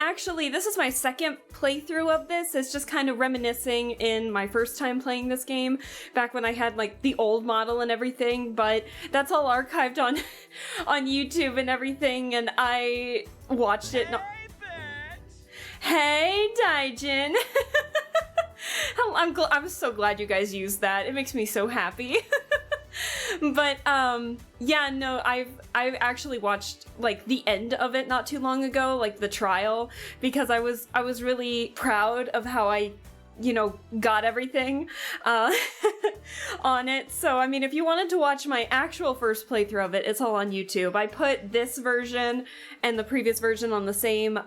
actually, this is my second playthrough of this. It's just kind of reminiscing in my first time playing this game, back when I had like the old model and everything, but that's all archived on on YouTube and everything, and I watched it. Hey, Daijin! I'm so glad you guys used that. It makes me so happy. But yeah, no, I've actually watched like the end of it not too long ago, like the trial, because I was really proud of how I, you know, got everything on it. So I mean, if you wanted to watch my actual first playthrough of it, it's all on YouTube. I put this version and the previous version on the same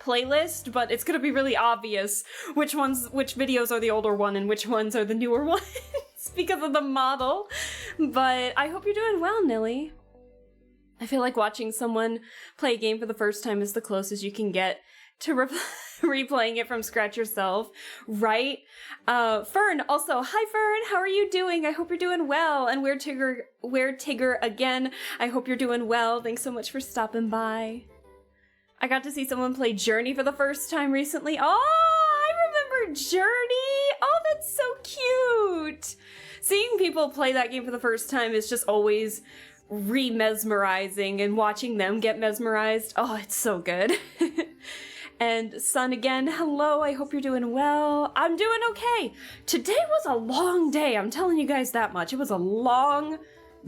playlist, but it's gonna be really obvious which videos are the older one and which ones are the newer ones because of the model. But I hope you're doing well, Nilly. I feel like watching someone play a game for the first time is the closest you can get to replaying it from scratch yourself, right? Fern, also, hi Fern, how are you doing? I hope you're doing well. And Weird Tigger again, I hope you're doing well. Thanks so much for stopping by. I got to see someone play Journey for the first time recently. Oh, I remember Journey! Oh, that's so cute! Seeing people play that game for the first time is just always re-mesmerizing, and watching them get mesmerized, oh, it's so good. And Sun again, hello, I hope you're doing well. I'm doing okay. Today was a long day, I'm telling you guys that much. It was a long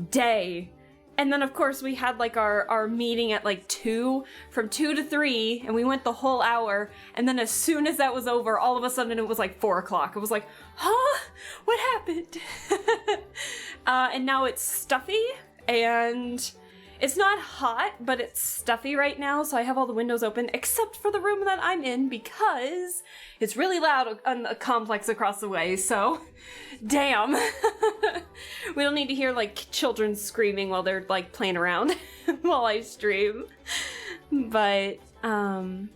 day. And then, of course, we had, like, our meeting at, like, 2, from 2 to 3, and we went the whole hour, and then as soon as that was over, all of a sudden it was, like, 4 o'clock. It was like, huh? What happened? And now it's stuffy, and it's not hot, but it's stuffy right now, so I have all the windows open, except for the room that I'm in, because it's really loud on a complex across the way, so damn. We don't need to hear, like, children screaming while they're, like, playing around while I stream. But, I'm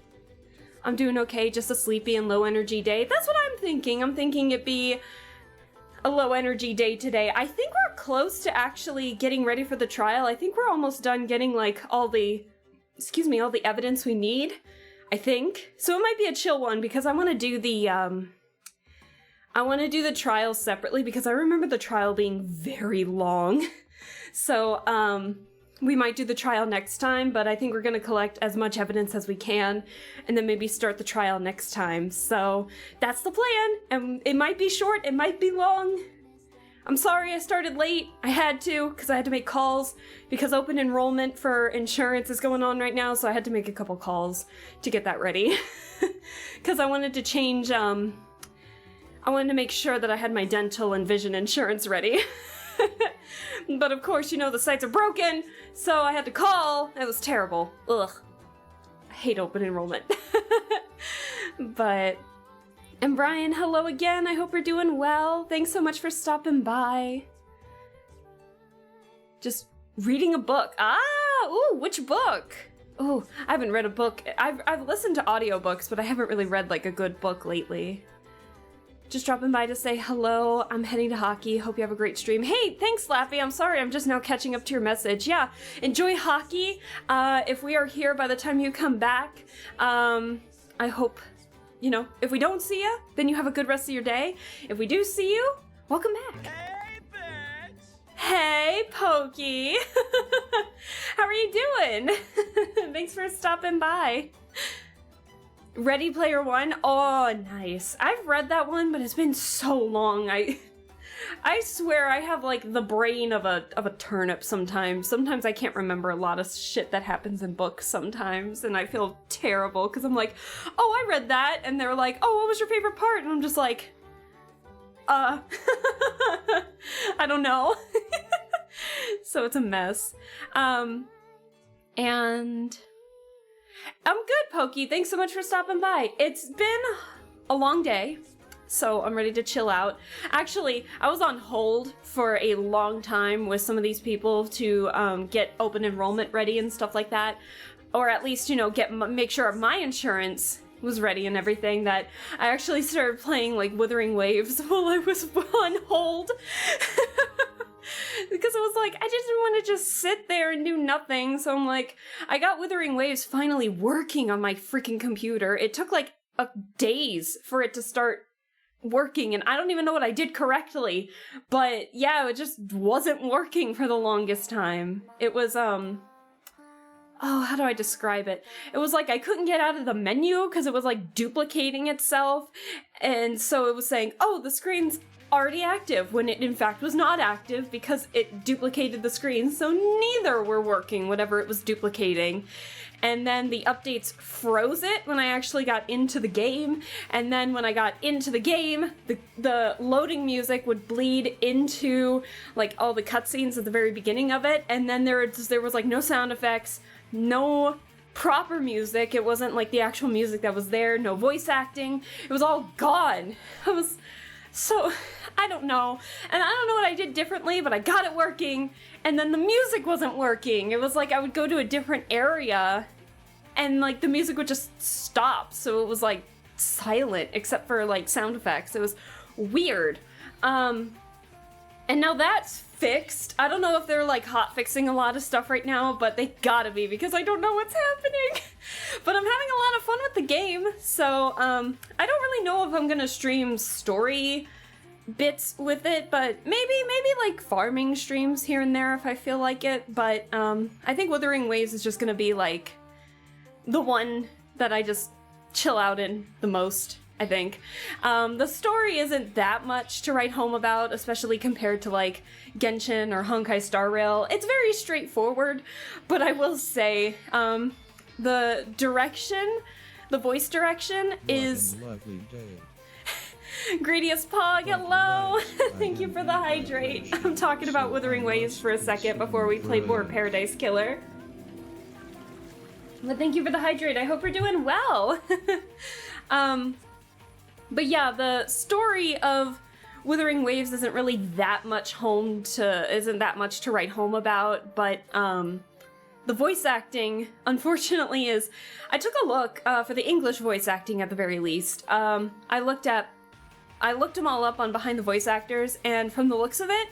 doing okay, just a sleepy and low energy day. That's what I'm thinking. I'm thinking it'd be a low energy day today. I think we're close to actually getting ready for the trial. I think we're almost done getting, like, all the evidence we need, I think. So it might be a chill one, because I want to do the, trial separately, because I remember the trial being very long. So, we might do the trial next time, but I think we're going to collect as much evidence as we can, and then maybe start the trial next time. So that's the plan, and it might be short, it might be long. I'm sorry I started late. I had to, because I had to make calls, because open enrollment for insurance is going on right now, so I had to make a couple calls to get that ready. Because I wanted to change, I wanted to make sure that I had my dental and vision insurance ready. But of course, you know, the sites are broken, so I had to call. It was terrible. Ugh. I hate open enrollment. But, and Brian, hello again. I hope you're doing well. Thanks so much for stopping by. Just reading a book. Ah, ooh, which book? Ooh, I haven't read a book. I've listened to audiobooks, but I haven't really read, like, a good book lately. Just dropping by to say hello. I'm heading to hockey. Hope you have a great stream. Hey, thanks, Laffy. I'm sorry. I'm just now catching up to your message. Yeah, enjoy hockey. If we are here by the time you come back, I hope, you know, if we don't see you, then you have a good rest of your day. If we do see you, welcome back. Hey, bitch! Hey, Pokey. How are you doing? Thanks for stopping by. Ready Player One? Oh, nice. I've read that one, but it's been so long. I swear I have, like, the brain of a turnip sometimes. Sometimes I can't remember a lot of shit that happens in books sometimes, and I feel terrible, because I'm like, oh, I read that, and they're like, oh, what was your favorite part? And I'm just like, I don't know. So it's a mess. And I'm good, Pokey. Thanks so much for stopping by. It's been a long day, so I'm ready to chill out. Actually, I was on hold for a long time with some of these people to get open enrollment ready and stuff like that. Or at least, you know, make sure my insurance was ready and everything, that I actually started playing, like, Wuthering Waves while I was on hold. Because it was like, I just didn't want to just sit there and do nothing. So I'm like, I got Wuthering Waves finally working on my freaking computer. It took like days for it to start working, and I don't even know what I did correctly. But yeah, it just wasn't working for the longest time. It was, oh, how do I describe it? It was like I couldn't get out of the menu because it was like duplicating itself. And so it was saying, oh, the screen's already active, when it in fact was not active because it duplicated the screen. So neither were working, whatever it was duplicating. And then the updates froze it when I actually got into the game. And then when I got into the game, the loading music would bleed into like all the cutscenes at the very beginning of it. And then there was like no sound effects, no proper music. It wasn't like the actual music that was there, no voice acting. It was all gone. So, I don't know. And I don't know what I did differently, but I got it working. And then the music wasn't working. It was like I would go to a different area and like the music would just stop. So it was like silent except for like sound effects. It was weird. And now that's fixed. I don't know if they're like hot fixing a lot of stuff right now, but they gotta be because I don't know what's happening. But I'm having a lot of fun with the game. So, I don't really know if I'm gonna stream story bits with it, but maybe like farming streams here and there if I feel like it. But I think Wuthering Waves is just gonna be like the one that I just chill out in the most, I think. The story isn't that much to write home about, especially compared to like Genshin or Honkai Star Rail. It's very straightforward, but I will say the direction, the voice direction is Gradius Pog, hello! Thank you for the hydrate. I'm talking about Wuthering Waves for a second before we play more Paradise Killer. But thank you for the hydrate. I hope you're doing well. But yeah, the story of Wuthering Waves isn't really that much isn't that much to write home about, but the voice acting, unfortunately, is... I took a look for the English voice acting at the very least. I looked them all up on Behind the Voice Actors, and from the looks of it,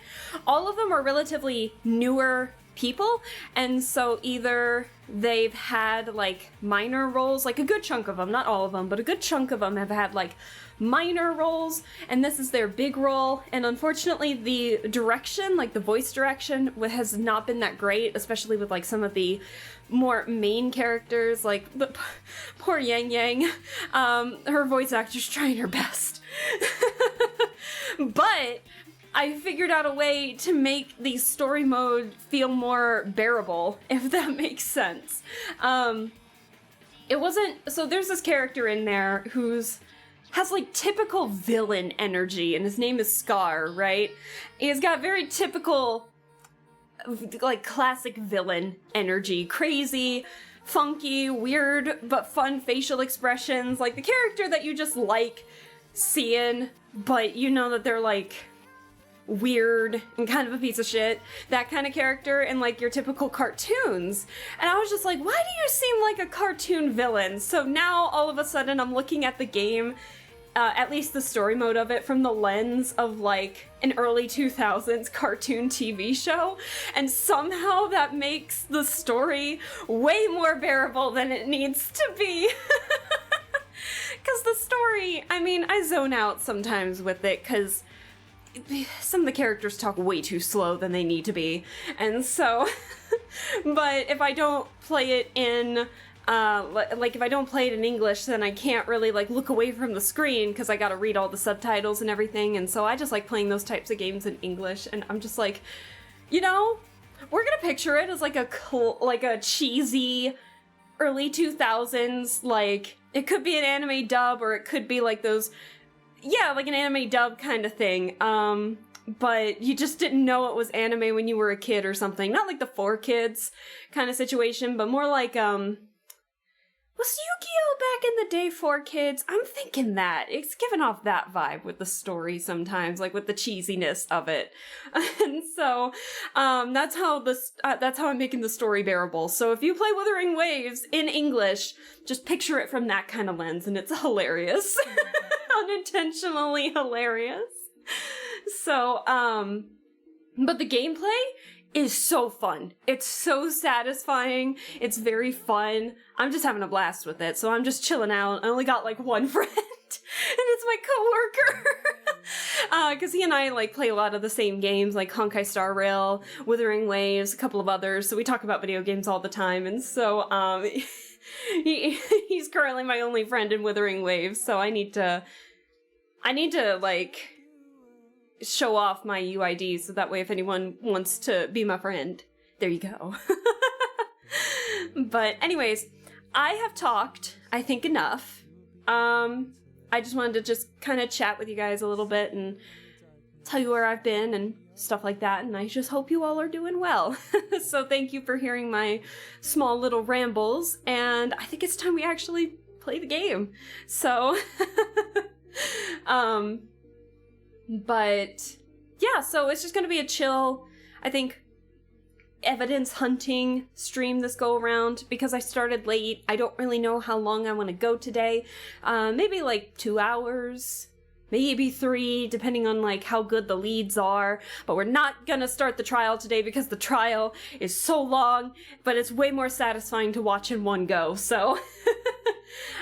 all of them are relatively newer people, and so either they've had like minor roles, like a good chunk of them, not all of them, but a good chunk of them have had like minor roles, and this is their big role. And unfortunately the direction, like the voice direction, has not been that great, especially with like some of the more main characters, like poor Yang Yang. Her voice actor's trying her best. But I figured out a way to make the story mode feel more bearable, if that makes sense. It wasn't... So there's this character in there has like typical villain energy, and his name is Scar, right? He's got very typical, like classic villain energy. Crazy, funky, weird, but fun facial expressions. Like the character that you just like seeing, but you know that they're like weird and kind of a piece of shit, that kind of character in like your typical cartoons. And I was just like, why do you seem like a cartoon villain? So now all of a sudden I'm looking at the game, at least the story mode of it, from the lens of like an early 2000s cartoon TV show, and somehow that makes the story way more bearable than it needs to be. Because the story, I mean, I zone out sometimes with it because some of the characters talk way too slow than they need to be, and so but if I don't play it in like if I don't play it in English, then I can't really like look away from the screen because I gotta read all the subtitles and everything, and so I just like playing those types of games in English. And I'm just like, you know, we're gonna picture it as like a cheesy early 2000s, like it could be an anime dub, or it could be like those, yeah, like an anime dub kind of thing. But you just didn't know it was anime when you were a kid or something. Not like the 4Kids kind of situation, but more like, was Yu-Gi-Oh! Back in the day 4Kids? I'm thinking that. It's giving off that vibe with the story sometimes, like with the cheesiness of it. And so, that's how I'm making the story bearable. So if you play Wuthering Waves in English, just picture it from that kind of lens, and it's hilarious. Unintentionally hilarious. So, But the gameplay is so fun. It's so satisfying. It's very fun. I'm just having a blast with it, so I'm just chilling out. I only got like one friend, and it's my coworker. Because he and I like play a lot of the same games, like Honkai Star Rail, Wuthering Waves, a couple of others. So we talk about video games all the time, and so he's currently my only friend in Wuthering Waves. So I need to like show off my UID so that way if anyone wants to be my friend, there you go. But anyways, I have talked, I think, enough. I just wanted to just kind of chat with you guys a little bit and tell you where I've been and stuff like that, and I just hope you all are doing well. So thank you for hearing my small little rambles, and I think it's time we actually play the game. So but yeah, so it's just gonna be a chill, I think, evidence hunting stream this go around because I started late. I don't really know how long I want to go today. Maybe like 2 hours, maybe 3, depending on like how good the leads are. But we're not gonna start the trial today because the trial is so long, but it's way more satisfying to watch in one go. So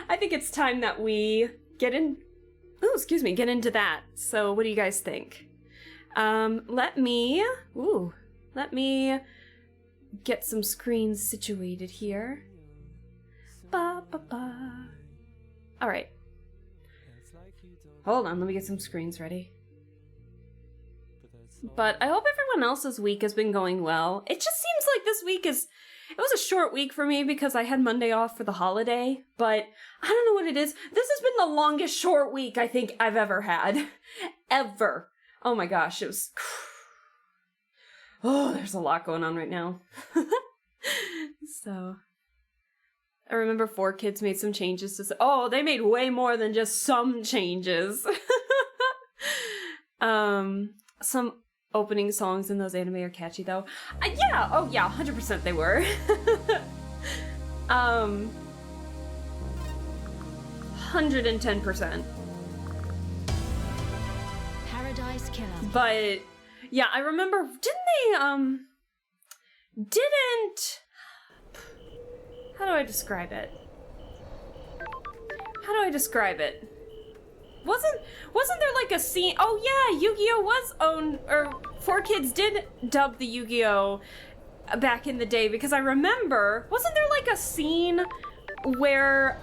I think it's time that we get into that. So what do you guys think? Let me get some screens situated here. Alright. Hold on, let me get some screens ready. But I hope everyone else's week has been going well. It just seems like this week it was a short week for me because I had Monday off for the holiday, but I don't know what it is. This has been the longest short week I think I've ever had. Ever. Oh my gosh, it was... Oh, there's a lot going on right now. So... I remember 4Kids made some changes to... Oh, they made way more than just some changes. Some opening songs in those anime are catchy, though. Yeah! Oh, yeah, 100% they were. 110%. Paradise Killer. But, yeah, I remember... How do I describe it? Wasn't there like a scene? Oh yeah, Yu-Gi-Oh was owned, or 4Kids did dub the Yu-Gi-Oh back in the day, because I remember, wasn't there like a scene where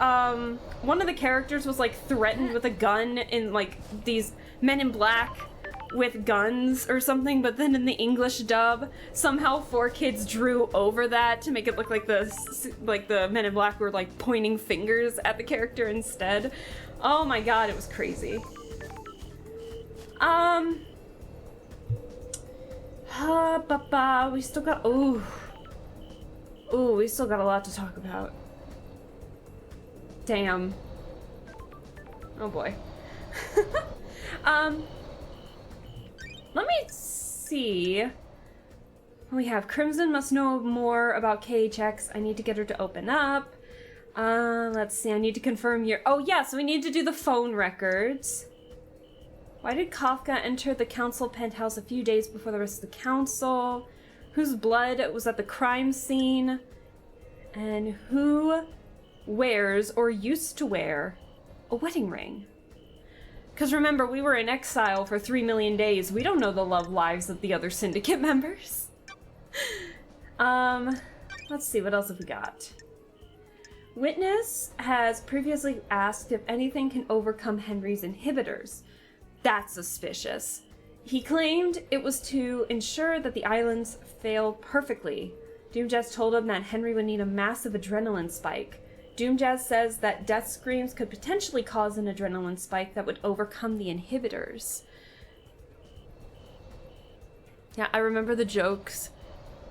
one of the characters was like threatened with a gun in like these Men in Black with guns or something, but then in the English dub, somehow 4Kids drew over that to make it look like the Men in Black were like pointing fingers at the character instead. Oh my god, it was crazy. We still got, we still got a lot to talk about. Damn. Oh boy. Let me see. We have Crimson must know more about KHX. I need to get her to open up. Let's see. I need to confirm your... Oh, yeah, so we need to do the phone records. Why did Kafka enter the council penthouse a few days before the rest of the council? Whose blood was at the crime scene? And who wears or used to wear a wedding ring? Because remember, we were in exile for 3 million days. We don't know the love lives of the other syndicate members. Let's see, what else have we got? Witness has previously asked if anything can overcome Henry's inhibitors. That's suspicious. He claimed it was to ensure that the islands fail perfectly. Doomjazz told him that Henry would need a massive adrenaline spike. Doomjazz says that death screams could potentially cause an adrenaline spike that would overcome the inhibitors. Yeah, I remember the jokes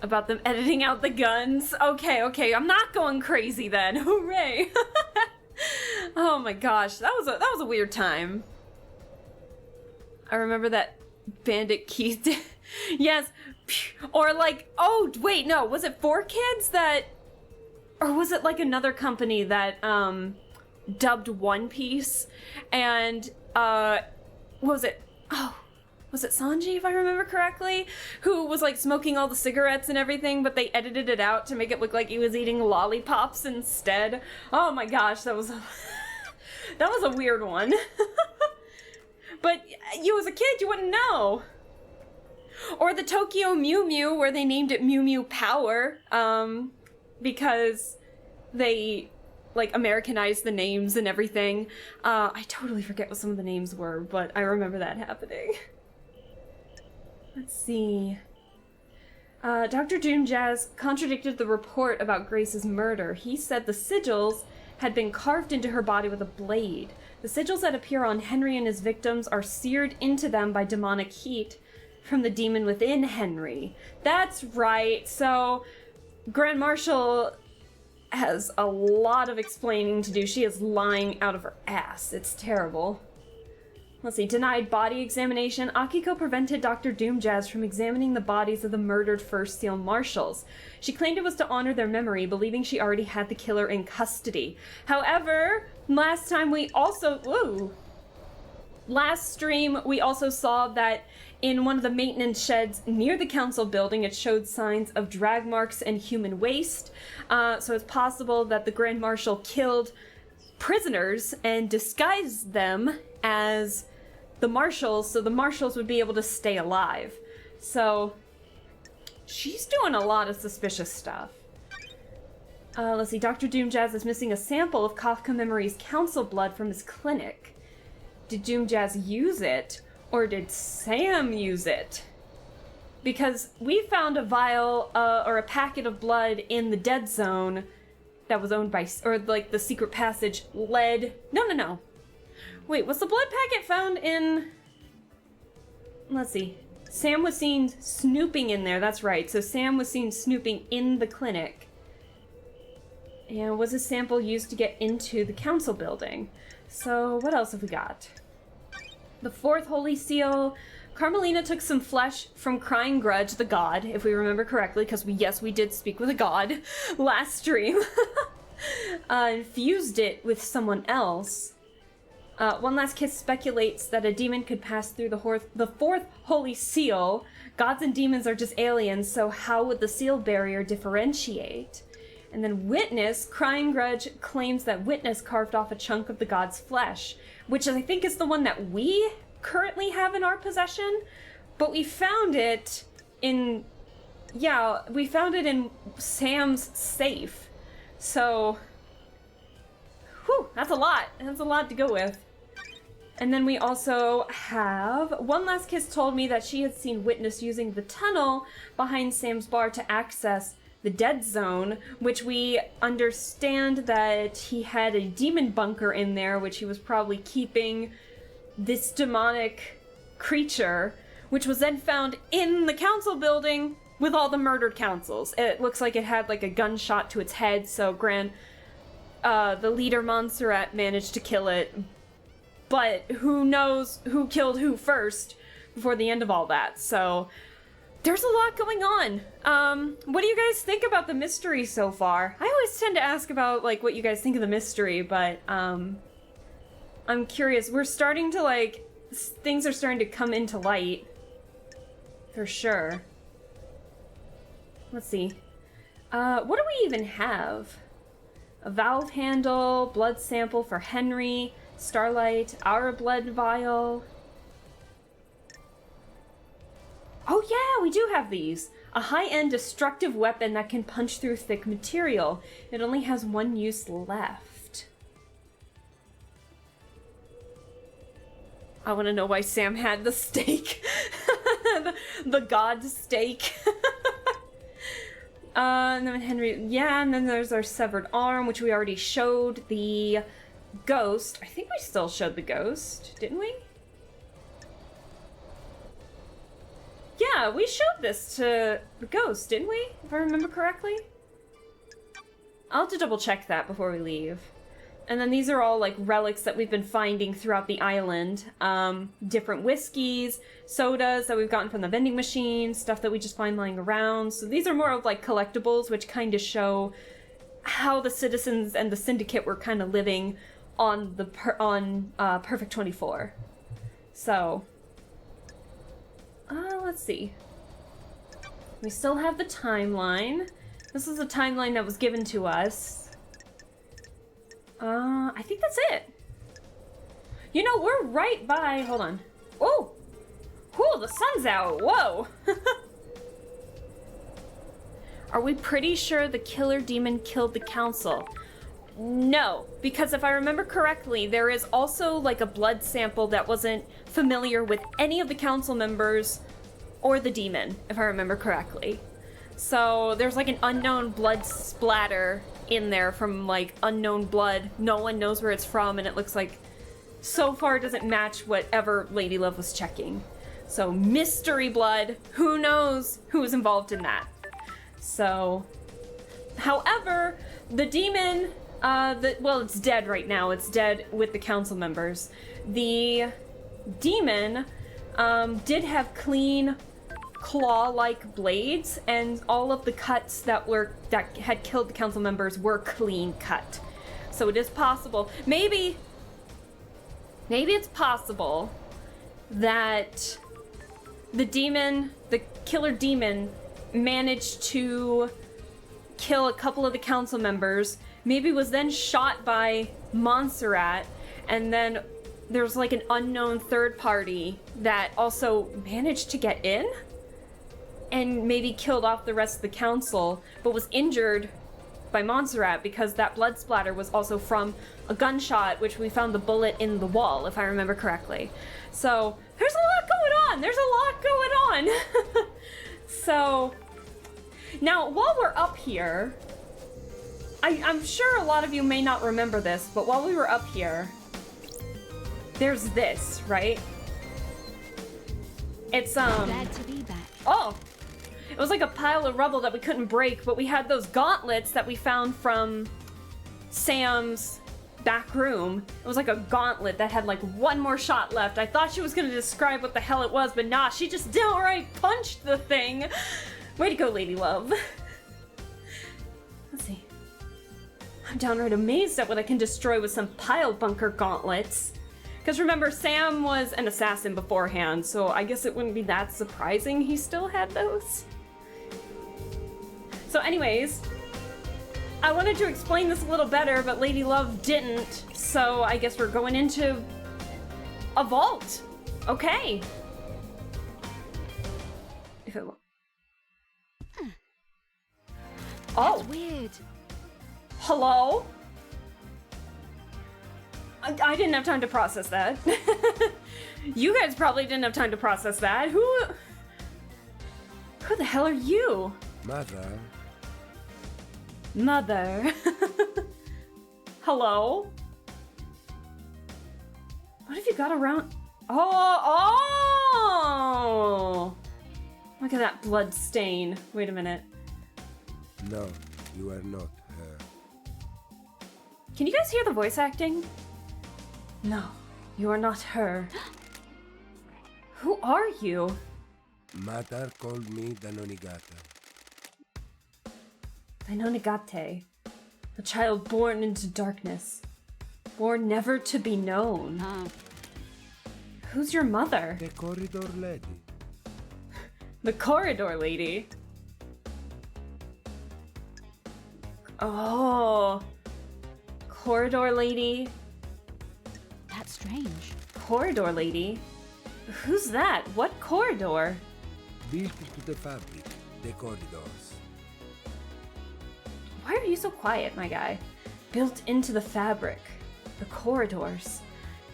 about them editing out the guns. Okay, I'm not going crazy then. Hooray! Oh my gosh, that was a weird time. I remember that Bandit Keith did. Yes, or like, oh wait, no, was it 4Kids that... Or was it like another company that dubbed One Piece? And what was it? Oh, was it Sanji, if I remember correctly, who was like smoking all the cigarettes and everything, but they edited it out to make it look like he was eating lollipops instead. Oh my gosh, that was that was a weird one. But you as a kid, you wouldn't know. Or the Tokyo Mew Mew, where they named it Mew Mew Power, because they like Americanized the names and everything. I totally forget what some of the names were, but I remember that happening. Let's see. Dr. Doomjazz contradicted the report about Grace's murder. He said the sigils had been carved into her body with a blade. The sigils that appear on Henry and his victims are seared into them by demonic heat from the demon within Henry. That's right. So Grand Marshal has a lot of explaining to do. She is lying out of her ass. It's terrible. Let's see. Denied body examination. Akiko prevented Dr. Doomjazz from examining the bodies of the murdered First Seal Marshals. She claimed it was to honor their memory, believing she already had the killer in custody. However, last stream, we also saw that in one of the maintenance sheds near the council building, it showed signs of drag marks and human waste. So it's possible that the Grand Marshal killed prisoners and disguised them as the marshals, so the marshals would be able to stay alive. So she's doing a lot of suspicious stuff. Let's see. Dr. Doomjazz is missing a sample of Kafka Memory's council blood from his clinic. Did Doomjazz use it, or did Sam use it? Because we found a vial or a packet of blood in the dead zone that was owned by, or like the secret passage led. No. Wait, was the blood packet found in? Let's see. Sam was seen snooping in there. That's right. So Sam was seen snooping in the clinic. And was a sample used to get into the council building? So what else have we got? The fourth Holy Seal. Carmelina took some flesh from Crying Grudge, the god, if we remember correctly, because we did speak with a god last stream. And fused it with someone else. One Last Kiss speculates that a demon could pass through the fourth Holy Seal. Gods and demons are just aliens, so how would the seal barrier differentiate? And then Witness, Crying Grudge claims that Witness carved off a chunk of the god's flesh, which I think is the one that we currently have in our possession, but we found it in Sam's safe. So, whew, that's a lot. That's a lot to go with. And then we also have One Last Kiss told me that she had seen Witness using the tunnel behind Sam's bar to access the dead zone, which we understand that he had a demon bunker in there, which he was probably keeping this demonic creature, which was then found in the council building with all the murdered councils. It looks like it had like a gunshot to its head, so the leader Montserrat managed to kill it, but who knows who killed who first before the end of all that. So there's a lot going on. What do you guys think about the mystery so far? I always tend to ask about like what you guys think of the mystery, but I'm curious. We're starting to things are starting to come into light for sure. Let's see. What do we even have? A valve handle, blood sample for Henry, Starlight, our blood vial. Oh yeah, we do have these. A high-end destructive weapon that can punch through thick material. It only has one use left. I want to know why Sam had the stake. the god stake. And then Henry, yeah, and then there's our severed arm, which we already showed. The ghost. I think we still showed the ghost, didn't we? Yeah, we showed this to the ghost, didn't we? If I remember correctly. I'll have to double check that before we leave. And then these are all like relics that we've been finding throughout the island. Different whiskeys, sodas that we've gotten from the vending machine, stuff that we just find lying around. So these are more of like collectibles, which kind of show how the citizens and the syndicate were kind of living on the Perfect 24. So let's see. We still have the timeline. This is a timeline that was given to us. I think that's it. You know, we're right by... Hold on. Oh! Whoa, the sun's out. Whoa! Are we pretty sure the killer demon killed the council? No, because if I remember correctly, there is also like a blood sample that wasn't familiar with any of the council members or the demon, if I remember correctly. So there's like an unknown blood splatter in there from like unknown blood. No one knows where it's from, and it looks like so far it doesn't match whatever Lady Love was checking. So mystery blood, who knows who was involved in that. So, however, the demon, well, it's dead right now. It's dead with the council members. The demon did have clean claw-like blades, and all of the cuts that had killed the council members were clean cut. So it is possible. Maybe it's possible that the killer demon, managed to kill a couple of the council members, maybe was then shot by Montserrat, and then there's like an unknown third party that also managed to get in and maybe killed off the rest of the council, but was injured by Montserrat because that blood splatter was also from a gunshot, which we found the bullet in the wall, if I remember correctly. So there's a lot going on. There's a lot going on. So now while we're up here, I'm sure a lot of you may not remember this, but while we were up here, there's this, right? It's Glad to be back. Oh, it was like a pile of rubble that we couldn't break, but we had those gauntlets that we found from Sam's back room. It was like a gauntlet that had like one more shot left. I thought she was gonna describe what the hell it was, but nah, she just downright punched the thing. Way to go, Lady Love. Let's see. I'm downright amazed at what I can destroy with some pile bunker gauntlets. Because remember, Sam was an assassin beforehand, so I guess it wouldn't be that surprising he still had those. So anyways, I wanted to explain this a little better, but Lady Love didn't, so I guess we're going into a vault. Okay. If it... Oh. That's weird. Hello? I didn't have time to process that. You guys probably didn't have time to process that. Who the hell are you? Mother. Mother. Hello? What have you got around? Oh! Look at that blood stain. Wait a minute. No, you are not her. Can you guys hear the voice acting? No, you are not her. Who are you? Mother called me Danonigata. Dainonigate, a child born into darkness, born never to be known. Who's your mother? The corridor lady. The corridor lady? Oh, corridor lady? That's strange. Corridor lady? Who's that? What corridor? Built into the fabric, the corridors. Why are you so quiet, my guy? Built into the fabric. The corridors.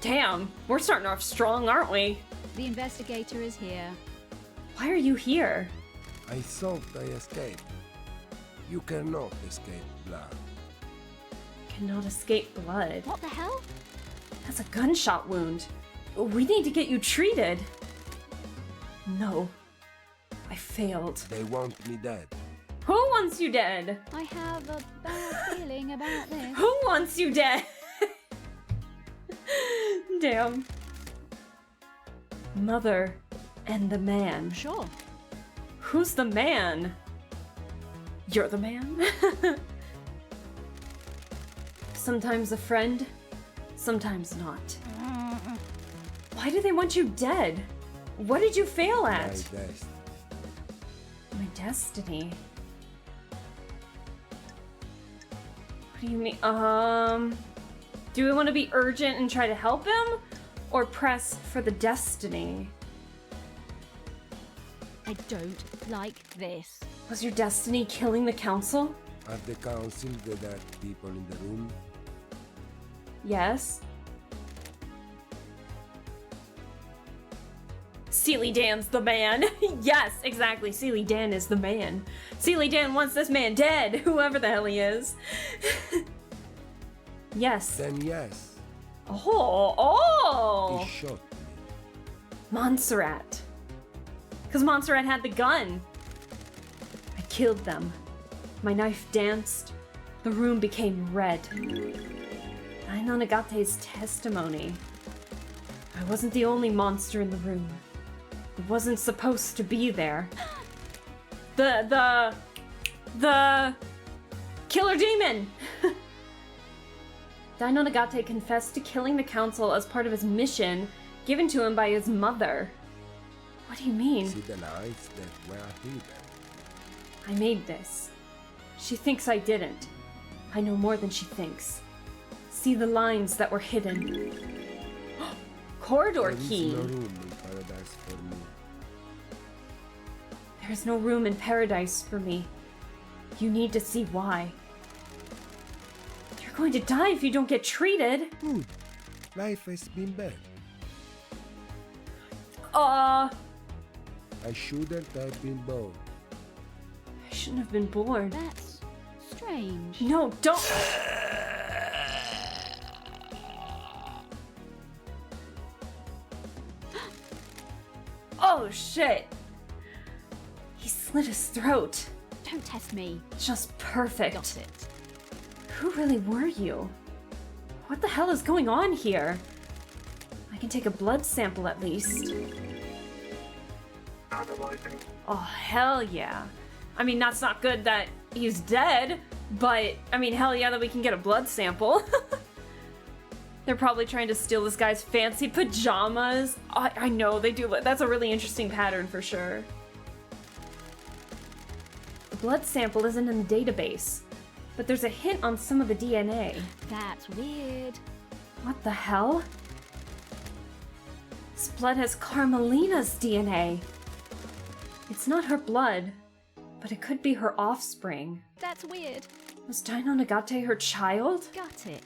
Damn, we're starting off strong, aren't we? The investigator is here. Why are you here? I thought I escaped. You cannot escape blood. Cannot escape blood. What the hell? That's a gunshot wound. We need to get you treated. No. I failed. They want me dead. Who wants you dead? I have a bad feeling about this. Who wants you dead? Damn. Mother and the man. Sure. Who's the man? You're the man? Sometimes a friend, sometimes not. Why do they want you dead? What did you fail My at? best. My destiny. What do you mean? Do we want to be urgent and try to help him? Or press for the destiny? I don't like this. Was your destiny killing the council? At the council, there are people in the room. Yes. Steely Dan's the man. Yes, exactly. Steely Dan is the man. Steely Dan wants this man dead, whoever the hell he is. Yes. Then yes, Oh. he shot me. Montserrat. Because Montserrat had the gun. I killed them. My knife danced. The room became red. Ainonagate's testimony. I wasn't the only monster in the room. It wasn't supposed to be there. The killer demon! Dainonagate confessed to killing the council as part of his mission given to him by his mother. What do you mean? See the knives that were hidden. I made this. She thinks I didn't. I know more than she thinks. See the lines that were hidden. Corridor There is key. no room in paradise for me. There is no room in paradise for me. You need to see why. You're going to die if you don't get treated. Good. Life has been bad. I I shouldn't have been born. shouldn't have been born. That's strange. No, don't. Oh shit. He slit his throat. Don't test me. Just perfect. Got it. Who really were you? What the hell is going on here? I can take a blood sample at least. Oh, hell yeah. I mean, that's not good that he's dead, but I mean, hell yeah that we can get a blood sample. They're probably trying to steal this guy's fancy pajamas. I know, they do. That's a really interesting pattern for sure. The blood sample isn't in the database, but there's a hint on some of the DNA. That's weird. What the hell? This blood has Carmelina's DNA. It's not her blood, but it could be her offspring. That's weird. Was Dainonagate her child? Got it.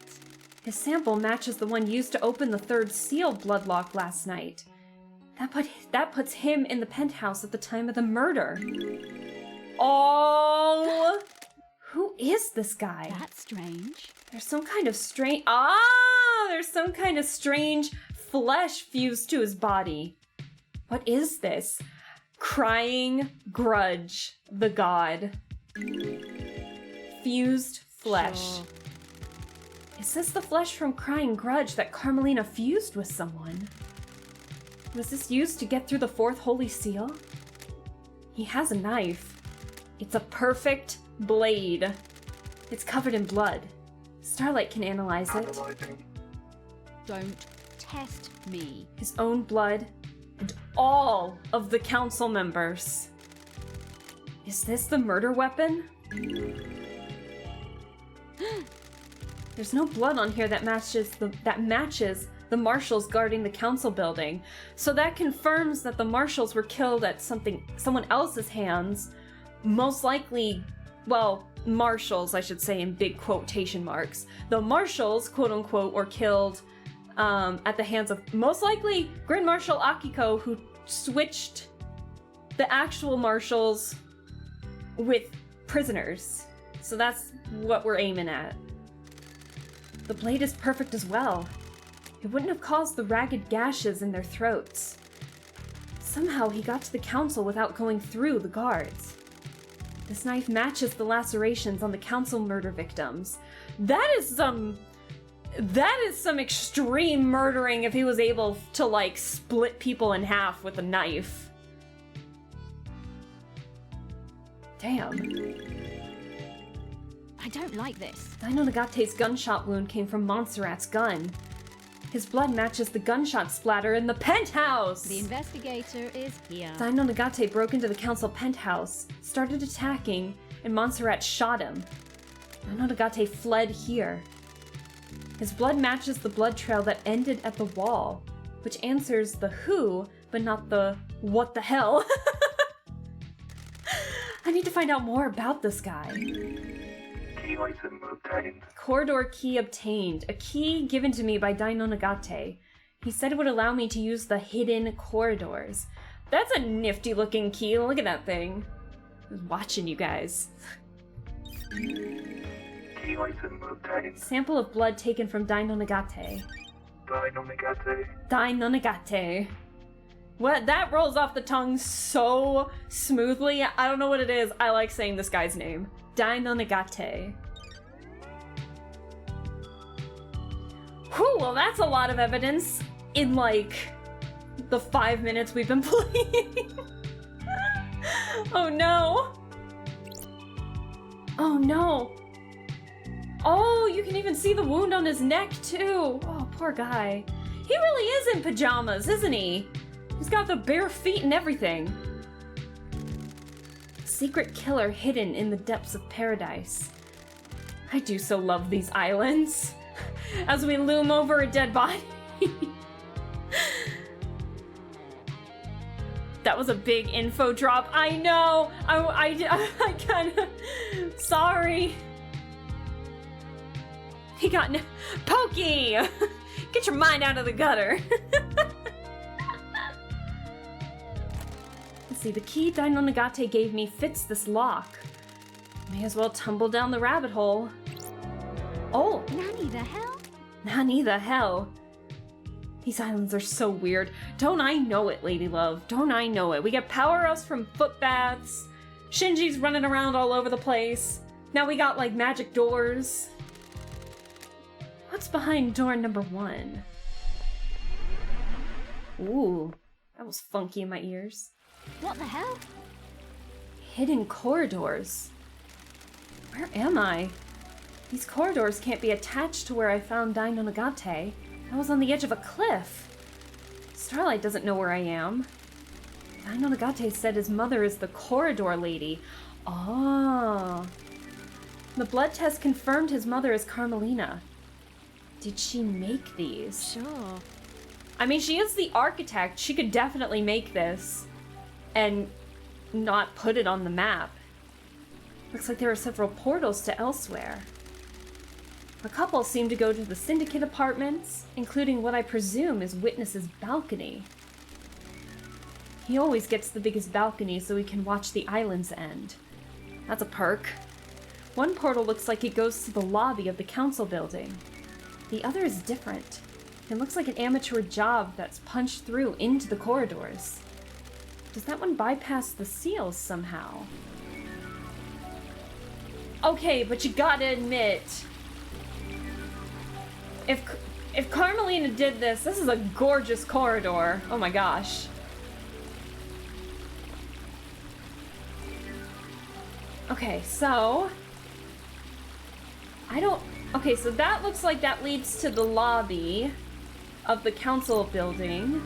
His sample matches the one used to open the third seal bloodlock last night. That puts him in the penthouse at the time of the murder. Oh! Who is this guy? That's strange. There's some kind of strange... There's some kind of strange flesh fused to his body. What is this? Crying Grudge, the god. Fused flesh. Sure. Is this the flesh from Crying Grudge that Carmelina fused with someone? Was this used to get through the fourth holy seal? He has a knife. It's a perfect blade. It's covered in blood. Starlight can analyze it. Don't test me. His own blood and all of the council members. Is this the murder weapon? There's no blood on here that matches the marshals guarding the council building. So that confirms that the marshals were killed at someone else's hands. Most likely, well, marshals, I should say in big quotation marks. The marshals, quote unquote, were killed at the hands of most likely Grand Marshal Akiko, who switched the actual marshals with prisoners. So that's what we're aiming at. The blade is perfect as well. It wouldn't have caused the ragged gashes in their throats. Somehow he got to the council without going through the guards. This knife matches the lacerations on the council murder victims. That is some extreme murdering if he was able to, like, split people in half with a knife. Damn. I don't like this. Dainonagate's gunshot wound came from Montserrat's gun. His blood matches the gunshot splatter in the penthouse! The investigator is here. Dino Nagate broke into the council penthouse, started attacking, and Montserrat shot him. Dino Nagate fled here. His blood matches the blood trail that ended at the wall, which answers the who, but not the what the hell. I need to find out more about this guy. Key item obtained. Corridor key obtained. A key given to me by Dino Nagate. He said it would allow me to use the hidden corridors. That's a nifty looking key. Look at that thing. I was watching you guys. Key item obtained. Sample of blood taken from Dino Nagate. Dino Nagate. Dino Nagate. What? That rolls off the tongue so smoothly. I don't know what it is. I like saying this guy's name. Dino Nagate. Whew, well that's a lot of evidence in like the 5 minutes we've been playing. Oh no. Oh no. Oh, you can even see the wound on his neck too. Oh, poor guy. He really is in pajamas, isn't he? He's got the bare feet and everything. Secret killer hidden in the depths of paradise. I do so love these islands. As we loom over a dead body. That was a big info drop. I know. I kind of. Sorry. He got Pokey. Get your mind out of the gutter. Let's see. The key Dino Nagate gave me fits this lock. May as well tumble down the rabbit hole. Oh. Nanny the hell? Nanny the hell. These islands are so weird. Don't I know it, Lady Love? Don't I know it? We get power-ups from foot baths. Shinji's running around all over the place. Now we got, like, magic doors. What's behind door number 1? Ooh, that was funky in my ears. What the hell? Hidden corridors. Where am I? These corridors can't be attached to where I found Dino Nagate. I was on the edge of a cliff. Starlight doesn't know where I am. Dino Nagate said his mother is the corridor lady. Oh. The blood test confirmed his mother is Carmelina. Did she make these? Sure. I mean, she is the architect. She could definitely make this and not put it on the map. Looks like there are several portals to elsewhere. A couple seem to go to the Syndicate apartments, including what I presume is Witness's balcony. He always gets the biggest balcony so he can watch the island's end. That's a perk. One portal looks like it goes to the lobby of the council building. The other is different. It looks like an amateur job that's punched through into the corridors. Does that one bypass the seals somehow? Okay, but you gotta admit, if Carmelina did this, this is a gorgeous corridor. Oh my gosh. Okay, so okay, so that looks like that leads to the lobby of the council building.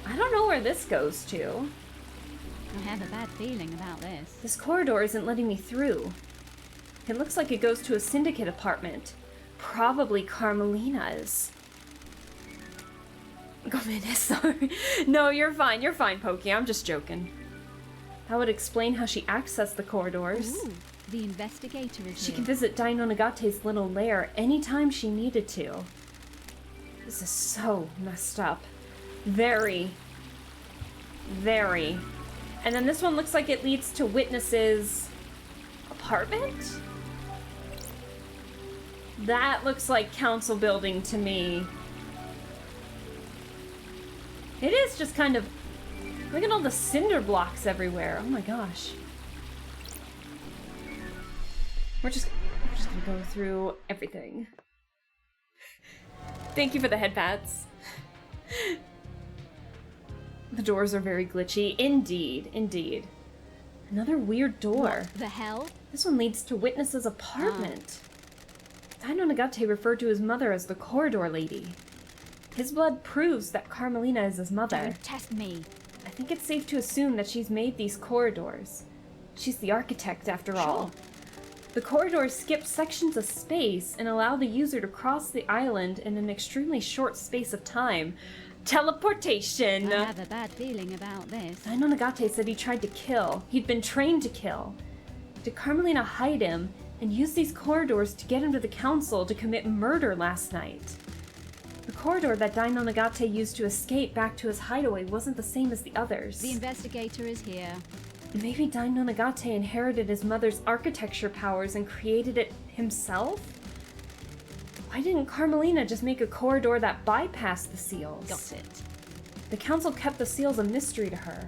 I don't know where this goes to. I have a bad feeling about this. This corridor isn't letting me through. It looks like it goes to a Syndicate apartment. Probably Carmelina's. Gomez, sorry. No, you're fine, Pokey. I'm just joking. That would explain how she accessed the corridors. Ooh, the investigator is She here. could visit Dino Nagate's little lair anytime she needed to. This is so messed up. Very. Very. And then this one looks like it leads to Witness's apartment? That looks like council building to me. It is just kind of... Look at all the cinder blocks everywhere. Oh my gosh. We're just gonna go through everything. Thank you for the head pats. The doors are very glitchy. Indeed, indeed. Another weird door. What the hell? This one leads to Witness's apartment. Dino Nagate referred to his mother as the Corridor Lady. His blood proves that Carmelina is his mother. Don't test me. I think it's safe to assume that she's made these corridors. She's the architect, after all. The corridors skip sections of space and allow the user to cross the island in an extremely short space of time. Teleportation! I have a bad feeling about this. Dino Nagate said he tried to kill. He'd been trained to kill. Did Carmelina hide him and use these corridors to get him to the council to commit murder last night? The corridor that Dino Nagate used to escape back to his hideaway wasn't the same as the others. The investigator is here. Maybe Dino Nagate inherited his mother's architecture powers and created it himself? Why didn't Carmelina just make a corridor that bypassed the seals? Got it. The council kept the seals a mystery to her.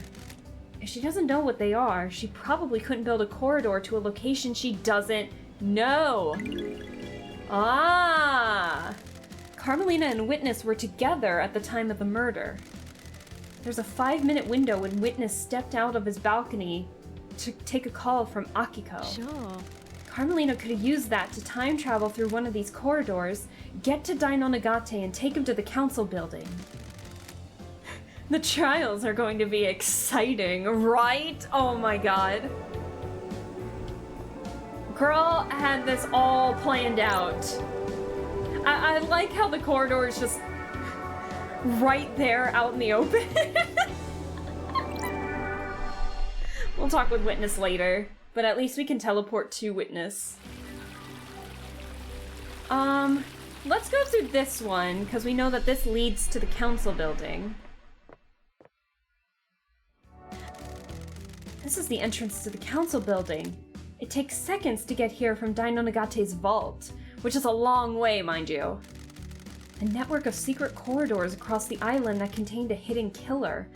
If she doesn't know what they are, she probably couldn't build a corridor to a location she doesn't know. Ah! Carmelina and Witness were together at the time of the murder. There's a 5-minute window when Witness stepped out of his balcony to take a call from Akiko. Sure. Carmelina could have used that to time travel through one of these corridors, get to Dino Nagate, and take him to the council building. The trials are going to be exciting, right? Oh my god. Girl had this all planned out. I like how the corridor is just right there out in the open. We'll talk with Witness later, but at least we can teleport to Witness. Let's go through this one, because we know that this leads to the council building. This is the entrance to the council building. It takes seconds to get here from Dino Nagate's vault, which is a long way, mind you. A network of secret corridors across the island that contained a hidden killer.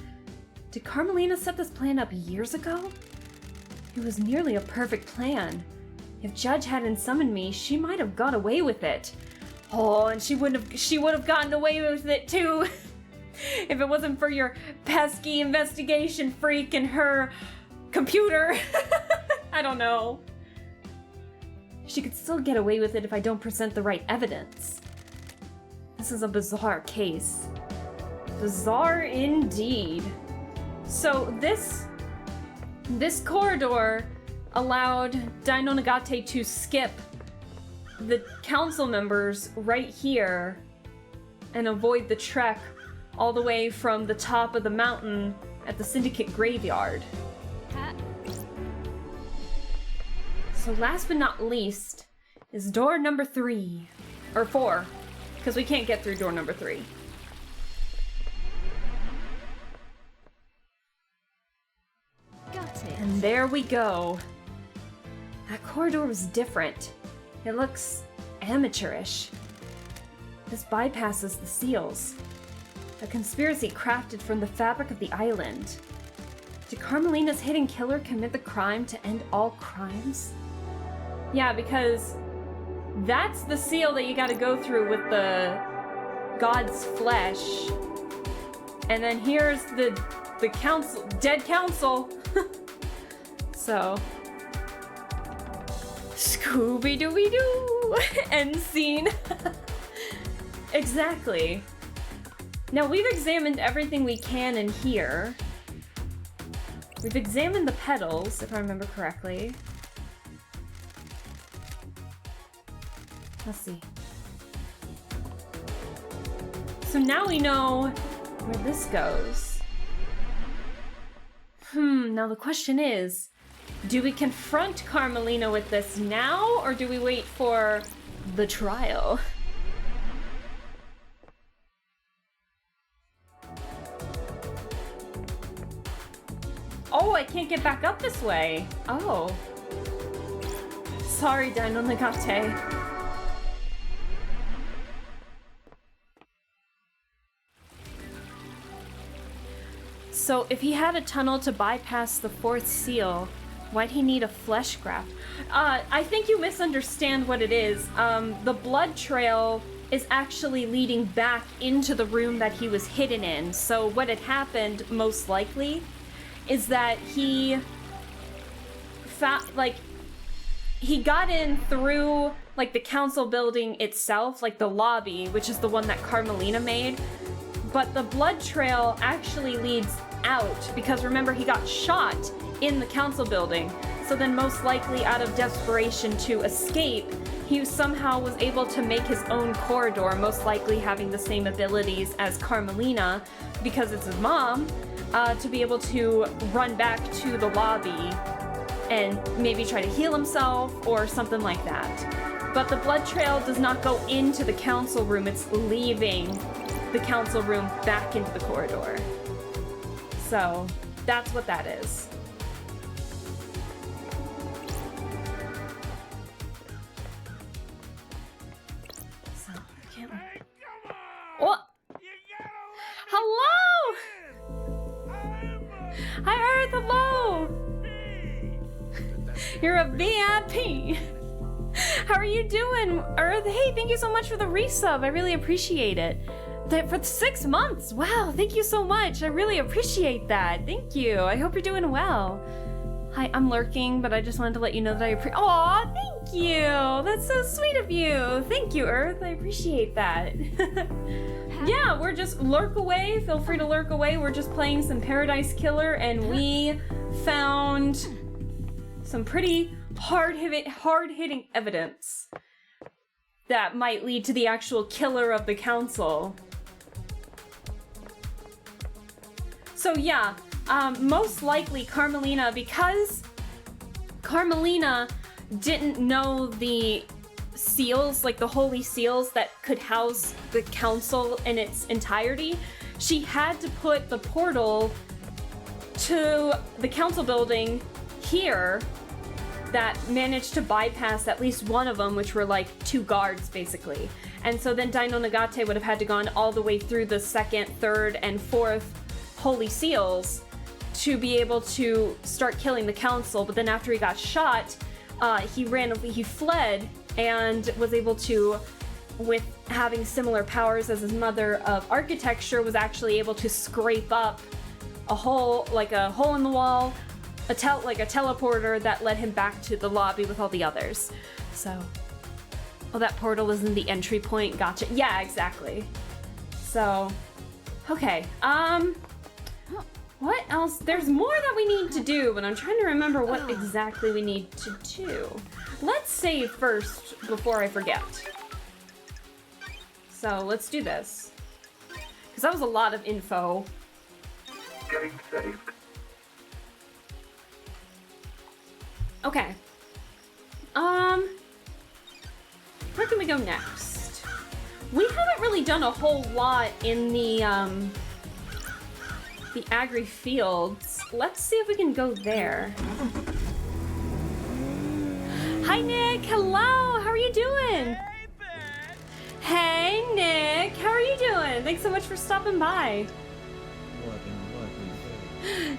Did Carmelina set this plan up years ago? It was nearly a perfect plan. If Judge hadn't summoned me, she might have got away with it. Oh, and she would have gotten away with it too. If it wasn't for your pesky investigation freak and her computer. I don't know. She could still get away with it if I don't present the right evidence. This is a bizarre case. Bizarre indeed. So this corridor allowed Dino Nagate to skip the council members right here and avoid the trek all the way from the top of the mountain at the Syndicate graveyard. So last but not least is door number 3. Or 4. Because we can't get through door number 3. Got it. And there we go. That corridor was different. It looks amateurish. This bypasses the seals. A conspiracy crafted from the fabric of the island. Did Carmelina's hidden killer commit the crime to end all crimes? Yeah, because that's the seal that you gotta go through with the god's flesh. And then here's the council, dead council. So, Scooby-Dooby-Doo! End scene. Exactly. Now we've examined everything we can in here. We've examined the petals, if I remember correctly. Let's see. So now we know where this goes. Now the question is, do we confront Carmelina with this now, or do we wait for the trial? Oh, I can't get back up this way. Oh. Sorry, Dino Nagate. So, if he had a tunnel to bypass the 4th seal, why'd he need a flesh graft? I think you misunderstand what it is. The blood trail is actually leading back into the room that he was hidden in. So what had happened, most likely, is that he got in through like the council building itself, like the lobby, which is the one that Carmelina made. But the blood trail actually leads out because remember he got shot in the council building. So then most likely out of desperation to escape, he somehow was able to make his own corridor, most likely having the same abilities as Carmelina because it's his mom, to be able to run back to the lobby and maybe try to heal himself or something like that. But the blood trail does not go into the council room, it's leaving the council room back into the corridor. So that's what that is. So, I can't... What? Hello! Hi, Earth, hello! You're a VIP! How are you doing, Earth? Hey, thank you so much for the resub. I really appreciate it. For 6 months. Wow, thank you so much. I really appreciate that. Thank you. I hope you're doing well. Hi, I'm lurking, but I just wanted to let you know that I appreciate. Aw, thank you. That's so sweet of you. Thank you, Earth. I appreciate that. Yeah, we're just lurk away. Feel free to lurk away. We're just playing some Paradise Killer, and we found some pretty hard-hitting evidence that might lead to the actual killer of the council. So yeah, most likely Carmelina, because Carmelina didn't know the seals, like the holy seals that could house the council in its entirety, she had to put the portal to the council building here that managed to bypass at least one of them, which were like 2 guards basically. And so then Dino Nagate would have had to gone all the way through the 2nd, 3rd, and 4th holy seals to be able to start killing the council. But then after he got shot, he fled and was able to, with having similar powers as his mother of architecture, was actually able to scrape up a hole, like a hole in the wall, like a teleporter that led him back to the lobby with all the others. So, oh, that portal isn't the entry point. Gotcha. Yeah, exactly. So, okay. What else? There's more that we need to do, but I'm trying to remember what exactly we need to do. Let's save first before I forget. So let's do this. Because that was a lot of info. Game saved. Okay. Where can we go next? We haven't really done a whole lot in the Agri Fields. Let's see if we can go there. Hi, Nick. Hello. How are you doing? Hey, Nick. How are you doing? Thanks so much for stopping by.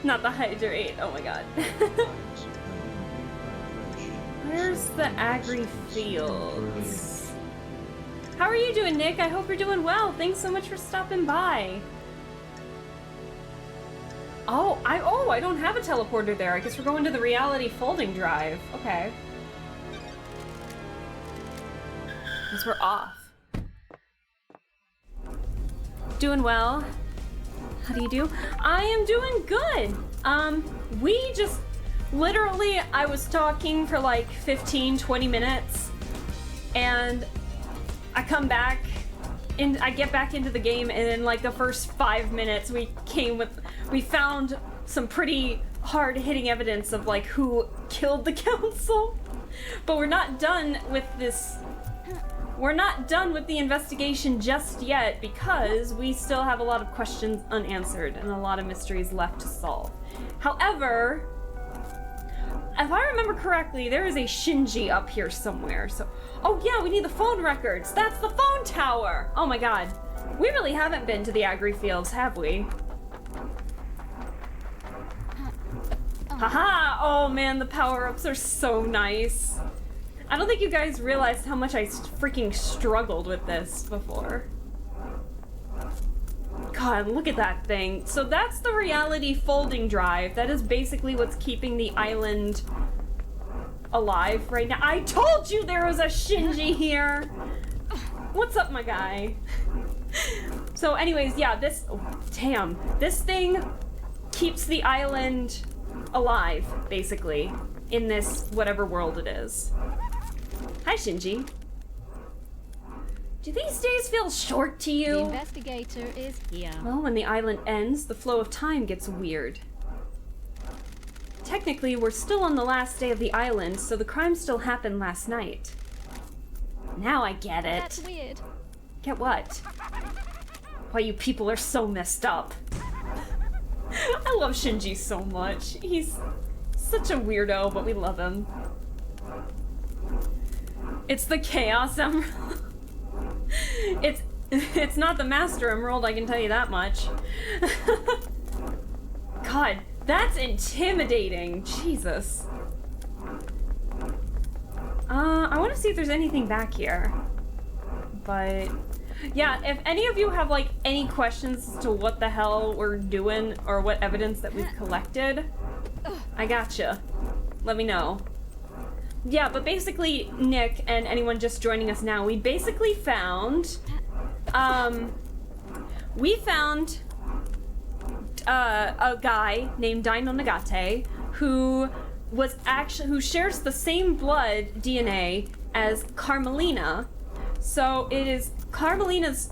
Not the hydrate. Oh my god. Where's the Agri Fields? How are you doing, Nick? I hope you're doing well. Thanks so much for stopping by. Oh, I don't have a teleporter there. I guess we're going to the reality folding drive. Okay. Guess we're off. Doing well. How do you do? I am doing good. We just literally, I was talking for like 15, 20 minutes, and I come back, and I get back into the game, and in like the first 5 minutes, we found some pretty hard-hitting evidence of like who killed the council. But we're not done with this. We're not done with the investigation just yet because we still have a lot of questions unanswered and a lot of mysteries left to solve. However, if I remember correctly, there is a Shinji up here somewhere. So, oh yeah, we need the phone records. That's the phone tower. Oh my god. We really haven't been to the Agri Fields, have we? Haha! Oh man, the power-ups are so nice. I don't think you guys realized how much I freaking struggled with this before. God, look at that thing. So that's the reality folding drive. That is basically what's keeping the island alive right now. I told you there was a Shinji here! What's up, my guy? So anyways, yeah, this... oh, damn. This thing keeps the island alive, basically, in this whatever world it is. Hi, Shinji. Do these days feel short to The you? investigator is here. Well, when the island ends, the flow of time gets weird. Technically, we're still on the last day of the island, so the crime still happened last night. Now I get it. That's weird. Get what? Why you people are so messed up. I love Shinji so much. He's such a weirdo, but we love him. It's the Chaos Emerald. It's not the Master Emerald, I can tell you that much. God, that's intimidating. Jesus. I want to see if there's anything back here. But yeah, if any of you have like any questions as to what the hell we're doing or what evidence that we've collected, I gotcha. Let me know. Yeah, but basically, Nick and anyone just joining us now, we basically found, a guy named Dino Nagate who shares the same blood DNA as Carmelina. So it is Carmelina's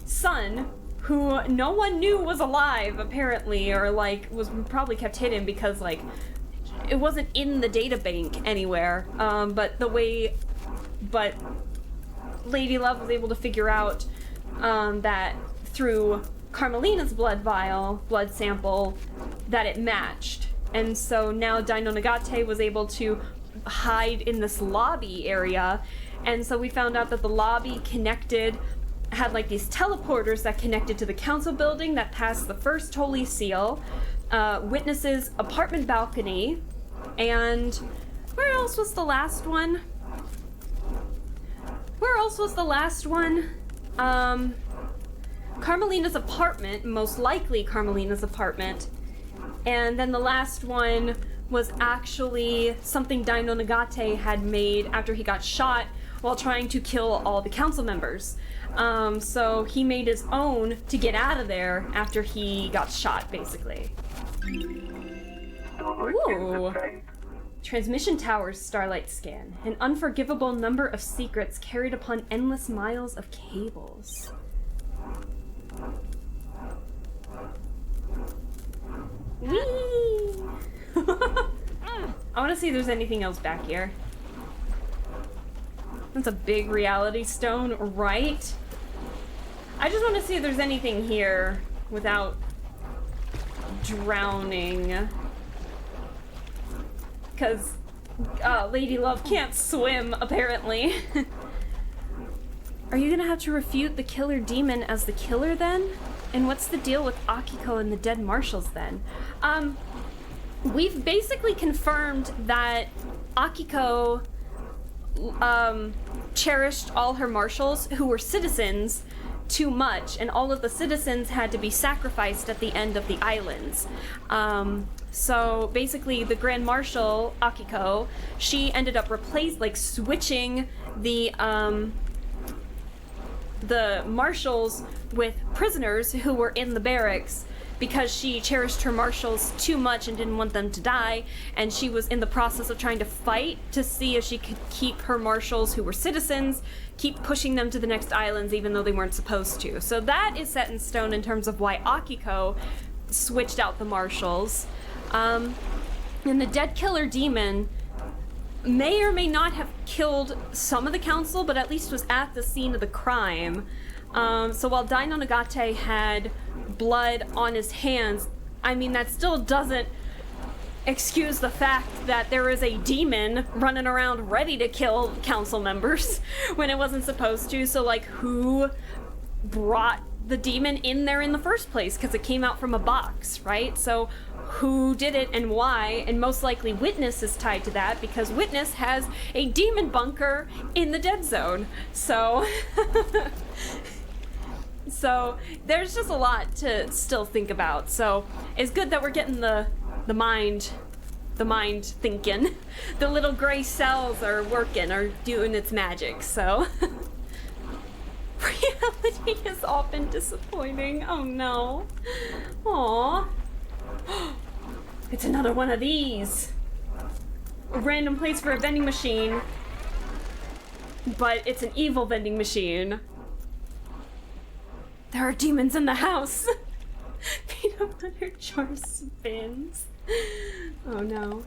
son, who no one knew was alive, apparently, or like was probably kept hidden because like it wasn't in the data bank anywhere. But Lady Love was able to figure out that through Carmelina's blood sample, that it matched. And so now Dino Nagate was able to hide in this lobby area. And so we found out that the lobby had like these teleporters that connected to the council building that passed the first Holy Seal, Witness's apartment balcony, and where else was the last one? Carmelina's apartment, most likely Carmelina's apartment. And then the last one was actually something Dino Nagate had made after he got shot while trying to kill all the council members. So he made his own to get out of there after he got shot, basically. Ooh. Transmission towers Starlight scan. An unforgivable number of secrets carried upon endless miles of cables. Whee! I want to see if there's anything else back here. That's a big reality stone, right? I just want to see if there's anything here without drowning. Because Lady Love can't swim, apparently. Are you gonna have to refute the killer demon as the killer then? And what's the deal with Akiko and the dead marshals then? We've basically confirmed that Akiko cherished all her marshals who were citizens too much, and all of the citizens had to be sacrificed at the end of the islands. So basically the Grand Marshal, Akiko, she ended up switching the marshals with prisoners who were in the barracks because she cherished her marshals too much and didn't want them to die, and she was in the process of trying to fight to see if she could keep her marshals who were citizens, keep pushing them to the next islands even though they weren't supposed to. So that is set in stone in terms of why Akiko switched out the marshals. And the dead killer demon may or may not have killed some of the council, but at least was at the scene of the crime. So while Dino Nagate had blood on his hands, I mean, that still doesn't excuse the fact that there is a demon running around ready to kill council members when it wasn't supposed to. So, like, who brought the demon in there in the first place? Because it came out from a box, right? So who did it and why? And most likely Witness is tied to that because Witness has a demon bunker in the dead zone. So so there's just a lot to still think about. So it's good that we're getting the mind the mind thinking. The little gray cells are working, are doing its magic, so. Reality is often disappointing. Oh no. Aww. It's another one of these. A random place for a vending machine. But it's an evil vending machine. There are demons in the house. Peanut butter jar spins. Oh no.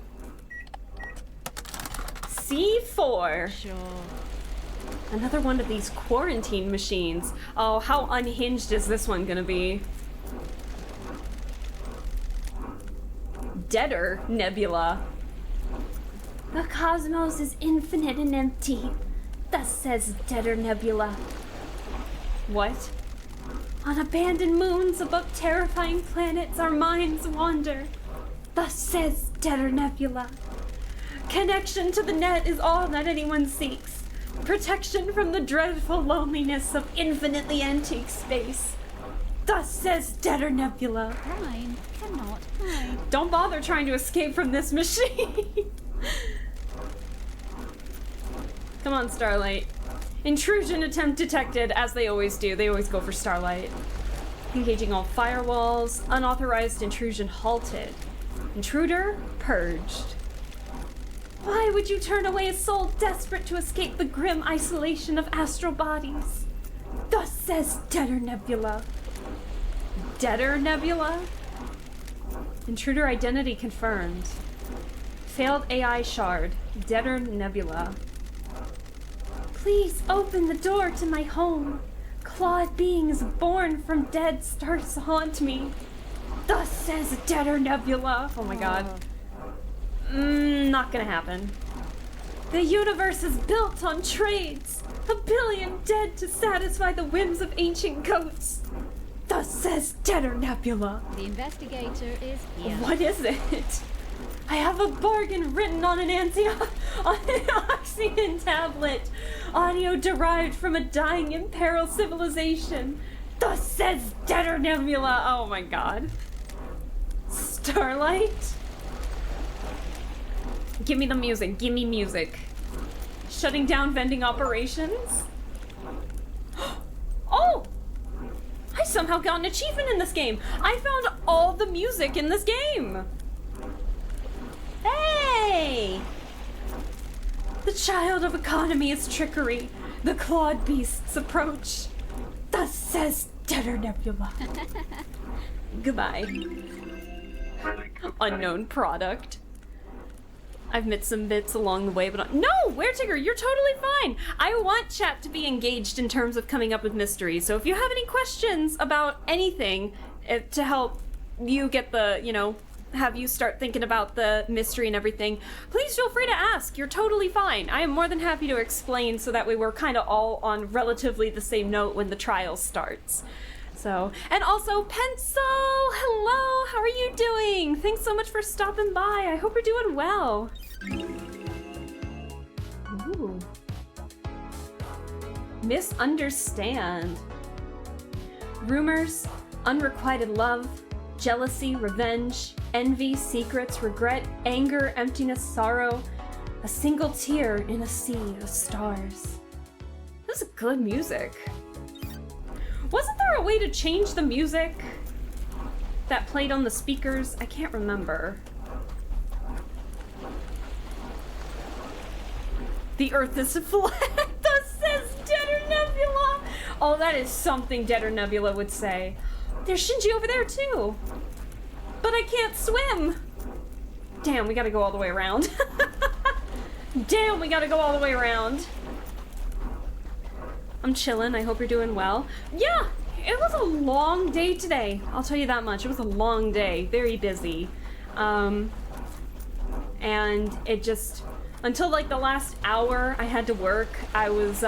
C4. Sure. Another one of these quarantine machines. Oh, how unhinged is this one gonna be? Deader Nebula. The cosmos is infinite and empty. Thus says Deader Nebula. What? On abandoned moons above terrifying planets, our minds wander. Thus says Deader Nebula. Connection to the net is all that anyone seeks. Protection from the dreadful loneliness of infinitely antique space. Thus says Deader Nebula. Mine cannot hide. Don't bother trying to escape from this machine. Come on, Starlight. Intrusion attempt detected, as they always do. They always go for Starlight. Engaging all firewalls. Unauthorized intrusion halted. Intruder purged. Why would you turn away a soul desperate to escape the grim isolation of astral bodies? Thus says Deader Nebula. Deader Nebula? Intruder identity confirmed. Failed AI shard. Deader Nebula. Please open the door to my home. Clawed beings born from dead stars haunt me. Thus says Deader Nebula. Oh my god. Not gonna happen. The universe is built on trades. A billion dead to satisfy the whims of ancient goats. Thus says Deader Nebula. The investigator is here. What is it? I have a bargain written on an oxygen tablet. Audio derived from a dying in peril civilization. Thus says Deader Nebula. Oh my god. Starlight? Give me the music. Give me music. Shutting down vending operations? Oh! I somehow got an achievement in this game. I found all the music in this game. Hey! The child of economy is trickery. The clawed beasts approach. Thus says Deader Nebula. Goodbye. Unknown product. I've missed some bits along the way, but no, Weretigger, you're totally fine. I want chat to be engaged in terms of coming up with mysteries. So if you have any questions about anything to help you get the, have you start thinking about the mystery and everything, please feel free to ask. You're totally fine. I am more than happy to explain so that way we're kind of all on relatively the same note when the trial starts. So, and also Pencil, hello, how are you doing? Thanks so much for stopping by. I hope you're doing well. Ooh. Misunderstand. Rumors, unrequited love, jealousy, revenge, envy, secrets, regret, anger, emptiness, sorrow. A single tear in a sea of stars. This is good music. Wasn't there a way to change the music that played on the speakers? I can't remember. The earth is flat. Thus says Deader Nebula. Oh, that is something Deader Nebula would say. There's Shinji over there too. But I can't swim. Damn, we gotta go all the way around. Damn, we gotta go all the way around. I'm chilling. I hope you're doing well. Yeah, it was a long day today. I'll tell you that much. It was a long day. Very busy. And it just... Until like the last hour I had to work, I was,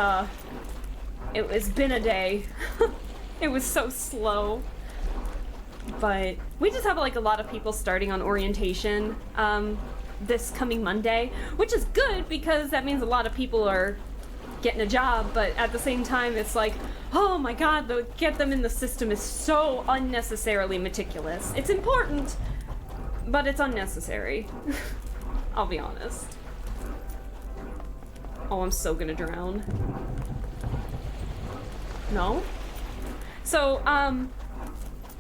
it was been a day. It was so slow. But we just have like a lot of people starting on orientation this coming Monday, which is good because that means a lot of people are getting a job, but at the same time it's like, oh my god, the get them in the system is so unnecessarily meticulous. It's important, but it's unnecessary. I'll be honest. Oh, I'm so gonna drown. No? So,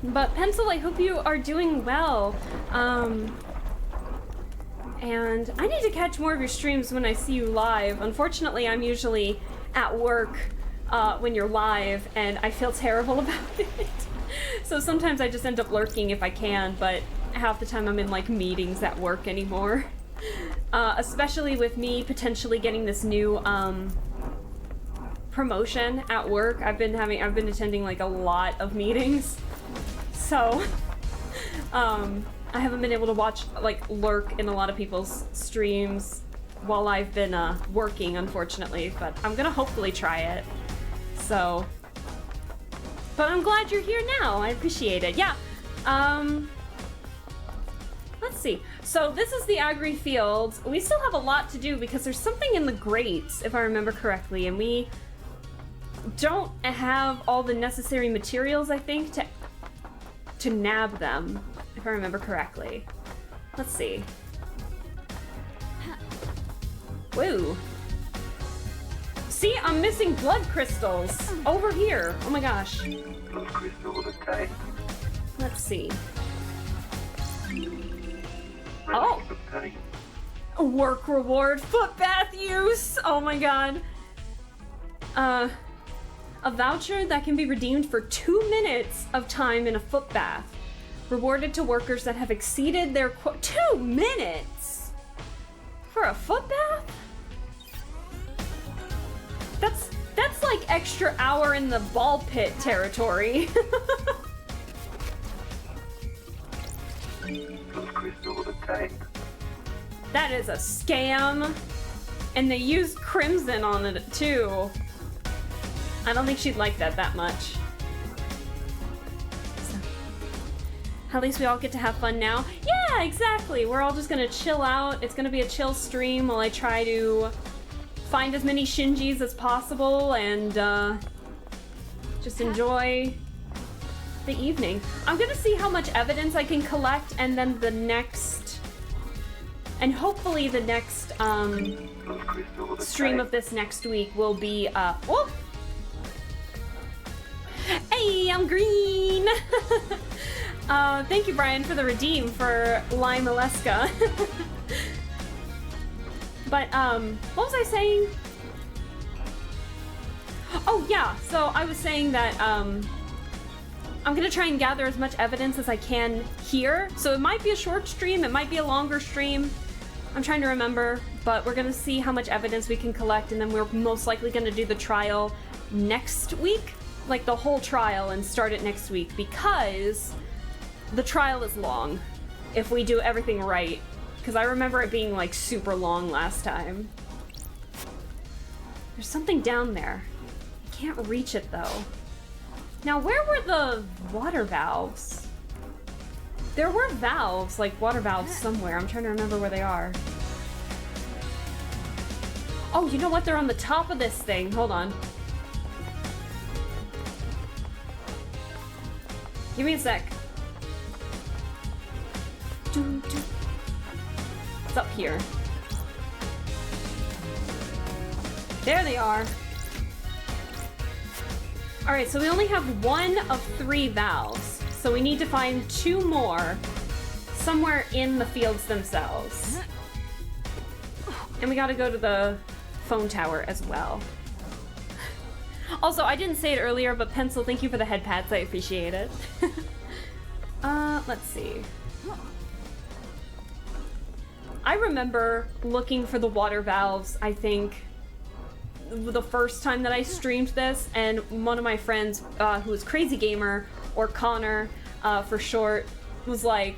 but Pencil, I hope you are doing well. And I need to catch more of your streams when I see you live. Unfortunately, I'm usually at work when you're live, and I feel terrible about it. So sometimes I just end up lurking if I can, but half the time I'm in like meetings at work anymore. Especially with me potentially getting this new promotion at work. I've been attending like a lot of meetings. So I haven't been able to lurk in a lot of people's streams while I've been working, unfortunately, but I'm gonna hopefully try it. So, but I'm glad you're here now. I appreciate it. Yeah. Let's see. So this is the Agri Fields. We still have a lot to do because there's something in the grates, if I remember correctly, and we don't have all the necessary materials, I think, to nab them, if I remember correctly. Let's see. Woo. See, I'm missing blood crystals over here. Oh my gosh. Blood crystal obtained. Let's see. Oh. Obtained. A work reward, foot bath use. Oh my god. A voucher that can be redeemed for 2 minutes of time in a foot bath. Rewarded to workers that have exceeded their 2 minutes? For a foot bath? That's like extra hour in the ball pit territory. Blood crystal obtained. That is a scam. And they used Crimson on it too. I don't think she'd like that much. So, at least we all get to have fun now. Yeah, exactly. We're all just gonna chill out. It's gonna be a chill stream while I try to find as many Shinjis as possible and just enjoy the evening. I'm gonna see how much evidence I can collect, and then the next, and hopefully the next stream of this next week will be whoop! Hey, I'm green! Thank you, Brian, for the redeem for Lime Alaska. But, what was I saying? Oh, yeah, so I was saying that, I'm gonna try and gather as much evidence as I can here. So it might be a short stream, it might be a longer stream. I'm trying to remember, but we're gonna see how much evidence we can collect, and then we're most likely gonna do the trial next week. Like the whole trial, and start it next week, because the trial is long if we do everything right. Because I remember it being like super long last time. There's something down there. I can't reach it though. Now, where were the water valves? There were valves, like water valves somewhere. I'm trying to remember where they are. Oh, you know what? They're on the top of this thing. Hold on. Give me a sec. It's up here. There they are. Alright, so we only have 1 of 3 valves. So we need to find 2 more somewhere in the fields themselves. And we gotta go to the phone tower as well. Also, I didn't say it earlier, but Pencil, thank you for the head pats. I appreciate it. Let's see. I remember looking for the water valves, I think, the first time that I streamed this, and one of my friends, who was Crazy Gamer, or Connor, for short, was like,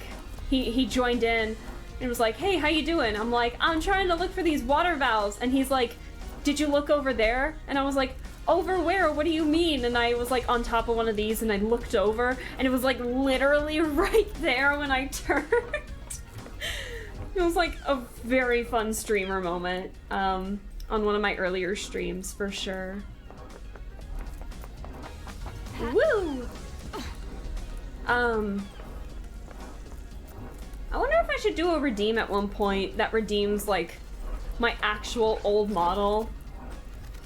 he joined in, and was like, hey, how you doing? I'm like, I'm trying to look for these water valves, and he's like, did you look over there? And I was like, over where? What do you mean? And I was like on top of one of these, and I looked over, and it was like literally right there when I turned. It was like a very fun streamer moment on one of my earlier streams, for sure. Woo! I wonder if I should do a redeem at one point that redeems, like, my actual old model.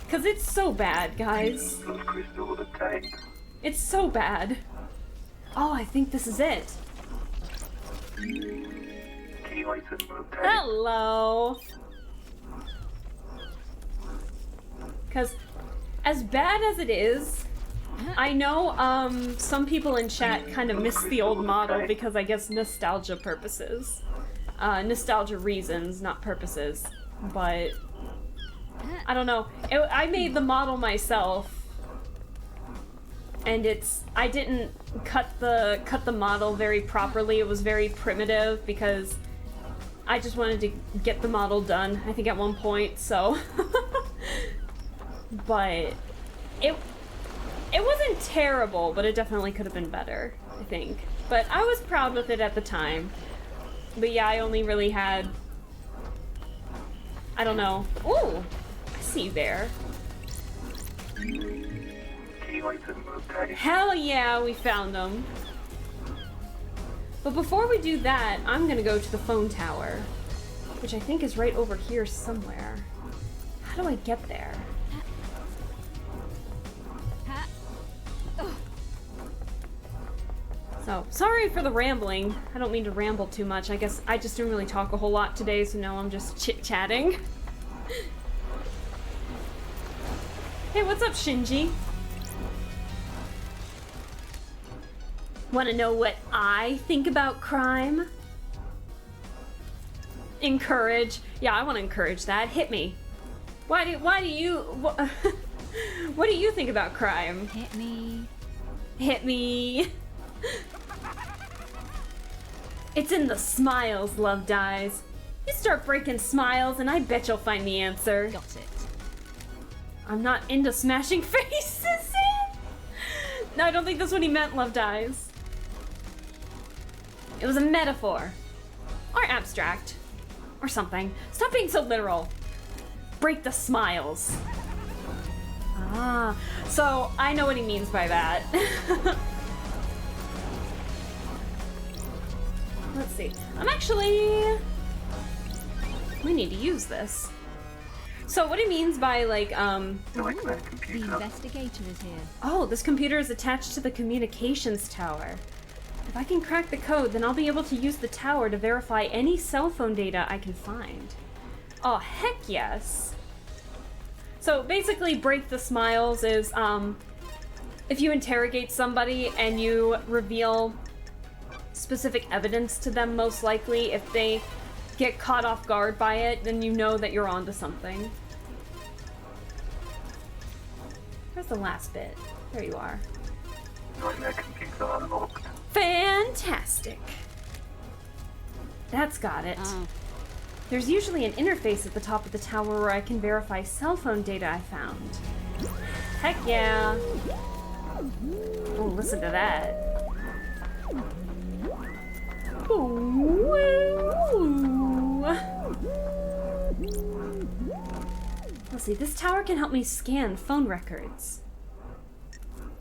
Because it's so bad, guys. Useless crystal obtained. It's so bad. Oh, I think this is it. Key item obtained. Hello. Because as bad as it is, I know some people in chat kind of miss the old model because I guess nostalgia purposes. Nostalgia reasons, not purposes. But I don't know. I made the model myself. And I didn't cut the model very properly. It was very primitive because I just wanted to get the model done, I think at one point, so. But it wasn't terrible, but it definitely could have been better, I think. But I was proud with it at the time. But yeah, I only really had, I don't know. Ooh, I see you there. Key item obtained. Hell yeah, we found them. But before we do that, I'm gonna go to the phone tower, which I think is right over here somewhere. How do I get there? So, sorry for the rambling. I don't mean to ramble too much. I guess I just didn't really talk a whole lot today, so now I'm just chit-chatting. Hey, what's up, Shinji? Wanna know what I think about crime? Encourage. Yeah, I wanna encourage that. Hit me. Why do you... What do you think about crime? Hit me. Hit me. It's in the smiles, Love Dies. You start breaking smiles and I bet you'll find the answer. Got it. I'm not into smashing faces. No, I don't think that's what he meant, Love Dies. It was a metaphor. Or abstract. Or something. Stop being so literal. Break the smiles. Ah, so I know what he means by that. Let's see. We need to use this. So what he means by like, Select that The computer. investigator is here. oh, this computer is attached to the communications tower. If I can crack the code, then I'll be able to use the tower to verify any cell phone data I can find. Oh, heck yes. So basically, break the smiles is, if you interrogate somebody and you reveal specific evidence to them, most likely, if they get caught off guard by it, then you know that you're onto something. Where's the last bit? There you are. Nightmare computer unlocked. Fantastic. That's got it. Oh, There's usually an interface at the top of the tower where I can verify cell phone data I found. Heck yeah. Oh, listen to that. Ooh. Let's see, this tower can help me scan phone records.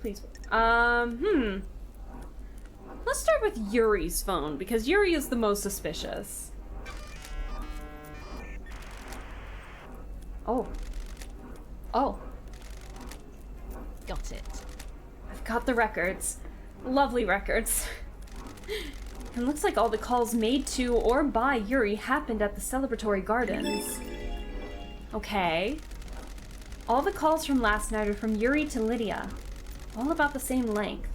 Please. Let's start with Yuri's phone, because Yuri is the most suspicious. Oh. Oh. got it. I've got the records. Lovely records. And looks like all the calls made to or by Yuri happened at the celebratory gardens. Okay. All the calls from last night are from Yuri to Lydia. All about the same length.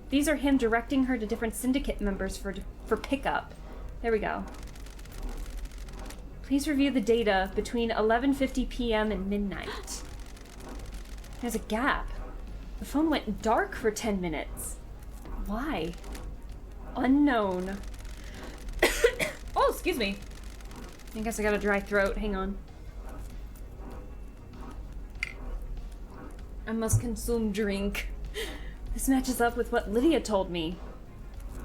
These are him directing her to different syndicate members for pickup. There we go. Please review the data between 11:50 p.m. and midnight. There's a gap. The phone went dark for 10 minutes. Why? Unknown. Oh, excuse me. I guess I got a dry throat. Hang on. I must consume drink. This matches up with what Lydia told me.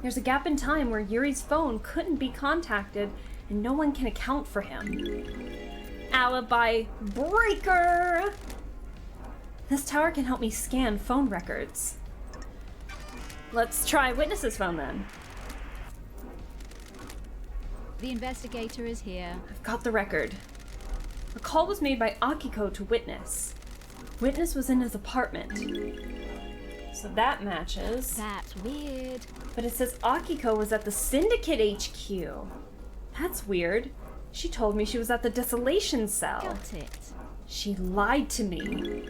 There's a gap in time where Yuri's phone couldn't be contacted and no one can account for him. Alibi breaker! This tower can help me scan phone records. Let's try Witness's phone then. The investigator is here. I've got the record. A call was made by Akiko to Witness. Witness was in his apartment. So that matches. That's weird. But it says Akiko was at the Syndicate HQ. That's weird. She told me she was at the Desolation Cell. Got it. She lied to me.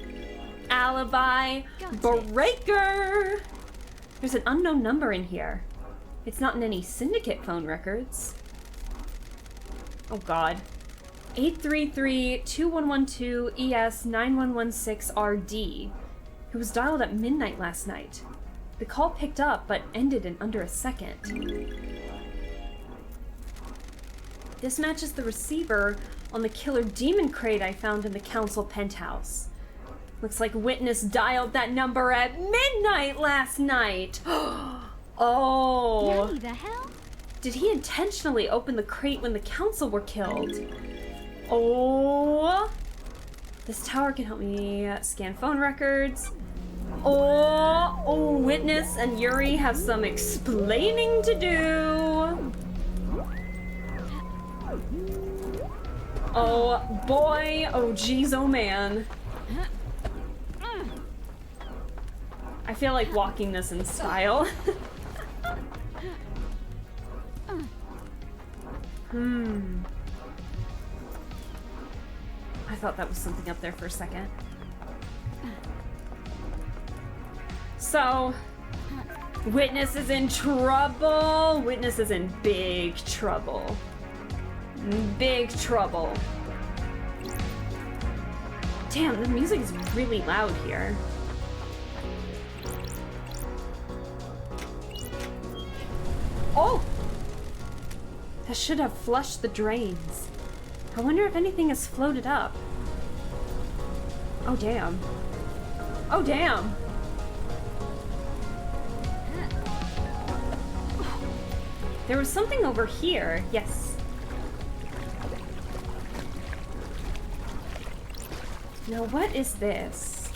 Alibi Got it. breaker! There's an unknown number in here. It's not in any Syndicate phone records. Oh god. 833-2112-ES9116RD. It was dialed at midnight last night. The call picked up, but ended in under a second. This matches the receiver on the killer demon crate I found in the council penthouse. Looks like Witness dialed that number at midnight last night. Oh. Yay, the hell? Did he intentionally open the crate when the council were killed? Oh. This tower can help me scan phone records. Oh, Witness and Yuri have some explaining to do. Oh boy, oh geez, oh man. I feel like walking this in style. I thought that was something up there for a second. So, Witness is in trouble. Witness is in big trouble. Big trouble. Damn, the music is really loud here. Oh! That should have flushed the drains. I wonder if anything has floated up. Oh, damn. Oh, damn! There was something over here. Yes. Now, what is this?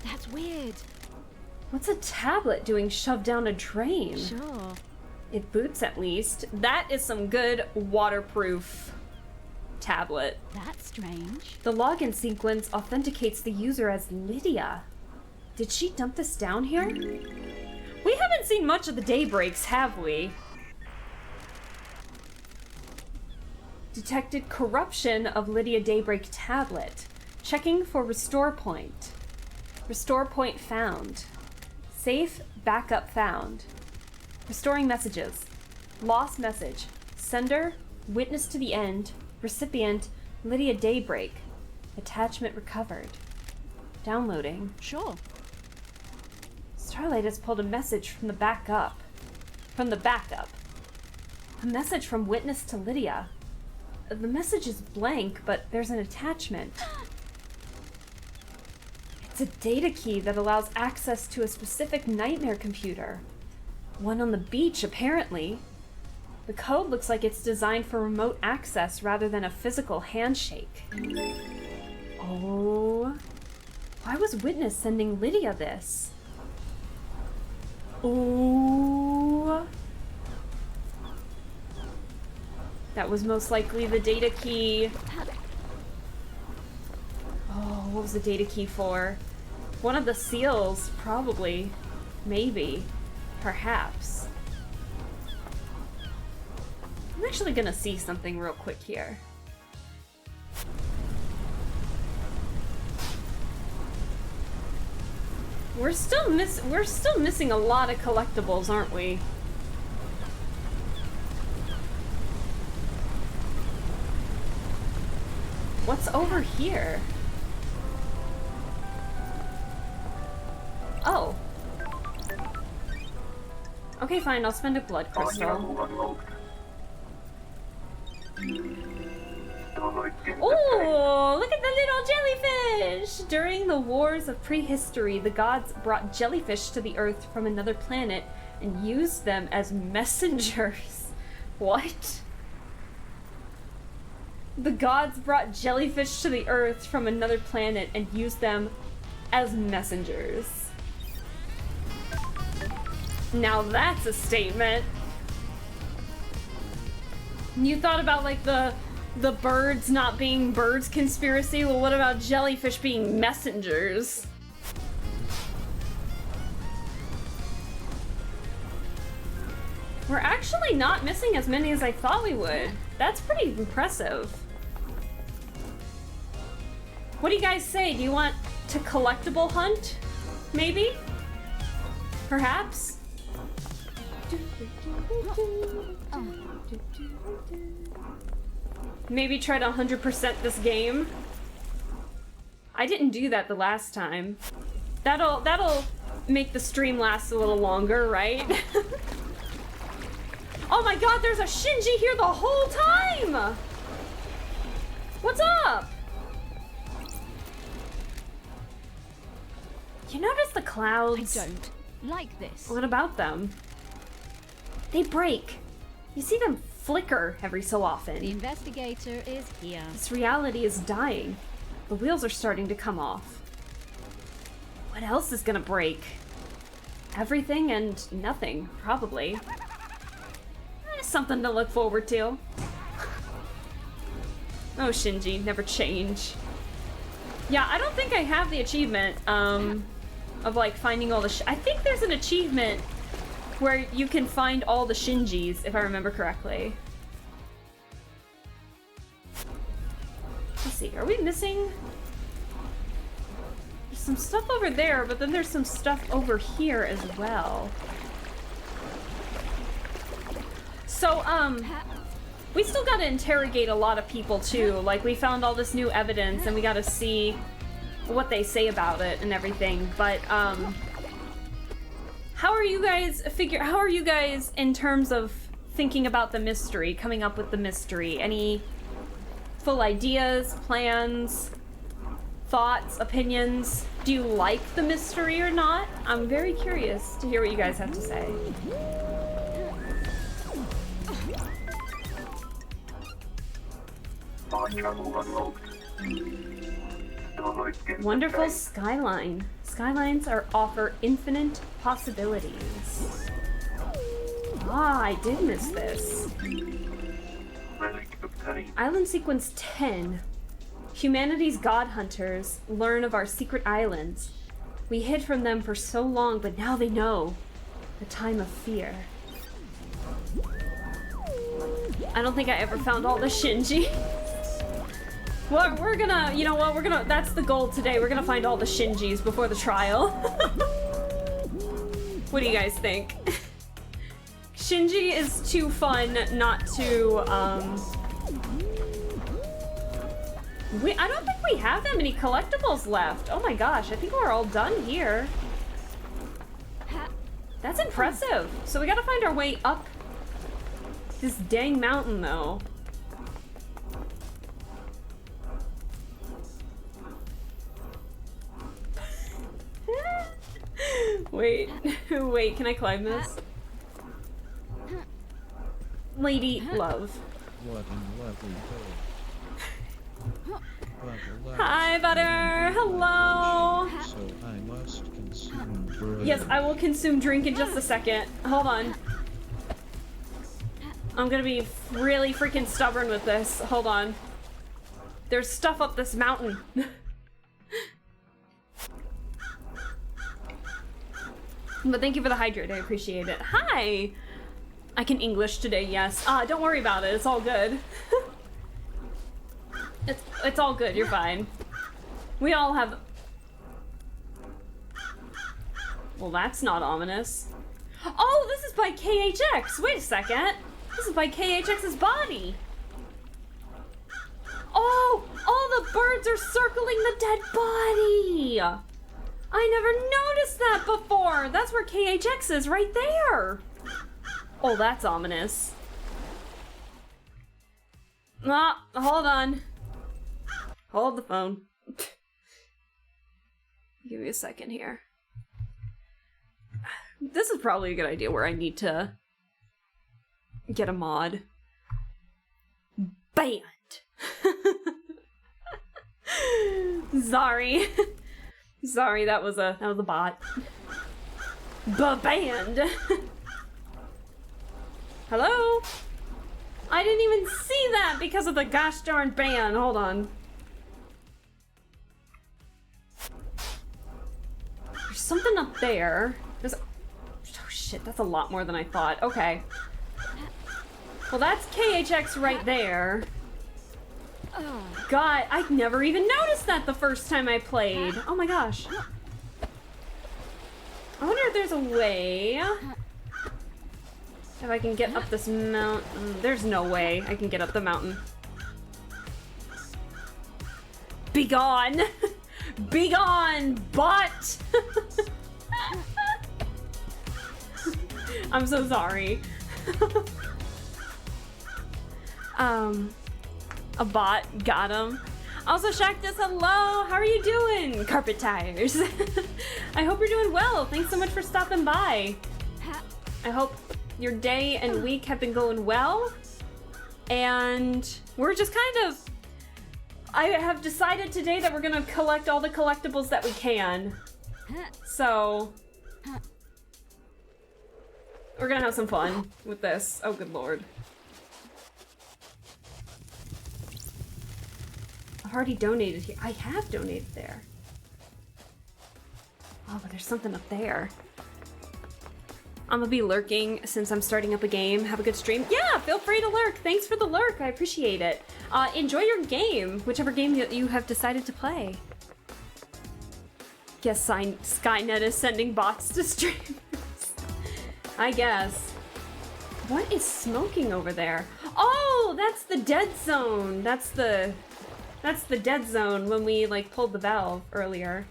That's weird. What's a tablet doing shoved down a drain? Sure. It boots at least. That is some good waterproof tablet. That's strange. The login sequence authenticates the user as Lydia. Did she dump this down here? We haven't seen much of the Daybreaks, have we? Detected corruption of Lydia Daybreak tablet. Checking for restore point. Restore point found. Safe backup found. Restoring messages. Lost message. Sender, witness to the end. Recipient, Lydia Daybreak. Attachment recovered. Downloading. Sure. Starlight has pulled a message from the backup. From the backup. A message from Witness to Lydia. The message is blank, but there's an attachment. It's a data key that allows access to a specific nightmare computer. One on the beach, apparently. The code looks like it's designed for remote access rather than a physical handshake. Oh. Why was Witness sending Lydia this? Oh. That was most likely the data key. Oh, what was the data key for? One of the seals, probably. Maybe. Perhaps. I'm actually gonna see something real quick here. We're still missing a lot of collectibles, aren't we? What's over here? Oh. Okay, fine, I'll spend a blood crystal. Oh, look at the little jellyfish! During the wars of prehistory, the gods brought jellyfish to the Earth from another planet and used them as messengers. What? The gods brought jellyfish to the Earth from another planet and used them as messengers. Now that's a statement. You thought about like the birds not being birds conspiracy? Well, what about jellyfish being messengers? We're actually not missing as many as I thought we would. That's pretty impressive. What do you guys say? Do you want to collectible hunt? Maybe? Perhaps? Maybe try to 100% this game. I didn't do that the last time. That'll make the stream last a little longer, right? Oh my god, there's a Shinji here the whole time! What's up? You notice the clouds? I don't like this. What about them? They break. You see them flicker every so The often. investigator is here. This reality is dying. The wheels are starting to come off. What else is gonna break? Everything and nothing, probably. Something to look forward to. Oh, Shinji, never change. Yeah, I don't think I have the achievement, of like finding all the I think there's an achievement where you can find all the Shinjis, if I remember correctly. Let's see, are we missing? There's some stuff over there, but then there's some stuff over here as well. So, we still gotta interrogate a lot of people too. Like, we found all this new evidence and we gotta see what they say about it and everything. But, how are you guys in terms of thinking about the mystery, coming up with the mystery? Any full ideas, plans, thoughts, opinions? Do you like the mystery or not? I'm very curious to hear what you guys have to say. Travel unlocked. Wonderful skyline. Skylines offer infinite possibilities. Ah, I did miss this. Island sequence 10. Humanity's god hunters learn of our secret islands. We hid from them for so long, but now they know. The time of fear. I don't think I ever found all the Shinji. Well, we're gonna, you know what, that's the goal today. We're gonna find all the Shinjis before the trial. What do you guys think? Shinji is too fun not to, I don't think we have that many collectibles left. Oh my gosh, I think we're all done here. That's impressive. So we gotta find our way up this dang mountain, though. Wait, wait, can I climb this? Lady Love. What in lovely day. Hi, Butter! Hello! So I must consume bread. Yes, I will consume drink in just a second. Hold on. I'm gonna be really freaking stubborn with this. Hold on. There's stuff up this mountain. But thank you for the hydrate, I appreciate it. Hi! I can English today, yes. Don't worry about it, it's all good. It's all good, you're fine. We all have... Well, that's not ominous. Oh, this is by KHX! Wait a second! This is by KHX's body! Oh! All the birds are circling the dead body! I never noticed that before! That's where KHX is, right there! Oh, that's ominous. Ah, hold on. Hold the phone. Give me a second here. This is probably a good idea where I need to get a mod. Banned! Sorry. Sorry, that was a bot. Banned. Hello? I didn't even see that because of the gosh darn ban. Hold on. There's something up there. There's... Oh shit, that's a lot more than I thought. Okay. Well, that's KHX right there. God, I never even noticed that the first time I played. Oh my gosh. I wonder if there's a way. If I can get up this mountain. There's no way I can get up the mountain. Be gone! Be gone, bot! I'm so sorry. A bot got him. Also, Shaktus, hello! How are you doing? Carpet tires. I hope you're doing well. Thanks so much for stopping by. I hope your day and week have been going well. And we're just kind of... I have decided today that we're gonna collect all the collectibles that we can. So... we're gonna have some fun with this. Oh, good lord. I've already donated here. I have donated there. Oh, but there's something up there. I'm gonna be lurking since I'm starting up a game. Have a good stream. Yeah, feel free to lurk. Thanks for the lurk. I appreciate it. Enjoy your game, whichever game you have decided to play. Guess Skynet is sending bots to streamers. I guess. What is smoking over there? Oh, that's the dead zone. That's the dead zone when we like pulled the valve earlier.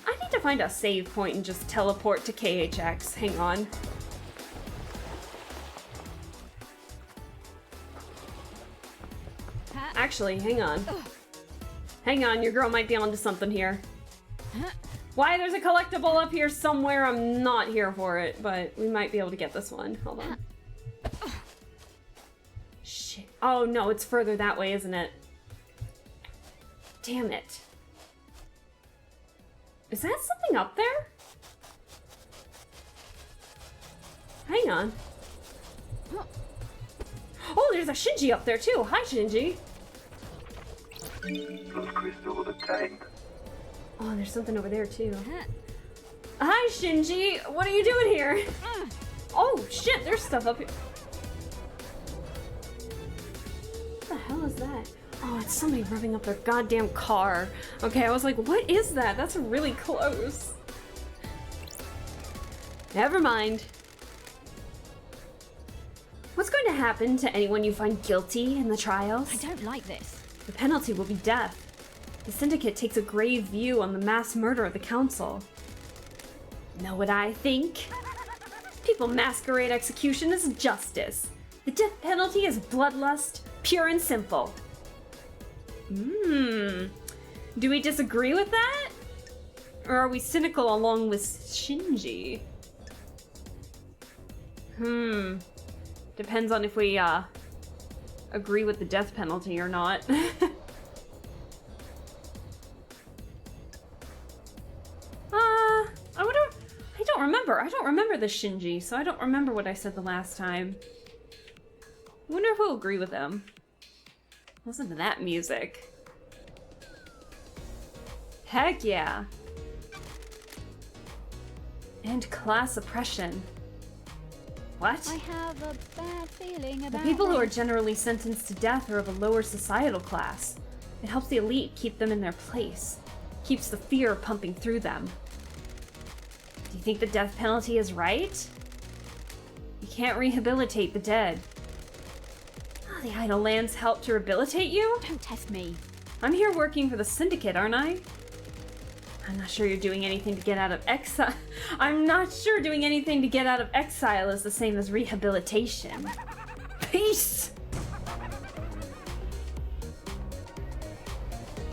I need to find a save point and just teleport to KHX. Hang on. Actually, hang on. Hang on, your girl might be onto something here. Why, there's a collectible up here somewhere. I'm not here for it, but we might be able to get this one. Hold on. Shit. Oh no, it's further that way, isn't it? Damn it. Is that something up there? Hang on. Oh, there's a Shinji up there too. Hi, Shinji. Those crystals obtained. Oh, there's something over there too. Hi, Shinji. What are you doing here? Oh, shit. There's stuff up here. What the hell is that? Oh, it's somebody revving up their goddamn car. Okay, I was like, what is that? That's really close. Never mind. What's going to happen to anyone you find guilty in the trials? I don't like this. The penalty will be death. The Syndicate takes a grave view on the mass murder of the Council. Know what I think? People masquerade execution as justice. The death penalty is bloodlust, pure and simple. Do we disagree with that? Or are we cynical along with Shinji? Depends on if we, agree with the death penalty or not. I don't remember the Shinji, so I don't remember what I said the last time. I wonder if we'll agree with him. Listen to that music. Heck yeah. And class oppression. What? I have a bad feeling The about people who are this. generally sentenced to death are of a lower societal class. It helps the elite keep them in their place. Keeps the fear pumping through them. Do you think the death penalty is right? You can't rehabilitate the dead. Oh, the Idle Lands help to rehabilitate you? Don't test me. I'm here working for the Syndicate, aren't I? I'm not sure you're doing anything to get out of exile. I'm not sure doing anything to get out of exile is the same as rehabilitation. Peace!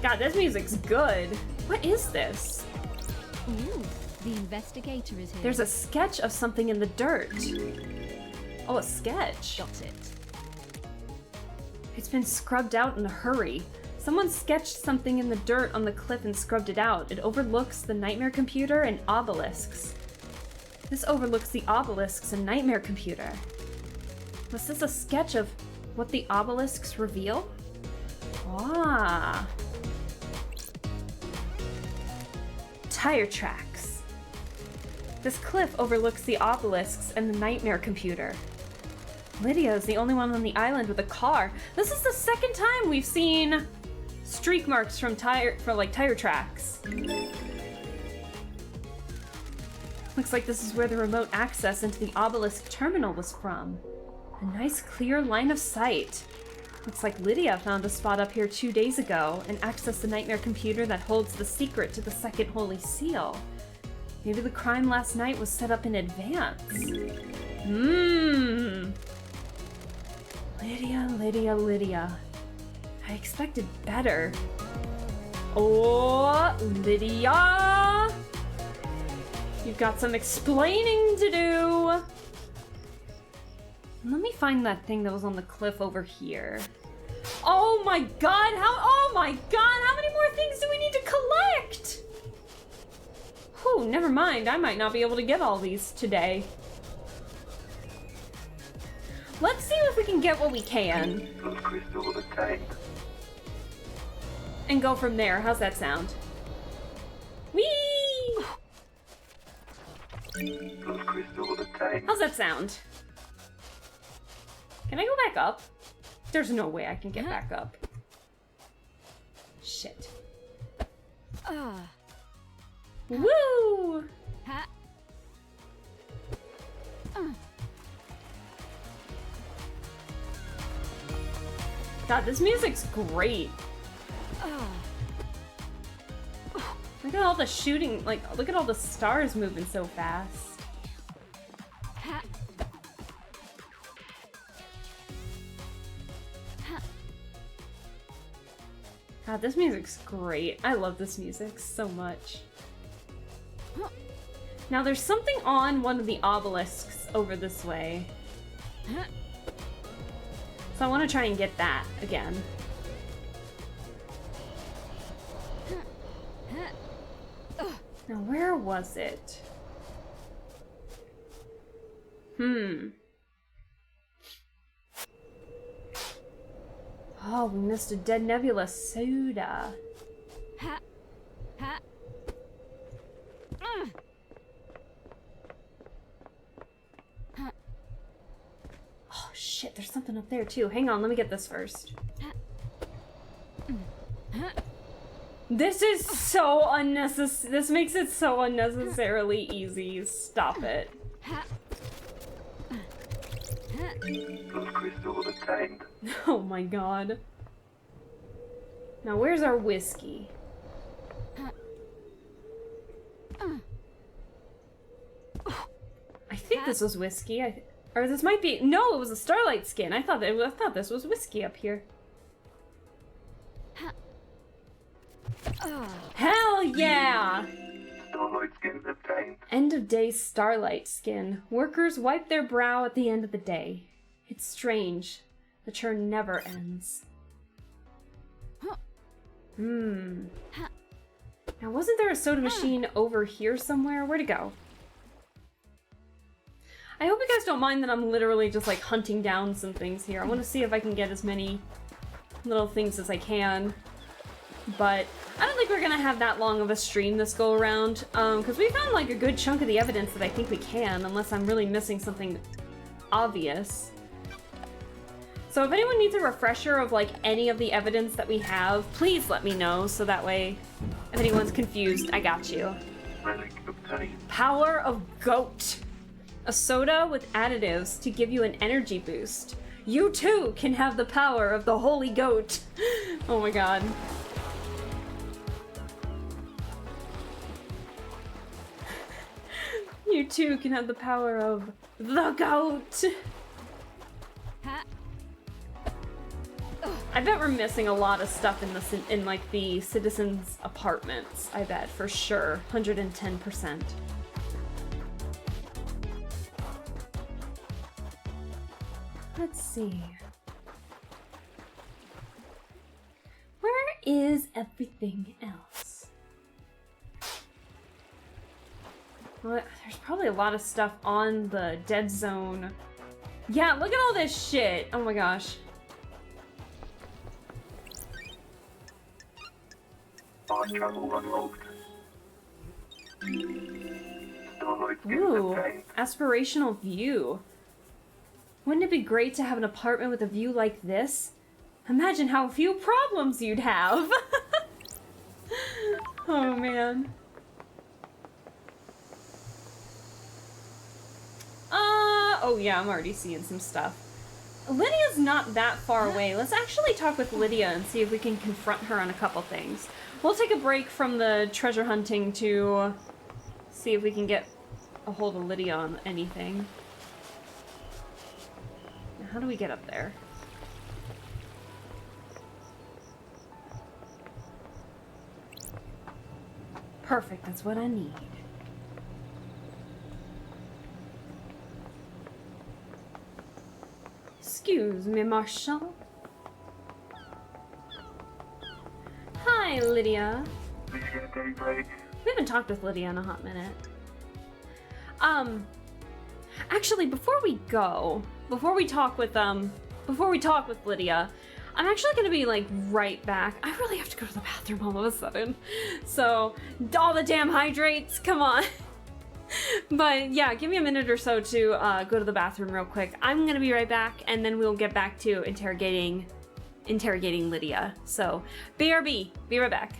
God, this music's good. What is this? Ooh, the investigator is here. There's a sketch of something in the dirt. Oh, a sketch. Got it. It's been scrubbed out in a hurry. Someone sketched something in the dirt on the cliff and scrubbed it out. It overlooks the Nightmare Computer and obelisks. This overlooks the obelisks and Nightmare Computer. Was this a sketch of What the obelisks reveal? Ah. Tire tracks. This cliff overlooks the obelisks and the nightmare computer. Lydia is the only one on the island with a car. This is the second time we've seen streak marks from tire tracks. Looks like this is where the remote access into the obelisk terminal was from. A nice clear line of sight. Looks like Lydia found a spot up here 2 days ago and accessed the nightmare computer that holds the secret to the second holy seal. Maybe the crime last night was set up in advance. Lydia. I expected better. Oh, Lydia! You've got some explaining to do. Let me find that thing that was on the cliff over here. Oh my god, how many more things do we need to collect? Whew, never mind, I might not be able to get all these today. Let's see if we can get what we can. Those crystals obtained. And go from there, how's that sound? Whee! Those crystals obtained. How's that sound? Can I go back up? There's no way I can get back up. Shit. Woo! Ha. God, this music's great. Look at all the shooting, like, look at all the stars moving so fast. Ha. God, this music's great. I love this music so much. Now, there's something on one of the obelisks over this way. So I want to try and get that again. Now, where was it? Oh, we missed a Dead Nebula soda. Ha. Ha. Oh shit, there's something up there too. Hang on, let me get this first. This is so unnecessary. This makes it so unnecessarily easy. Stop it. Those crystals obtained. Oh my god. Now where's our whiskey? I think this was whiskey. Or this might be. No, it was a Starlight skin. I thought this was whiskey up here. Hell yeah! Starlight skins obtained. End of day Starlight skin. Workers wipe their brow at the end of the day. It's strange. The churn never ends. Now, wasn't there a soda machine over here somewhere? Where'd it go? I hope you guys don't mind that I'm literally just like hunting down some things here. I want to see if I can get as many little things as I can. But I don't think we're gonna have that long of a stream this go around, because we found like a good chunk of the evidence that I think we can, unless I'm really missing something obvious. So if anyone needs a refresher of like any of the evidence that we have, please let me know, so that way if anyone's confused, I got you. Relic obtained. Power of Goat. A soda with additives to give you an energy boost. You too can have the power of the Holy Goat. Oh my god. You too can have the power of the goat. I bet we're missing a lot of stuff in like the citizens' apartments. I bet for sure, 110%. Let's see. Where is everything else? Well, there's probably a lot of stuff on the dead zone. Yeah, look at all this shit. Oh my gosh. Fine travel unlocked. Starlight skin Ooh, obtained. aspirational view. Wouldn't it be great to have an apartment with a view like this? Imagine how few problems you'd have. Oh man. Oh yeah, I'm already seeing some stuff. Lydia's not that far away. Let's actually talk with Lydia and see if we can confront her on a couple things. We'll take a break from the treasure hunting to see if we can get a hold of Lydia on anything. How do we get up there? Perfect, that's what I need. Excuse me, Marshall. Hi, Lydia. Mission daybreak. We haven't talked with Lydia in a hot minute. Actually, before we talk with Lydia, I'm actually gonna be like right back. I really have to go to the bathroom all of a sudden. So, all the damn hydrates, come on. But yeah, give me a minute or so to go to the bathroom real quick. I'm gonna be right back, and then we'll get back to interrogating Lydia. So, BRB, be right back.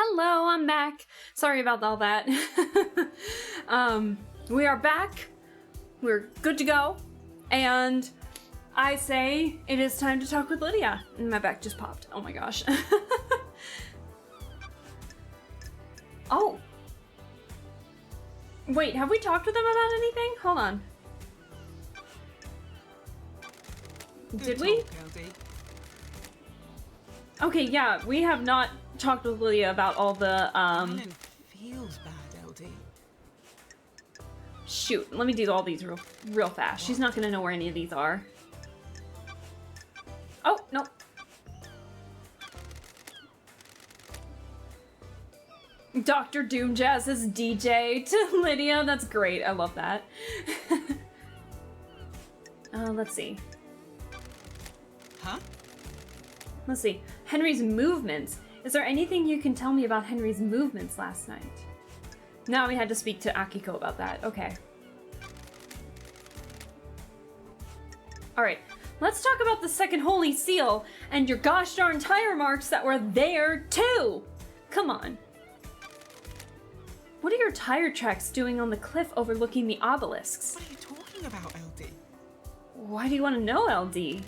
Hello, I'm back. Sorry about all that. We are back. We're good to go. And I say it is time to talk with Lydia. And my back just popped. Oh my gosh. Oh. Wait, have we talked with them about anything? Hold on. Did we? Okay, yeah, we have not talked with Lydia about all the, Feels bad, LD. Shoot, let me do all these real fast. She's not gonna know where any of these are. Oh, no. Dr. Doom Jazz is DJ to Lydia. That's great. I love that. Let's see. Huh? Let's see. Henry's movements. Is there anything you can tell me about Henry's movements last night? No, we had to speak to Akiko about that. Okay. Alright, let's talk about the second holy seal and your gosh darn tire marks that were there too! Come on. What are your tire tracks doing on the cliff overlooking the obelisks? What are you talking about, LD? Why do you want to know, LD?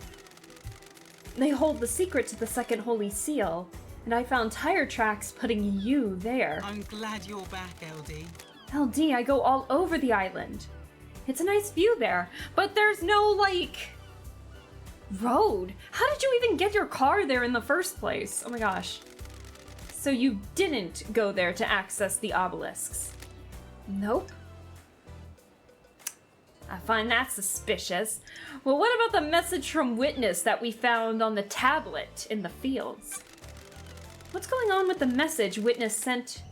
They hold the secret to the second holy seal, and I found tire tracks putting you there. I'm glad you're back, LD. LD, I go all over the island. It's a nice view there, but there's no, like, road. How did you even get your car there in the first place? Oh my gosh. So you didn't go there to access the obelisks? Nope. I find that suspicious. Well, what about the message from Witness that we found on the tablet in the fields? What's going on with the message Witness sent?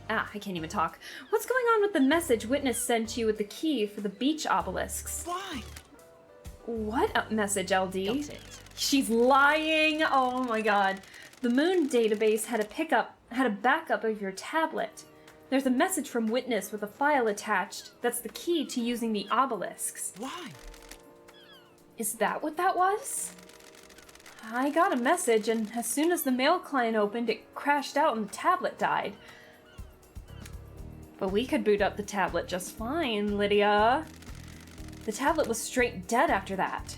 I can't even talk. What's going on with the message Witness sent you with the key for the beach obelisks? Why? What message, LD? Got it. She's lying! Oh my god. The Moon database had a backup of your tablet. There's a message from Witness with a file attached that's the key to using the obelisks. Why? Is that what that was? I got a message, and as soon as the mail client opened, it crashed out and the tablet died. But we could boot up the tablet just fine, Lydia. The tablet was straight dead after that.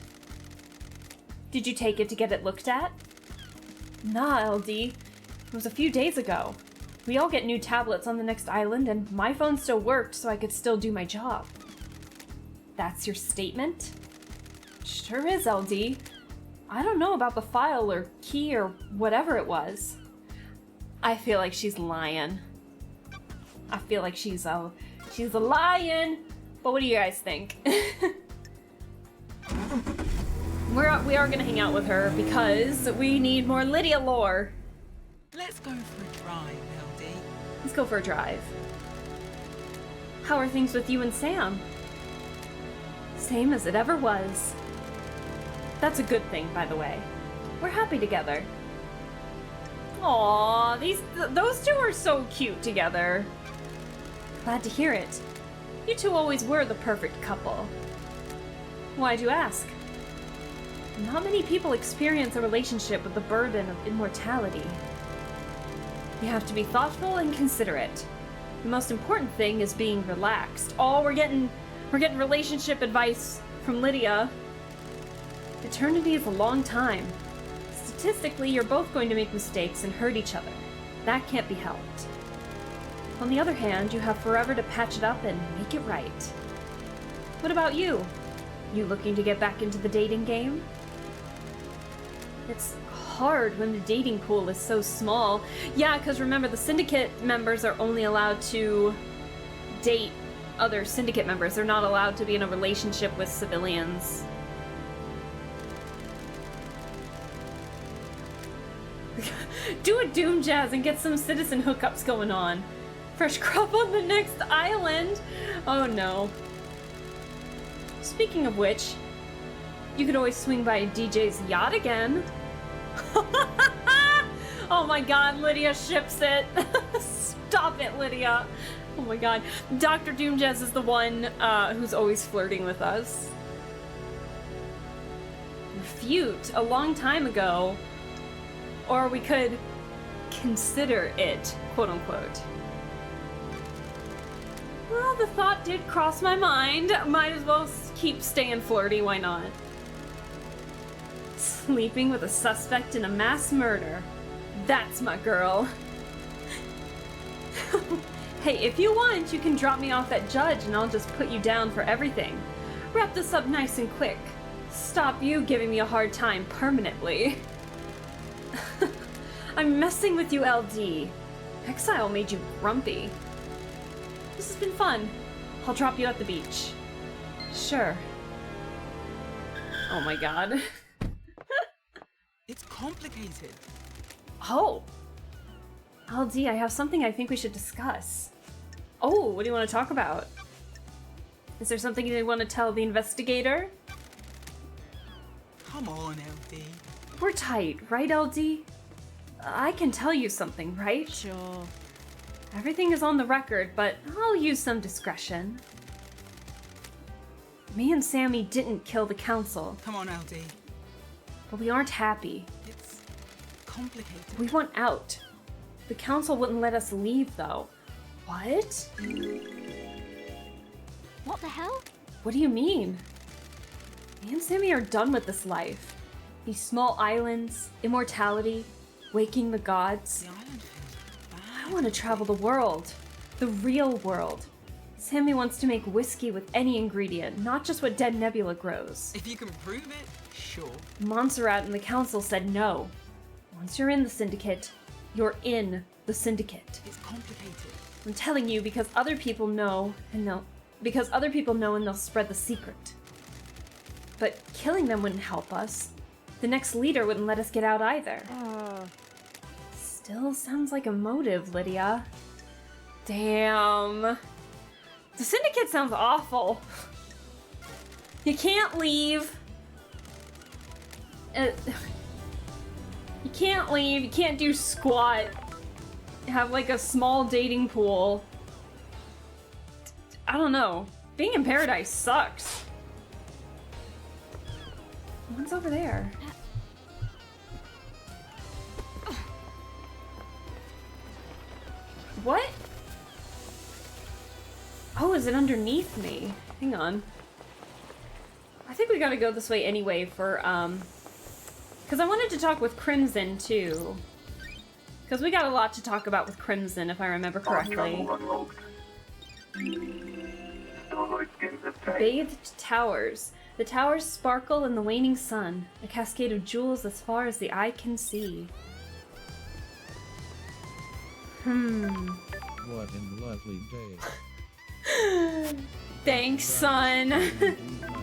Did you take it to get it looked at? Nah, LD. It was a few days ago. We all get new tablets on the next island, and my phone still worked, so I could still do my job. That's your statement? Sure is, LD. I don't know about the file or key or whatever it was. I feel like she's lying. I feel like she's a lion. But what do you guys think? We are gonna hang out with her because we need more Lydia lore. Let's go for a drive, LD. Let's go for a drive. How are things with you and Sam? Same as it ever was. That's a good thing, by the way. We're happy together. Aww, those two are so cute together. Glad to hear it. You two always were the perfect couple. Why'd you ask? Not many people experience a relationship with the burden of immortality. You have to be thoughtful and considerate. The most important thing is being relaxed. Oh, we're getting relationship advice from Lydia. Eternity is a long time. Statistically, you're both going to make mistakes and hurt each other. That can't be helped. On the other hand, you have forever to patch it up and make it right. What about you? You looking to get back into the dating game? It's hard when the dating pool is so small. Yeah, because remember, the syndicate members are only allowed to date other syndicate members. They're not allowed to be in a relationship with civilians. Do a Doom Jazz and get some citizen hookups going on. Fresh crop on the next island. Oh no. Speaking of which, you could always swing by DJ's yacht again. Oh my god, Lydia ships it. Stop it, Lydia. Oh my god. Dr. Doomjazz is the one who's always flirting with us. Refute a long time ago. Or we could consider it, quote unquote. Well, the thought did cross my mind. Might as well keep staying flirty, why not? Sleeping with a suspect in a mass murder. That's my girl. Hey, if you want, you can drop me off at Judge and I'll just put you down for everything. Wrap this up nice and quick. Stop you giving me a hard time permanently. I'm messing with you, LD. Exile made you grumpy. This has been fun. I'll drop you at the beach. Sure. Oh my god. It's complicated. Oh. LD, I have something I think we should discuss. Oh, what do you want to talk about? Is there something you want to tell the investigator? Come on, LD. We're tight, right, LD? I can tell you something, right? Sure. Everything is on the record, but I'll use some discretion. Me and Sammy didn't kill the council, Come on, LD. but we aren't happy. It's complicated. We want out. The council wouldn't let us leave, though. What? What the hell? What do you mean? Me and Sammy are done with this life. These small islands, immortality, waking the gods. The island feels I bad. want to travel the world. The real world. Sammy wants to make whiskey with any ingredient, not just what Dead Nebula grows. If you can prove it, sure. Montserrat and the council said no. Once you're in the syndicate, you're in the syndicate. It's complicated. I'm telling you because other people know and they'll spread the secret. But killing them wouldn't help us. The next leader wouldn't let us get out either. Still sounds like a motive, Lydia. Damn. The syndicate sounds awful. You can't leave. You can't leave. You can't do squat. Have like a small dating pool. I don't know. Being in paradise sucks. What's over there? What? Oh, is it underneath me? Hang on. I think we gotta go this way anyway for, because I wanted to talk with Crimson, too. Because we got a lot to talk about with Crimson, if I remember correctly. Channel unlocked. Starlight in the tank. Bathed towers. The towers sparkle in the waning sun, a cascade of jewels as far as the eye can see. What a lovely day. Thanks, son. I eat my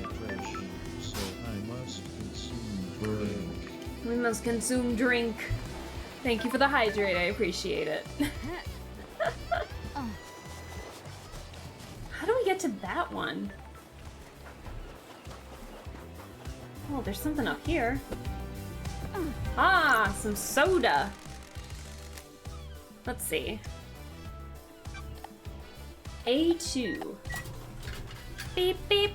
fresh, so I must consume drink. We must consume drink. Thank you for the hydrate, I appreciate it. How do we get to that one? Oh, there's something up here. Ah, some soda. Let's see. A2. Beep, beep.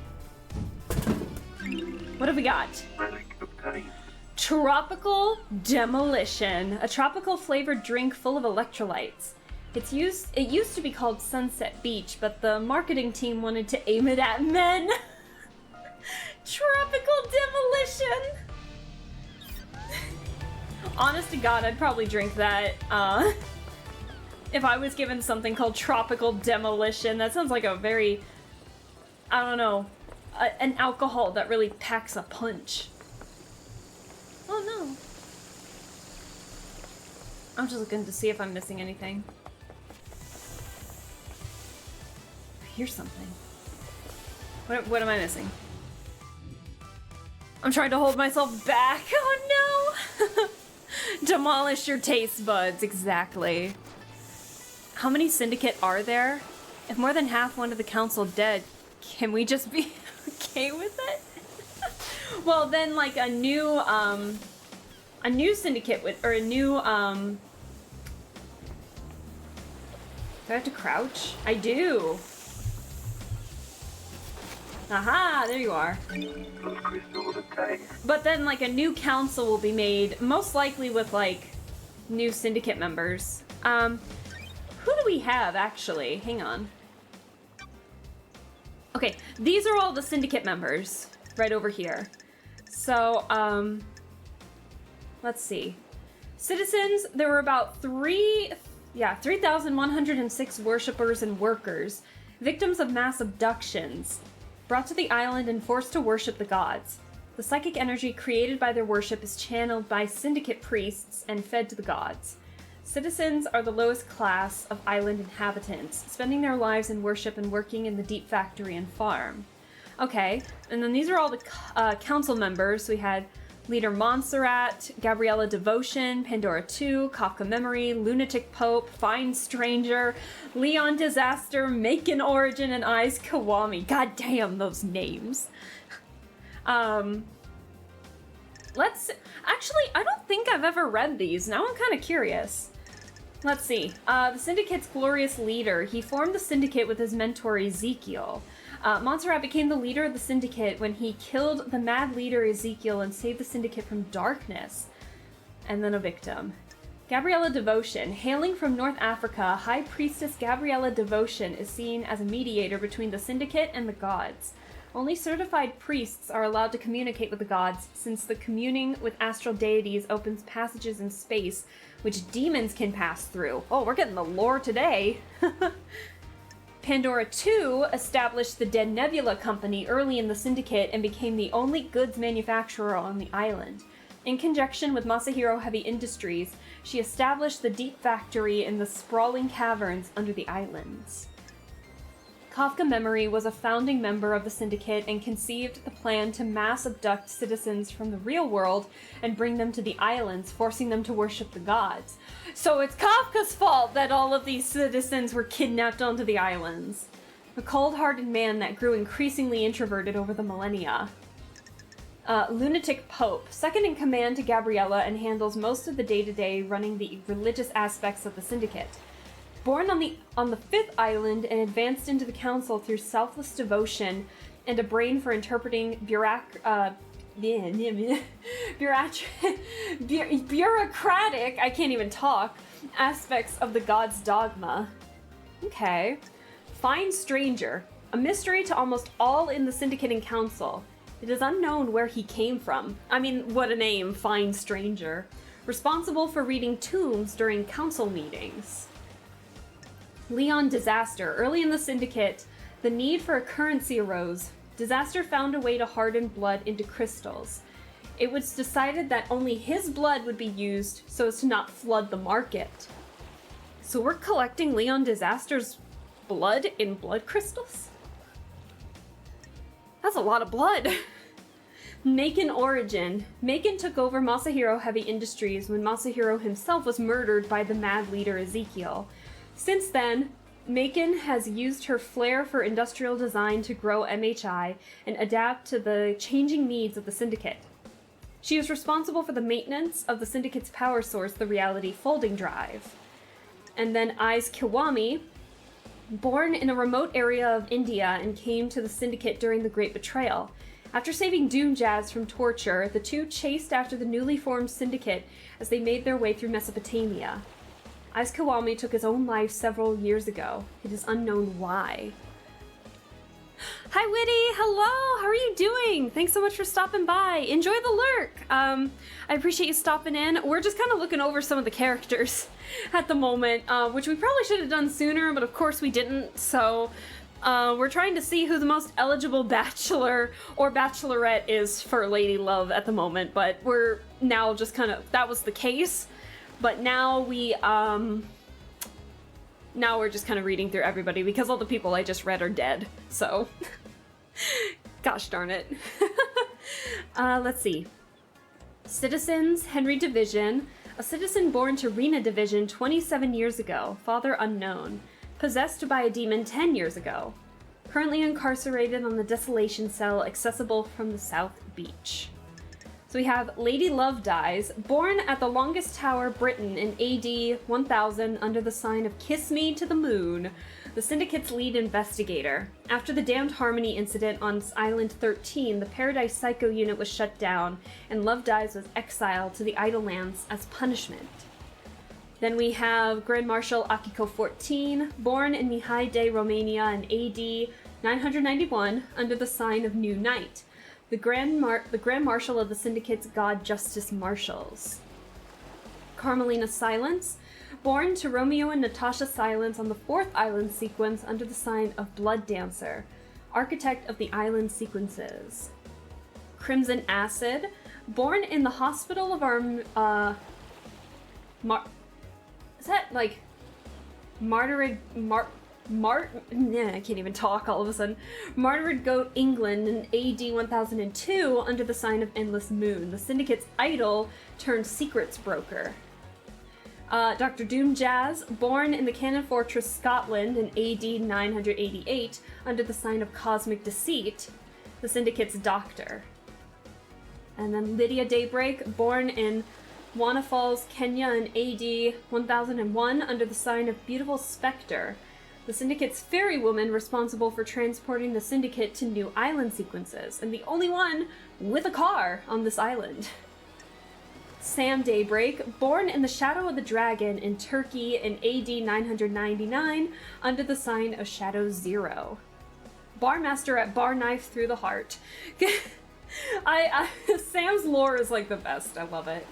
What have we got? Relic obtained. Tropical Demolition, a tropical flavored drink full of electrolytes. It used to be called Sunset Beach, but the marketing team wanted to aim it at men. Tropical Demolition. Honest to God, I'd probably drink that. If I was given something called Tropical Demolition, that sounds like a very, I don't know, an alcohol that really packs a punch. Oh no. I'm just looking to see if I'm missing anything. I hear something. What am I missing? I'm trying to hold myself back. Oh no! Demolish your taste buds, exactly. How many syndicate are there? If more than half wanted the council dead, can we just be okay with it? Well, then, like, a new syndicate with, or a new, do I have to crouch? I do. Aha, there you are. Plus crystals obtained. But then, like, a new council will be made, most likely with, like, new syndicate members. Who do we have, actually? Hang on. Okay, these are all the syndicate members, right over here. So, let's see. Citizens, there were about 3,106 worshippers and workers, victims of mass abductions, brought to the island and forced to worship the gods. The psychic energy created by their worship is channeled by syndicate priests and fed to the gods. Citizens are the lowest class of island inhabitants, spending their lives in worship and working in the deep factory and farm. Okay, and then these are all the council members. We had Leader Montserrat, Gabriella Devotion, Pandora 2, Kafka Memory, Lunatic Pope, Fine Stranger, Leon Disaster, Macon Origin, and Eyes Kawami. God damn those names. Actually, I don't think I've ever read these. Now I'm kind of curious. Let's see. The Syndicate's glorious leader. He formed the Syndicate with his mentor Ezekiel. Montserrat became the leader of the Syndicate when he killed the mad leader Ezekiel and saved the Syndicate from darkness. And then a victim. Gabriella Devotion. Hailing from North Africa, High Priestess Gabriella Devotion is seen as a mediator between the Syndicate and the gods. Only certified priests are allowed to communicate with the gods, since the communing with astral deities opens passages in space, which demons can pass through. Oh, we're getting the lore today! Pandora 2 established the Dead Nebula Company early in the Syndicate and became the only goods manufacturer on the island. In conjunction with Masahiro Heavy Industries, she established the Deep Factory in the sprawling caverns under the islands. Kafka Memory was a founding member of the Syndicate and conceived the plan to mass abduct citizens from the real world and bring them to the islands, forcing them to worship the gods. So it's Kafka's fault that all of these citizens were kidnapped onto the islands. A cold-hearted man that grew increasingly introverted over the millennia. Lunatic Pope, second in command to Gabriella and handles most of the day-to-day running the religious aspects of the Syndicate. Born on the fifth island and advanced into the council through selfless devotion and a brain for interpreting bureaucratic, I can't even talk, aspects of the god's dogma. Okay. Fine Stranger, a mystery to almost all in the Syndicate and council. It is unknown where he came from. I mean, what a name, Fine Stranger. Responsible for reading tombs during council meetings. Leon Disaster. Early in the Syndicate, the need for a currency arose. Disaster found a way to harden blood into crystals. It was decided that only his blood would be used so as to not flood the market. So we're collecting Leon Disaster's blood in blood crystals? That's a lot of blood. Macon Origin. Macon took over Masahiro Heavy Industries when Masahiro himself was murdered by the mad leader Ezekiel. Since then, Macon has used her flair for industrial design to grow MHI and adapt to the changing needs of the Syndicate. She is responsible for the maintenance of the Syndicate's power source, the Reality Folding Drive. And then Aiz Kiwami, born in a remote area of India and came to the Syndicate during the Great Betrayal. After saving Doom Jazz from torture, the two chased after the newly formed Syndicate as they made their way through Mesopotamia. Aiz Kiwami took his own life several years ago. It is unknown why. Hi Witty! Hello! How are you doing? Thanks so much for stopping by. Enjoy the lurk! I appreciate you stopping in. We're just kind of looking over some of the characters at the moment, which we probably should have done sooner, but of course we didn't, so we're trying to see who the most eligible bachelor or bachelorette is for Lady Love at the moment, but we're now just kind of, that was the case, but now now we're just kind of reading through everybody because all the people I just read are dead, so gosh darn it. Let's see. Citizens, Henry Division, a citizen born to Rena Division 27 years ago, father unknown, possessed by a demon 10 years ago, currently incarcerated on the Desolation Cell accessible from the South Beach. So we have Lady Love Dies, born at the Longest Tower, Britain in AD 1000 under the sign of Kiss Me to the Moon, the Syndicate's lead investigator. After the Damned Harmony incident on Island 13, the Paradise Psycho unit was shut down, and Love Dies was exiled to the Idle Lands as punishment. Then we have Grand Marshal Akiko 14, born in Mihai de Romania in AD 991 under the sign of New Night, the Grand Marshal of the Syndicate's God Justice Marshals. Carmelina Silence, born to Romeo and Natasha Silence on the 4th island sequence under the sign of Blood Dancer, architect of the island sequences. Crimson Acid, born in the Hospital of is that like I can't even talk all of a sudden. Martyred Goat, England in AD 1002 under the sign of Endless Moon, the Syndicate's idol turned secrets broker. Dr. Doom Jazz, born in the Cannon Fortress, Scotland in AD 988 under the sign of Cosmic Deceit, the Syndicate's doctor. And then Lydia Daybreak, born in Wana Falls, Kenya in AD 1001 under the sign of Beautiful Spectre, the Syndicate's ferrywoman responsible for transporting the Syndicate to new island sequences, and the only one with a car on this island. Sam Daybreak, born in the shadow of the dragon in Turkey in AD 999 under the sign of Shadow Zero. Barmaster at Bar Knife Through the Heart. Sam's lore is like the best. I love it.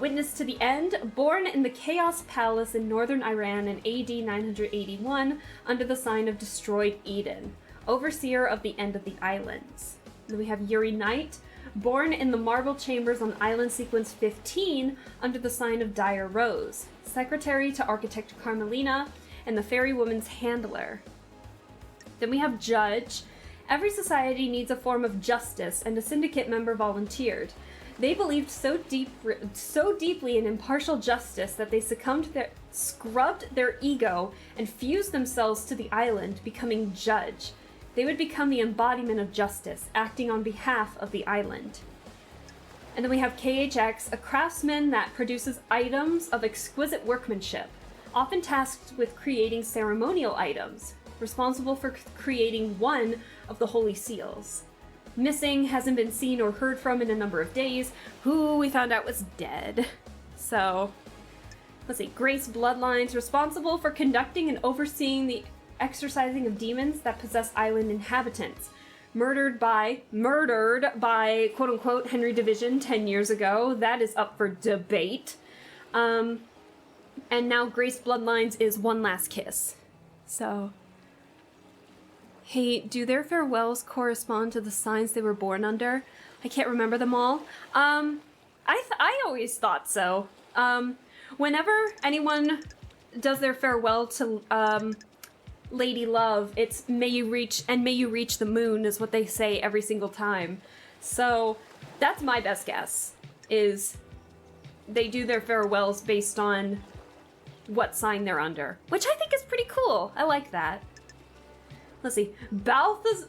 Witness to the End, born in the Chaos Palace in northern Iran in AD 981 under the sign of Destroyed Eden, overseer of the end of the islands. Then we have Yuri Knight, born in the Marble Chambers on Island Sequence 15 under the sign of Dire Rose, secretary to Architect Carmelina and the Ferrywoman's handler. Then we have Judge. Every society needs a form of justice, and a Syndicate member volunteered. They believed so deeply in impartial justice that they scrubbed their ego and fused themselves to the island, becoming Judge. They would become the embodiment of justice, acting on behalf of the island. And then we have KHX, a craftsman that produces items of exquisite workmanship, often tasked with creating ceremonial items, responsible for creating one of the Holy Seals. Missing, hasn't been seen or heard from in a number of days, who we found out was dead. So, let's see, Grace Bloodlines, responsible for conducting and overseeing the exorcising of demons that possess island inhabitants. Murdered by quote-unquote Henry Division 10 years ago. That is up for debate. And now Grace Bloodlines is One Last Kiss. So, hey, do their farewells correspond to the signs they were born under? I can't remember them all. I always thought so. Whenever anyone does their farewell to Lady Love, it's may you reach the moon is what they say every single time. So that's my best guess, is they do their farewells based on what sign they're under, which I think is pretty cool. I like that. Let's see, Balthazar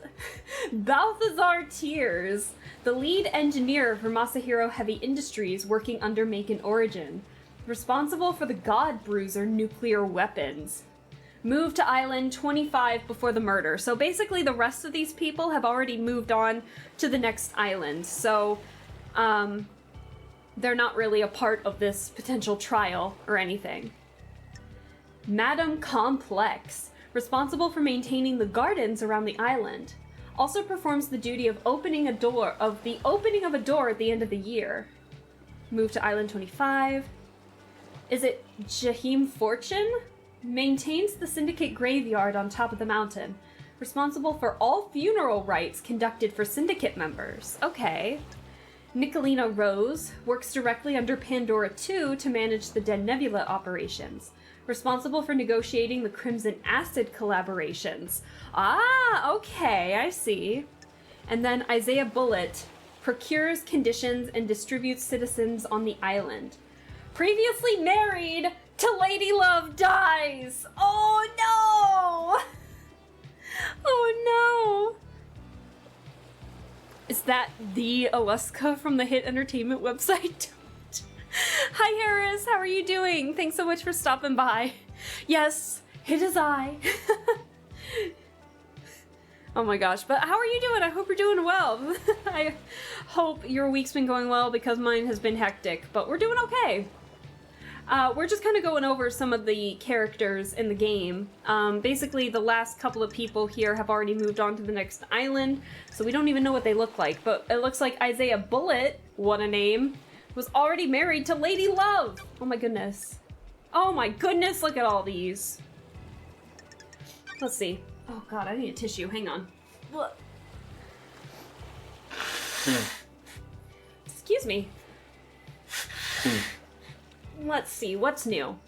Tears, the lead engineer for Masahiro Heavy Industries working under Macon Origin, responsible for the God Bruiser nuclear weapons. Moved to Island 25 before the murder. So basically the rest of these people have already moved on to the next island. So they're not really a part of this potential trial or anything. Madame Complex, responsible for maintaining the gardens around the island, also performs the duty of opening of the opening of a door at the end of the year. Moved to Island 25. Is it Jahim Fortune? Maintains the Syndicate graveyard on top of the mountain, responsible for all funeral rites conducted for Syndicate members. Okay. Nicolina Rose works directly under Pandora 2 to manage the Dead Nebula operations, responsible for negotiating the Crimson Acid collaborations. Ah, okay, I see. And then Isaiah Bullet procures conditions and distributes citizens on the island. Previously married to Lady Love dies! Oh no! Oh no! Is that the Alaska from the Hit Entertainment website? Hi Harris, how are you doing? Thanks so much for stopping by. Yes, it is I. Oh my gosh, but how are you doing? I hope you're doing well. I hope your week's been going well because mine has been hectic, but we're doing okay. We're just kind of going over some of the characters in the game. Basically, the last couple of people here have already moved on to the next island, so we don't even know what they look like. But it looks like Isaiah Bullet, what a name, was already married to Lady Love. Oh my goodness. Oh my goodness, look at all these. Let's see. Oh god, I need a tissue. Hang on. Excuse me. Let's see, what's new?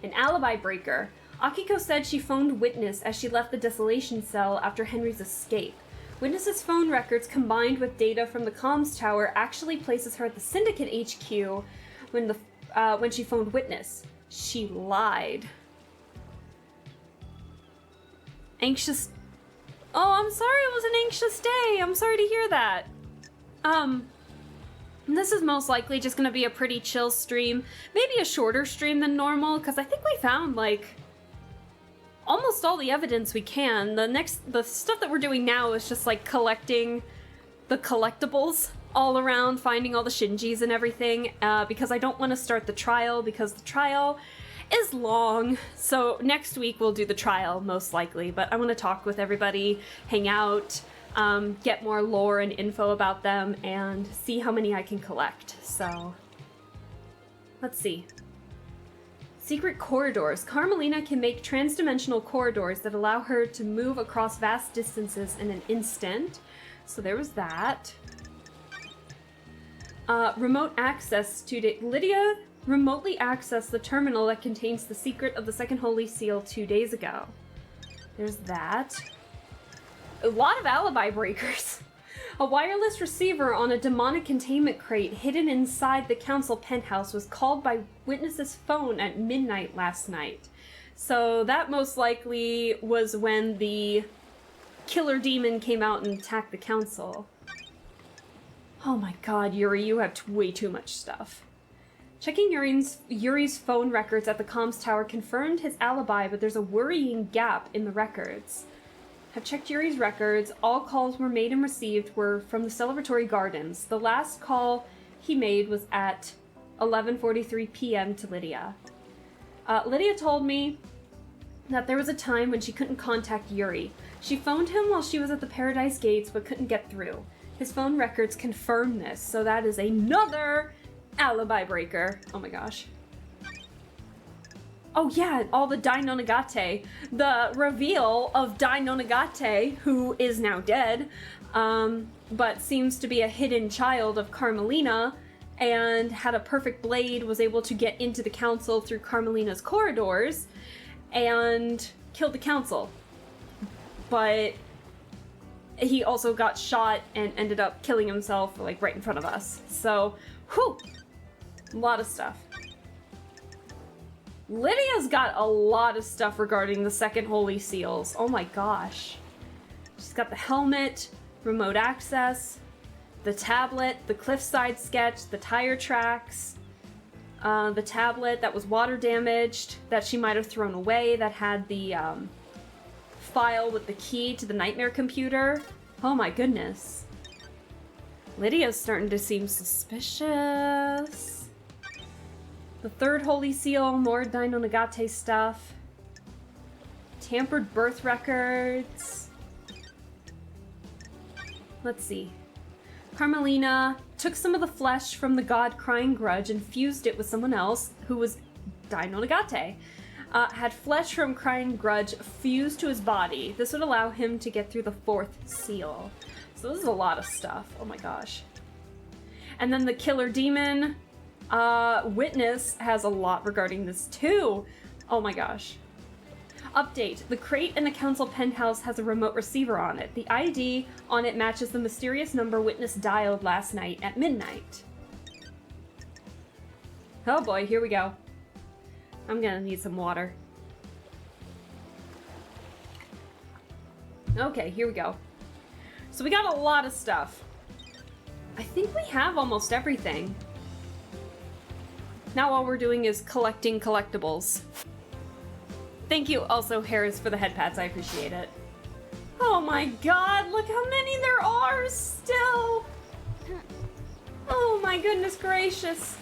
An alibi breaker. Akiko said she phoned Witness as she left the Desolation Cell after Henry's escape. Witness's phone records combined with data from the comms tower actually places her at the Syndicate HQ when she phoned Witness. She lied. Anxious... Oh, I'm sorry it was an anxious day. I'm sorry to hear that. This is most likely just gonna be a pretty chill stream. Maybe a shorter stream than normal, because I think we found, like, almost all the evidence we can. The stuff that we're doing now is just like collecting the collectibles all around, finding all the Shinjis and everything, because I don't want to start the trial, because the trial is long. So next week we'll do the trial, most likely, but I want to talk with everybody, hang out, get more lore and info about them, and see how many I can collect. So, let's see. Secret corridors. Carmelina can make transdimensional corridors that allow her to move across vast distances in an instant. So there was that. Remote access to Lydia remotely accessed the terminal that contains the secret of the Second Holy Seal 2 days ago. There's that. A lot of alibi breakers. A wireless receiver on a demonic containment crate hidden inside the council penthouse was called by witness's phone at midnight last night. So that most likely was when the killer demon came out and attacked the council. Oh my god, Yuri, you have way too much stuff. Checking Yuri's phone records at the comms tower confirmed his alibi, but there's a worrying gap in the records. Have checked Yuri's records. All calls were made and received were from the celebratory gardens. The last call he made was at 11:43 p.m. to Lydia. Lydia told me that there was a time when she couldn't contact Yuri. She phoned him while she was at the Paradise Gates but couldn't get through. His phone records confirm this, so that is another alibi breaker. Oh my gosh. Oh yeah, all the Dai no Nagate. The reveal of Dai no Nagate, who is now dead, but seems to be a hidden child of Carmelina, and had a perfect blade, was able to get into the council through Carmelina's corridors, and killed the council. But he also got shot and ended up killing himself, like, right in front of us. So, whew! A lot of stuff. Lydia's got a lot of stuff regarding the Second Holy Seals. Oh my gosh. She's got the helmet, remote access, the tablet, the cliffside sketch, the tire tracks, the tablet that was water damaged, that she might have thrown away, that had the file with the key to the nightmare computer. Oh my goodness. Lydia's starting to seem suspicious. The Third Holy Seal, more Dai no Nagate stuff. Tampered birth records. Let's see. Carmelina took some of the flesh from the god Crying Grudge and fused it with someone else who was Dai no Nagate. Had flesh from Crying Grudge fused to his body. This would allow him to get through the fourth seal. So this is a lot of stuff. Oh my gosh. And then the killer demon witness has a lot regarding this too. Oh my gosh. Update. The crate in the council penthouse has a remote receiver on it. The ID on it matches the mysterious number witness dialed last night at midnight. Oh boy, here we go. I'm gonna need some water. Okay, here we go. So we got a lot of stuff. I think we have almost everything. Now all we're doing is collecting collectibles. Thank you also, Harris, for the head pats. I appreciate it. Oh my god, look how many there are still! Oh my goodness gracious.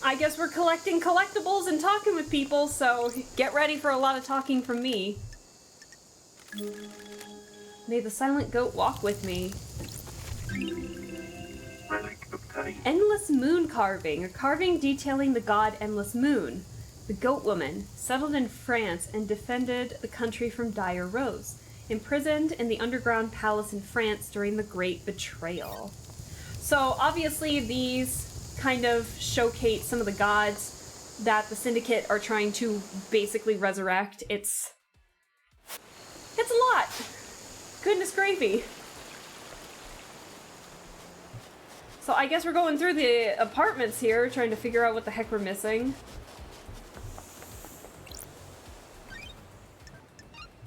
I guess we're collecting collectibles and talking with people, so get ready for a lot of talking from me. May the silent goat walk with me. Relic obtained. Endless Moon carving, a carving detailing the god Endless Moon. The goat woman settled in France and defended the country from dire Rose, imprisoned in the underground palace in France during the Great Betrayal. So obviously these kind of showcase some of the gods that the Syndicate are trying to basically resurrect. It's a lot. Goodness gravy. So I guess we're going through the apartments here, trying to figure out what the heck we're missing.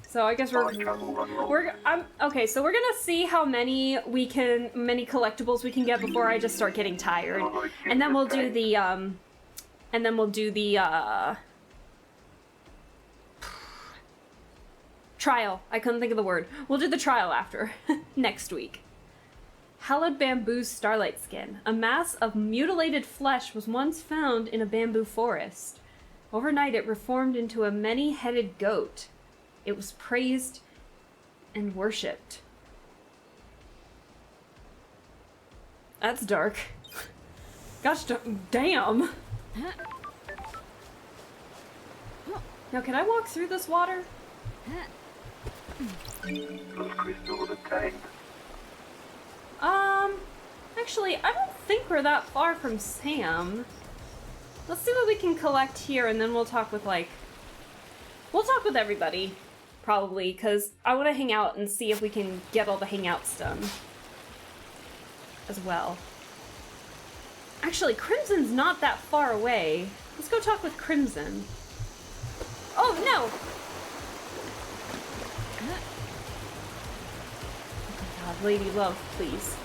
So I guess okay, so we're gonna see how many collectibles we can get before I just start getting tired. And then we'll do the And then we'll do the, trial. I couldn't think of the word. We'll do the trial after. Next week. Hallowed Bamboo's Starlight Skin. A mass of mutilated flesh was once found in a bamboo forest. Overnight it reformed into a many-headed goat. It was praised and worshipped. That's dark. Gosh, damn. Now, can I walk through this water? Those crystals obtained. Actually, I don't think we're that far from Sam. Let's see what we can collect here, and then we'll talk with, like... We'll talk with everybody, probably, because I want to hang out and see if we can get all the hangouts done. As well. Actually, Crimson's not that far away. Let's go talk with Crimson. Oh, no! Oh, God, Lady Love, please.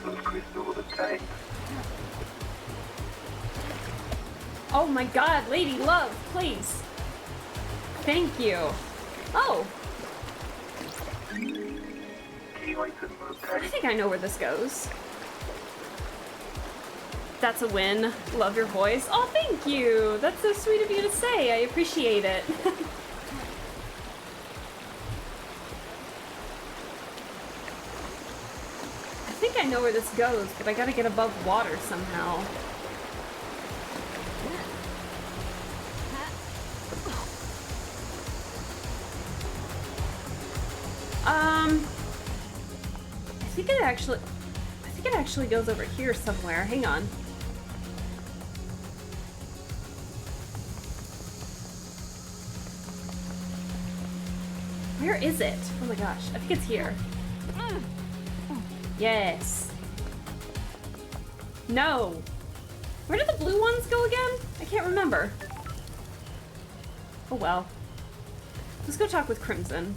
Those crystals obtained. Oh my God, Lady Love, please. Thank you. Oh, Key item I obtained. think I know where this goes. That's a win. Love your voice. Oh, thank you. That's so sweet of you to say. I appreciate it. I think I know where this goes, but I gotta get above water somehow. I think it actually goes over here somewhere. Hang on. Where is it? Oh my gosh, I think it's here. Yes. No. Where did the blue ones go again? I can't remember. Oh well. Let's go talk with Crimson.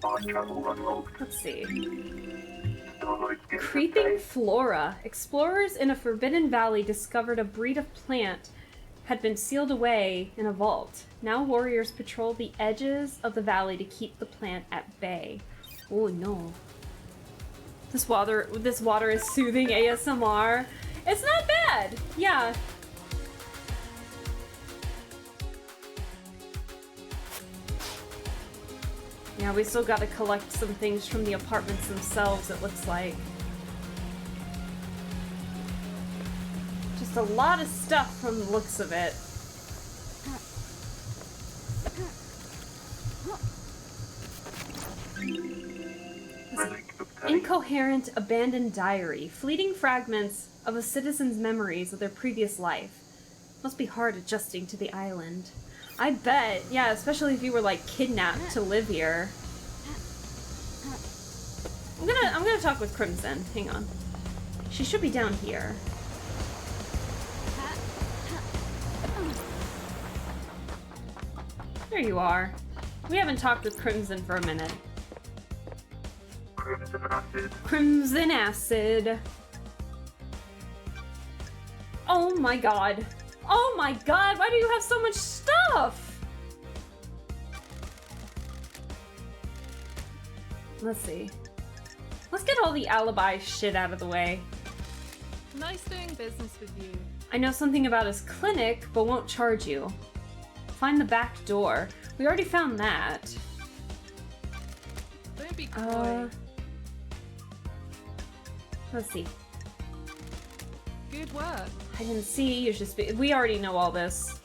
Fast travel unlocked. Let's see. Starlight skin Creeping obtained. flora. Explorers in a forbidden valley discovered a breed of plant had been sealed away in a vault. Now warriors patrol the edges of the valley to keep the plant at bay. Oh no. This water is soothing ASMR. It's not bad. Yeah. Yeah, we still gotta collect some things from the apartments themselves, it looks like. Just a lot of stuff from the looks of it. Relic obtained. Incoherent, abandoned diary. Fleeting fragments of a citizen's memories of their previous life. Must be hard adjusting to the island. I bet. Yeah, especially if you were, like, kidnapped to live here. I'm gonna talk with Crimson. Hang on. She should be down here. There you are. We haven't talked with Crimson for a minute. Crimson acid. Crimson acid. Oh my god. Oh my god, why do you have so much stuff? Let's see. Let's get all the alibi shit out of the way. Nice doing business with you. I know something about his clinic, but won't charge you. Find the back door. We already found that. Don't be coy. Let's see. Good work. I didn't see. You should speak. We already know all this.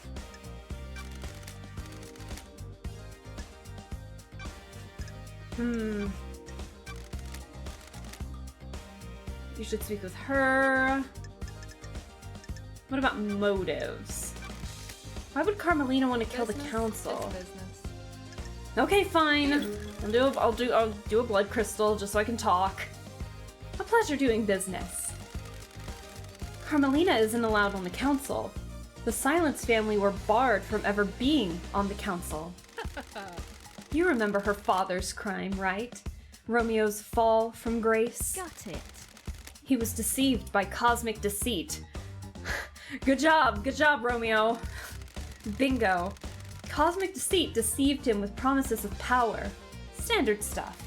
You should speak with her. What about motives? Why would Carmelina want to kill the Business council? is business. Okay, fine. I'll do a blood crystal just so I can talk. A pleasure doing business. Carmelina isn't allowed on the council. The Silence family were barred from ever being on the council. You remember her father's crime, right? Romeo's fall from grace. Got it. He was deceived by cosmic deceit. Good job, Romeo. Bingo. Cosmic deceit deceived him with promises of power. Standard stuff.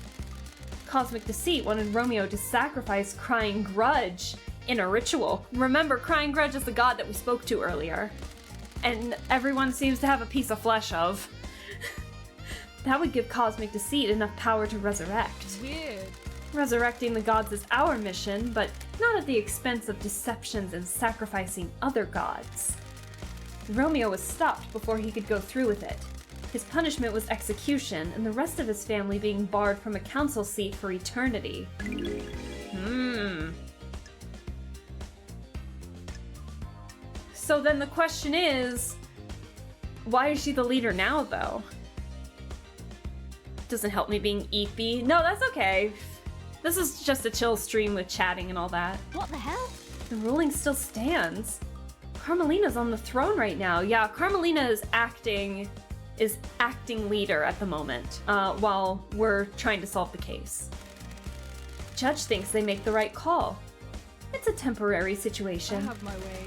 Cosmic deceit wanted Romeo to sacrifice Crying Grudge in a ritual. Remember, Crying Grudge is the god that we spoke to earlier. And everyone seems to have a piece of flesh of. That would give Cosmic Deceit enough power to resurrect. Weird. Resurrecting the gods is our mission, but not at the expense of deceptions and sacrificing other gods. Romeo was stopped before he could go through with it. His punishment was execution, and the rest of his family being barred from a council seat for eternity. So then the question is, why is she the leader now, though? Doesn't help me being eepy. No, that's okay. This is just a chill stream with chatting and all that. What the hell? The ruling still stands. Carmelina's on the throne right now. Yeah, Carmelina is acting leader at the moment, while we're trying to solve the case. Judge thinks they make the right call. It's a temporary I situation. have my way.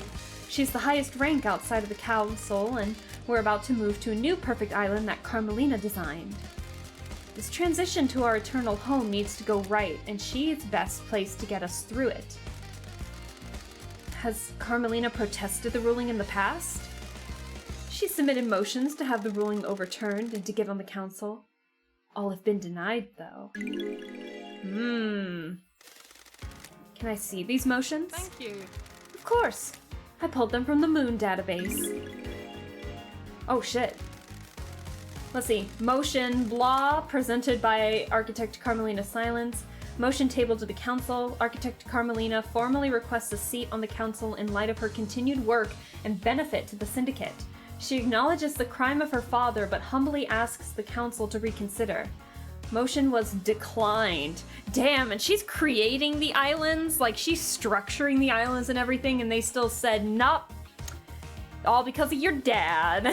She's the highest rank outside of the council, and we're about to move to a new perfect island that Carmelina designed. This transition to our eternal home needs to go right, and she is best placed to get us through it. Has Carmelina protested the ruling in the past? She submitted motions to have the ruling overturned and to get on the council. All have been denied, though. Can I see these motions? Thank you. Of course. I pulled them from the Moon database. Oh shit. Let's see. Motion blah presented by Architect Carmelina Silence. Motion tabled to the council. Architect Carmelina formally requests a seat on the council in light of her continued work and benefit to the syndicate. She acknowledges the crime of her father but humbly asks the council to reconsider. Motion was declined. Damn, and she's creating the islands, like she's structuring the islands and everything, and they still said, nope. All because of your dad.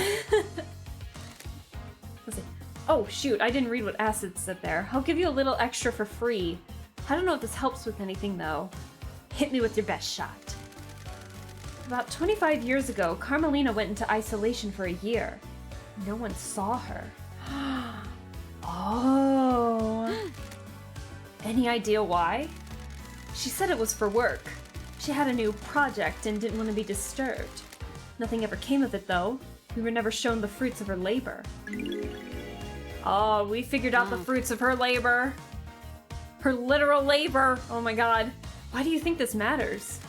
Let's see. Oh, shoot, I didn't read what Acid said there. I'll give you a little extra for free. I don't know if this helps with anything, though. Hit me with your best shot. About 25 years ago, Carmelina went into isolation for a year. No one saw her. Oh. Any idea why? She said it was for work. She had a new project and didn't want to be disturbed. Nothing ever came of it, though. We were never shown the fruits of her labor. Oh, we figured out the fruits of her labor. Her literal labor. Oh my god. Why do you think this matters?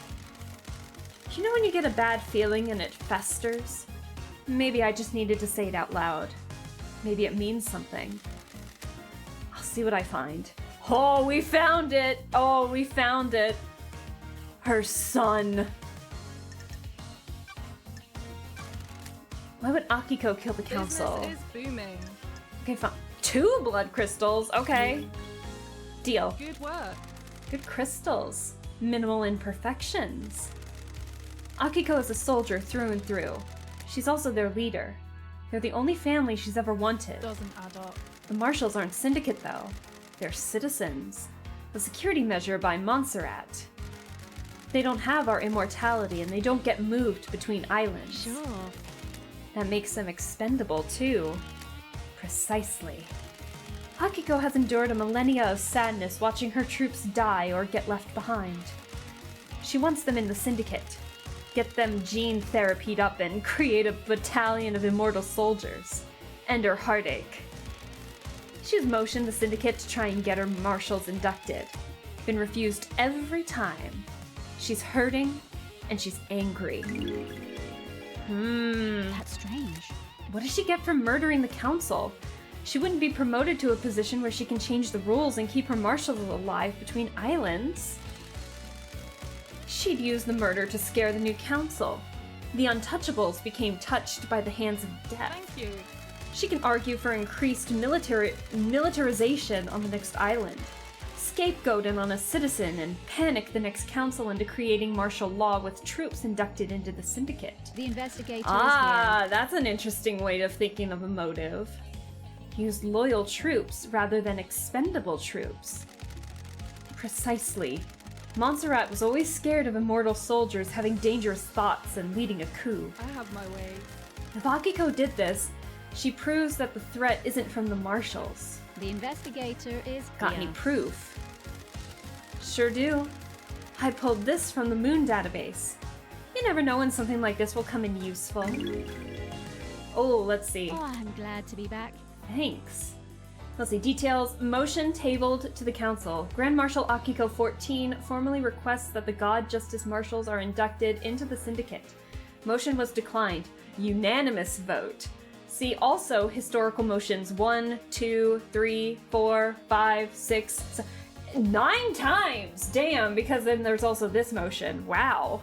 You know when you get a bad feeling and it festers? Maybe I just needed to say it out loud. Maybe it means something. I'll see what I find. Oh, we found it! Oh, we found it! Her son. Why would Akiko kill the council? Business is booming. Okay, fine. 2 blood crystals, okay. Deal. Good work. Good crystals. Minimal imperfections. Akiko is a soldier through and through. She's also their leader. They're the only family she's ever wanted. Doesn't add up. The Marshals aren't syndicate, though. They're citizens. A security measure by Montserrat. They don't have our immortality, and they don't get moved between islands. Sure. That makes them expendable, too. Precisely. Akiko has endured a millennia of sadness watching her troops die or get left behind. She wants them in the syndicate. Get them gene therapied up and create a battalion of immortal soldiers. End her heartache. She's motioned the syndicate to try and get her marshals inducted. Been refused every time. She's hurting, and she's angry. That's strange. What does she get from murdering the council? She wouldn't be promoted to a position where she can change the rules and keep her marshals alive between islands. She'd use the murder to scare the new council. The Untouchables became touched by the hands of death. Thank you. She can argue for increased militarization on the next island, scapegoat it on a citizen, and panic the next council into creating martial law with troops inducted into the syndicate. The investigator is Ah, that's an interesting way of thinking of a motive. Use loyal troops rather than expendable troops. Precisely. Montserrat was always scared of immortal soldiers having dangerous thoughts and leading a coup. I have my way. If Akiko did this, she proves that the threat isn't from the marshals. The investigator is Got here. any proof? Sure do. I pulled this from the Moon database. You never know when something like this will come in useful. Oh, let's see. Oh, I'm glad to be back. Thanks. Let's see. Details. Motion tabled to the council. Grand Marshal Akiko 14 formally requests that the God Justice Marshals are inducted into the syndicate. Motion was declined. Unanimous vote. See also historical motions 1, 2, 3, 4, 5, 6, 9 times! Damn, because then there's also this motion. Wow.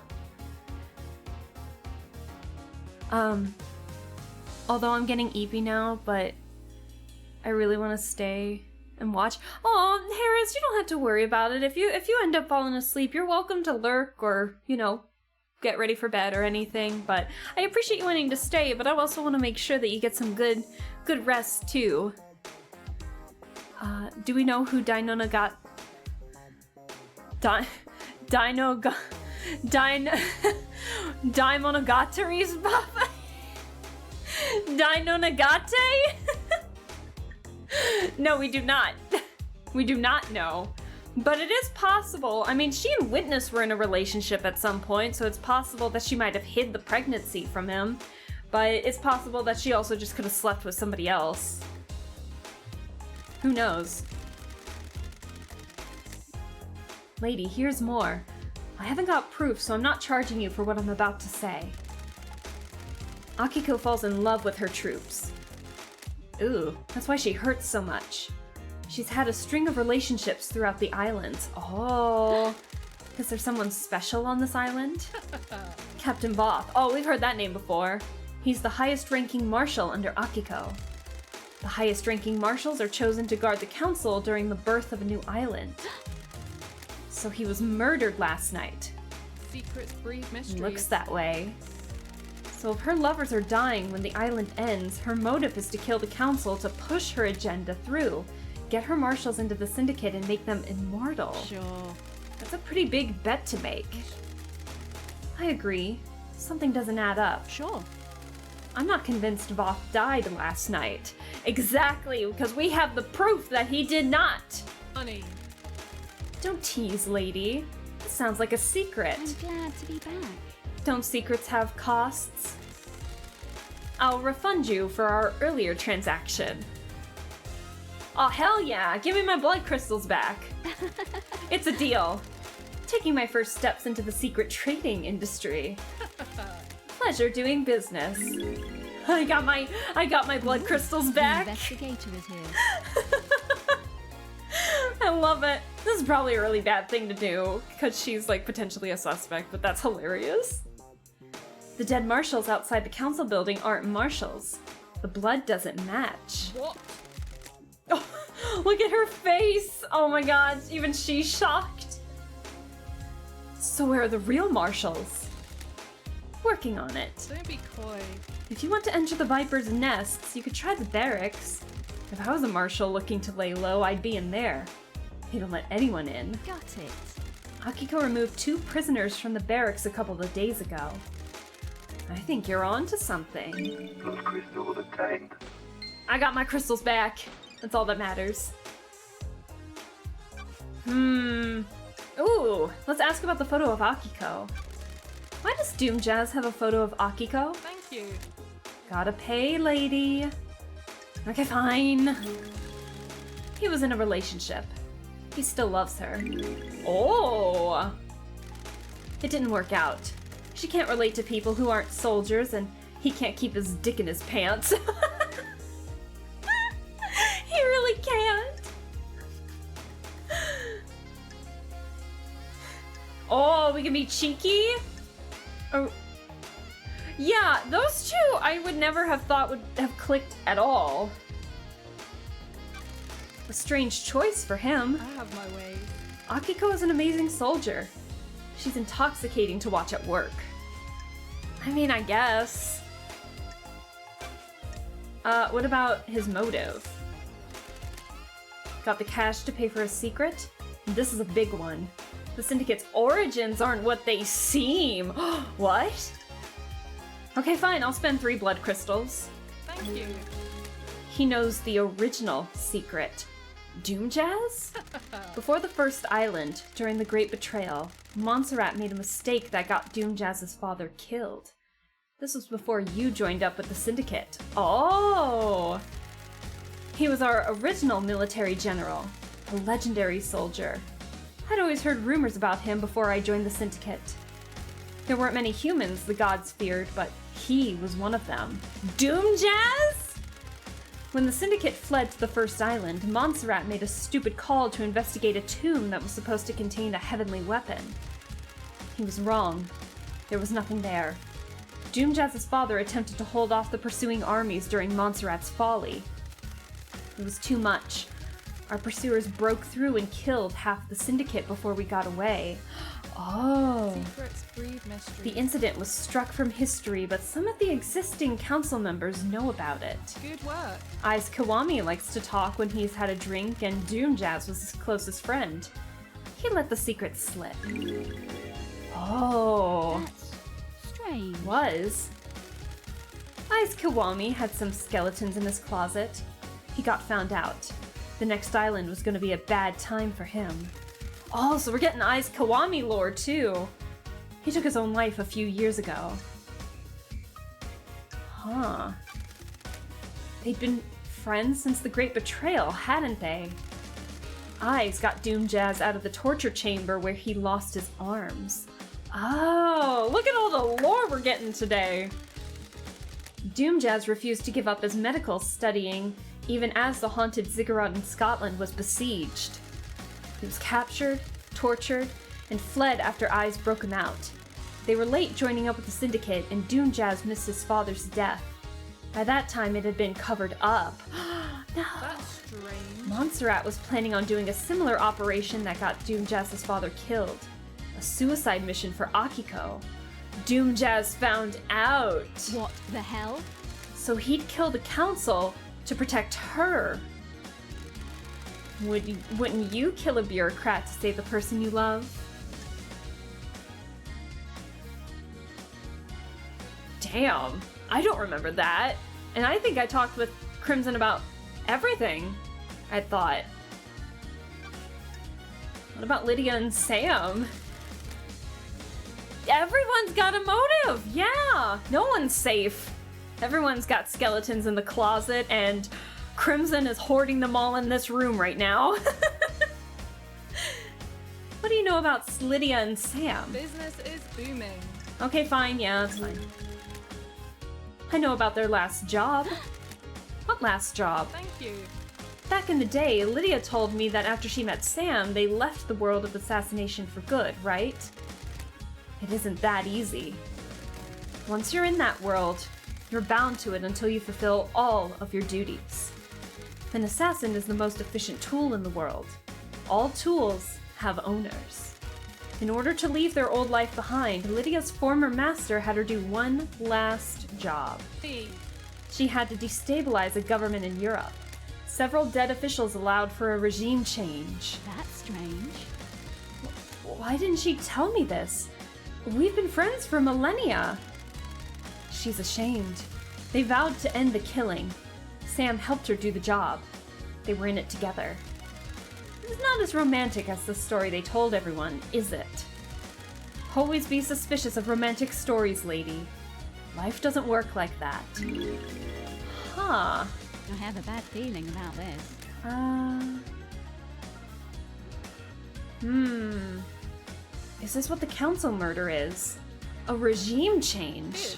Although I'm getting eepy now, but I really want to stay and watch. Oh, Harris, you don't have to worry about it. If you end up falling asleep, you're welcome to lurk or, get ready for bed or anything. But I appreciate you wanting to stay, but I also want to make sure that you get some good rest too. Do we know who Daimonogatari's papa? Dainonagate? No, we do not. We do not know. But it is possible. I mean, she and Witness were in a relationship at some point, so it's possible that she might have hid the pregnancy from him. But it's possible that she also just could have slept with somebody else. Who knows? Lady, here's more. I haven't got proof, so I'm not charging you for what I'm about to say. Akiko falls in love with her troops. Ooh, that's why she hurts so much. She's had a string of relationships throughout the islands. Oh, is there someone special on this island? Captain Voth. Oh, we've heard that name before. He's the highest-ranking marshal under Akiko. The highest-ranking marshals are chosen to guard the council during the birth of a new island. So he was murdered last night. Secrets breed mysteries. Looks that way. So if her lovers are dying when the island ends, her motive is to kill the council to push her agenda through. Get her marshals into the syndicate and make them immortal. Sure. That's a pretty big bet to make. I agree. Something doesn't add up. Sure. I'm not convinced Voth died last night. Exactly, because we have the proof that he did not. Honey. Don't tease, lady. This sounds like a secret. I'm glad to be back. Don't secrets have costs? I'll refund you for our earlier transaction. Oh, hell yeah! Give me my blood crystals back! It's a deal. Taking my first steps into the secret trading industry. Pleasure doing business. I got my blood crystals The back. investigator is here. I love it. This is probably a really bad thing to do because she's like potentially a suspect, but that's hilarious. The dead marshals outside the council building aren't marshals. The blood doesn't match. What? Oh, look at her face! Oh my god, even she's shocked. So where are the real marshals? Working on it. Don't be coy. If you want to enter the Viper's nests, you could try the barracks. If I was a marshal looking to lay low, I'd be in there. They don't let anyone in. Got it. Akiko removed 2 prisoners from the barracks a couple of days ago. I think you're on to something. Those crystals obtained. I got my crystals back. That's all that matters. Ooh, let's ask about the photo of Akiko. Why does Doom Jazz have a photo of Akiko? Thank you. Gotta pay, lady. Okay, fine. He was in a relationship. He still loves her. Oh! It didn't work out. She can't relate to people who aren't soldiers, and he can't keep his dick in his pants. He really can't. Oh, we can be cheeky? Oh. Yeah, those two I would never have thought would have clicked at all. A strange choice for him. I have my way. Akiko is an amazing soldier. She's intoxicating to watch at work. I mean, I guess. What about his motive? Got the cash to pay for a secret? This is a big one. The Syndicate's origins aren't what they seem. What? Okay, fine, I'll spend 3 blood crystals. Thank you. He knows the original secret. Doomjazz? Before the first island, during the Great Betrayal, Montserrat made a mistake that got Doomjazz's father killed. This was before you joined up with the Syndicate. Oh! He was our original military general, a legendary soldier. I'd always heard rumors about him before I joined the Syndicate. There weren't many humans the gods feared, but he was one of them. Doomjazz? When the Syndicate fled to the first island, Montserrat made a stupid call to investigate a tomb that was supposed to contain a heavenly weapon. He was wrong. There was nothing there. Doomjazz's father attempted to hold off the pursuing armies during Montserrat's folly. It was too much. Our pursuers broke through and killed half the Syndicate before we got away. Oh. Secrets breed mystery. The incident was struck from history, but some of the existing council members know about it. Good work. Aiz Kiwami likes to talk when he's had a drink, and Doomjazz was his closest friend. He let the secret slip. Oh. That's strange. Was. Aiz Kiwami had some skeletons in his closet. He got found out. The next island was going to be a bad time for him. Oh, so we're getting Aiz Kiwami lore too. He took his own life a few years ago. Huh. They'd been friends since the Great Betrayal, hadn't they? Aiz got Doomjazz out of the torture chamber where he lost his arms. Oh, look at all the lore we're getting today. Doomjazz refused to give up his medical studying, even as the haunted ziggurat in Scotland was besieged. He was captured, tortured, and fled after Aiz broke him out. They were late joining up with the Syndicate, and Doomjazz missed his father's death. By that time, it had been covered up. No! That's strange. Montserrat was planning on doing a similar operation that got Doomjazz's father killed. A suicide mission for Akiko. Doomjazz found out. What the hell? So he'd kill the council to protect her. Wouldn't you kill a bureaucrat to save the person you love? Damn, I don't remember that. And I think I talked with Crimson about everything, I thought. What about Lydia and Sam? Everyone's got a motive, yeah! No one's safe. Everyone's got skeletons in the closet, and Crimson is hoarding them all in this room right now. What do you know about Lydia and Sam? Business is booming. Okay, fine, yeah, that's fine. I know about their last job. What last job? Thank you. Back in the day, Lydia told me that after she met Sam, they left the world of assassination for good, right? It isn't that easy. Once you're in that world, you're bound to it until you fulfill all of your duties. An assassin is the most efficient tool in the world. All tools have owners. In order to leave their old life behind, Lydia's former master had her do one last job. Me. She had to destabilize a government in Europe. Several dead officials allowed for a regime change. That's strange. Why didn't she tell me this? We've been friends for millennia. She's ashamed. They vowed to end the killing. Sam helped her do the job. They were in it together. It's not as romantic as the story they told everyone, is it? Always be suspicious of romantic stories, lady. Life doesn't work like that. Huh. I have a bad feeling about this. Is this what the council murder is? A regime change?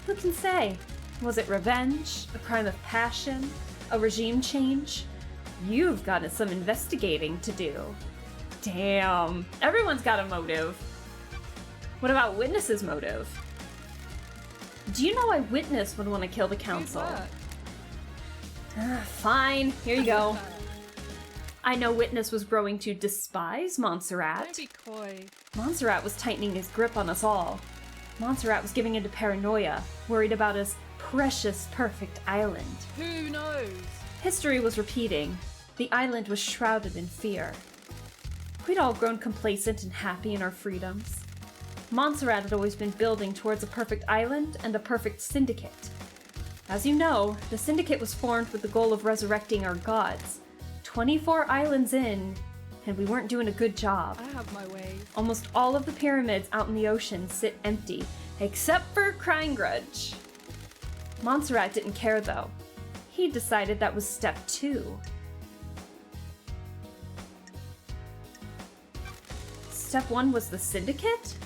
Who can say? Was it revenge? A crime of passion? A regime change? You've got some investigating to do. Damn. Everyone's got a motive. What about Witness's motive? Do you know why Witness would want to kill the Good council? work. Fine, here you go. I know Witness was growing to despise Montserrat. Don't be coy. Montserrat was tightening his grip on us all. Montserrat was giving into paranoia, worried about his precious, perfect island. Who knows? History was repeating. the island was shrouded in fear. We'd all grown complacent and happy in our freedoms. Montserrat had always been building towards a perfect island and a perfect syndicate. As you know, the syndicate was formed with the goal of resurrecting our gods. 24 islands in, and we weren't doing a good job. I have my ways. Almost all of the pyramids out in the ocean sit empty, except for Crying Grudge. Montserrat didn't care though. He decided that was step 2. Step 1 was the syndicate?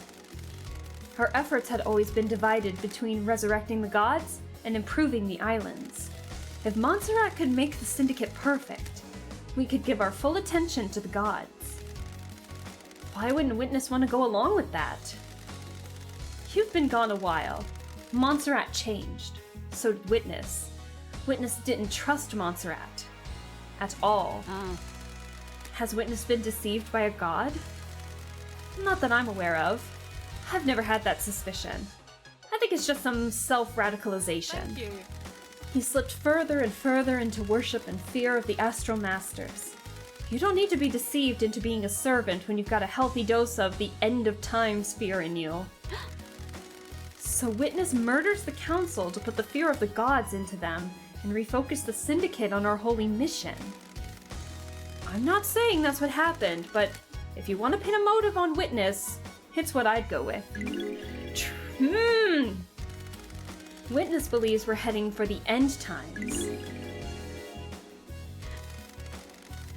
Our efforts had always been divided between resurrecting the gods and improving the islands. If Montserrat could make the syndicate perfect, we could give our full attention to the gods. Why wouldn't Witness want to go along with that? You've been gone a while. Montserrat changed. So did Witness. Witness didn't trust Montserrat. At all. Has Witness been deceived by a god? Not that I'm aware of. I've never had that suspicion. I think it's just some self-radicalization. Thank you. He slipped further and further into worship and fear of the Astral Masters. You don't need to be deceived into being a servant when you've got a healthy dose of the end of times fear in you. So Witness murders the Council to put the fear of the gods into them and refocus the Syndicate on our holy mission. I'm not saying that's what happened, but if you want to pin a motive on Witness, it's what I'd go with. Witness believes we're heading for the end times.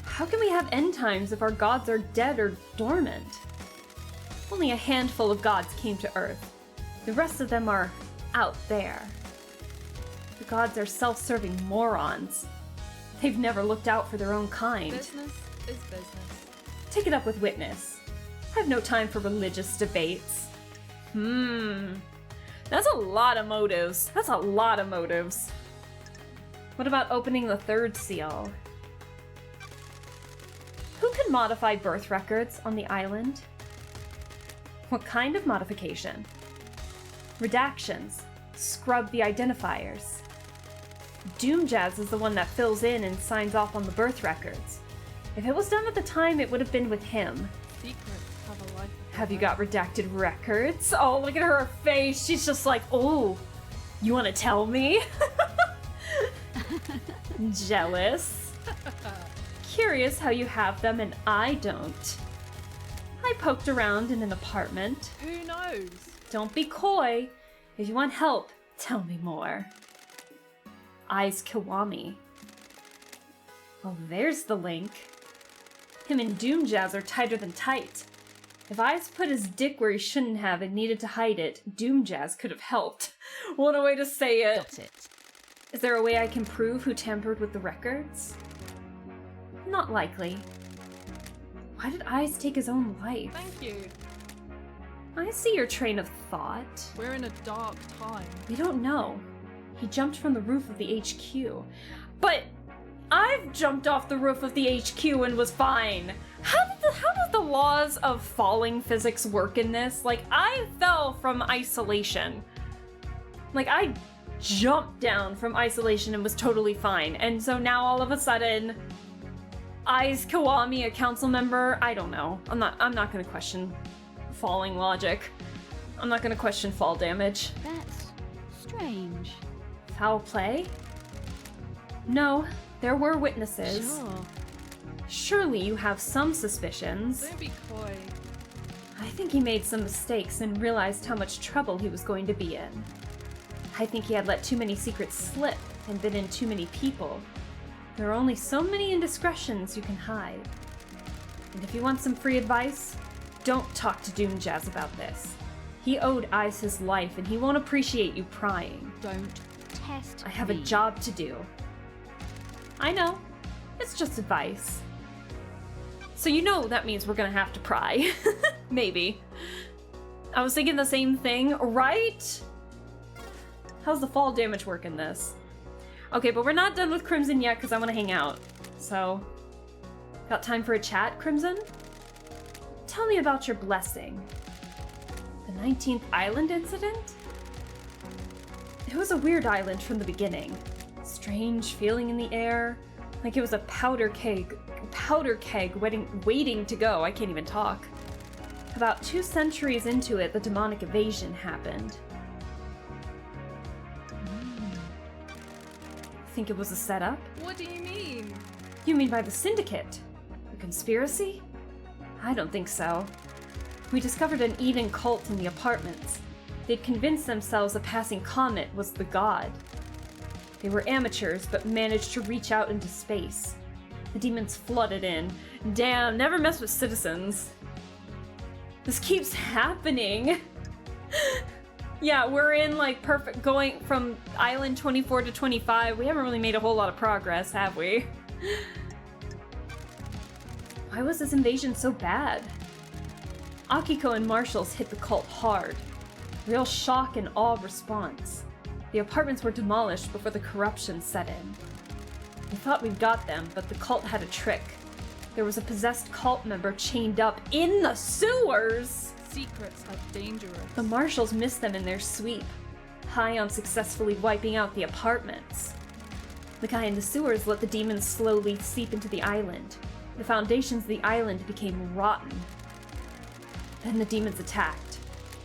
How can we have end times if our gods are dead or dormant? Only a handful of gods came to Earth. The rest of them are out there. The gods are self-serving morons. They've never looked out for their own kind. Business is business. Take it up with Witness. I have no time for religious debates. That's a lot of motives. That's a lot of motives. What about opening the 3rd seal? Who can modify birth records on the island? What kind of modification? Redactions. Scrub the identifiers. Doomjazz is the one that fills in and signs off on the birth records. If it was done at the time, it would have been with him. Secrets have a life. Have you got redacted records? Oh, look at her face. She's just like, oh, you want to tell me? Jealous. Curious how you have them and I don't. I poked around in an apartment. Who knows? Don't be coy. If you want help, tell me more. Eyes Kiwami. Oh, there's the link. Him and Doomjazz are tighter than tight. If Eyes put his dick where he shouldn't have and needed to hide it, Doomjazz could have helped. What a way to say it. Got it. Is there a way I can prove who tampered with the records? Not likely. Why did Eyes take his own life? Thank you. I see your train of thought. We're in a dark time. We don't know. He jumped from the roof of the HQ. But I've jumped off the roof of the HQ and was fine. How does the laws of falling physics work in this? Like, I fell from isolation. Like, I jumped down from isolation and was totally fine. And so now all of a sudden, Eyes Kiwami, a council member, I don't know. I'm not gonna question falling logic. I'm not gonna question fall damage. That's strange. Foul play? No, there were witnesses. Sure. Surely you have some suspicions. Don't be coy. I think he made some mistakes and realized how much trouble he was going to be in. I think he had let too many secrets slip and been in too many people. There are only so many indiscretions you can hide. And if you want some free advice, don't talk to Doomjazz about this. He owed Eyes his life and he won't appreciate you prying. Don't test I have a me. job to do. I know. It's just advice. So you know that means we're gonna have to pry. Maybe. I was thinking the same thing, right? How's the fall damage work in this? Okay, but we're not done with Crimson yet because I want to hang out. So, got time for a chat, Crimson? Tell me about your blessing. The 19th Island incident? It was a weird island from the beginning. Strange feeling in the air, Like it was a powder keg waiting to go. I can't even talk. About 2 centuries into it, the demonic invasion happened. Think it was a setup? What do you mean? You mean by the Syndicate? A conspiracy? I don't think so. We discovered an Eden cult in the apartments. They'd convinced themselves a passing comet was the god. They were amateurs, but managed to reach out into space. The demons flooded in. Damn, never mess with citizens. This keeps happening. Yeah, we're in like perfect, going from island 24 to 25. We haven't really made a whole lot of progress, have we? Why was this invasion so bad? Akiko and Marshals hit the cult hard. Real shock and awe response. The apartments were demolished before the corruption set in. We thought we'd got them, but the cult had a trick. There was a possessed cult member chained up in the sewers! Secrets are dangerous. The Marshals missed them in their sweep, high on successfully wiping out the apartments. The guy in the sewers let the demons slowly seep into the island. The foundations of the island became rotten. Then the demons attacked.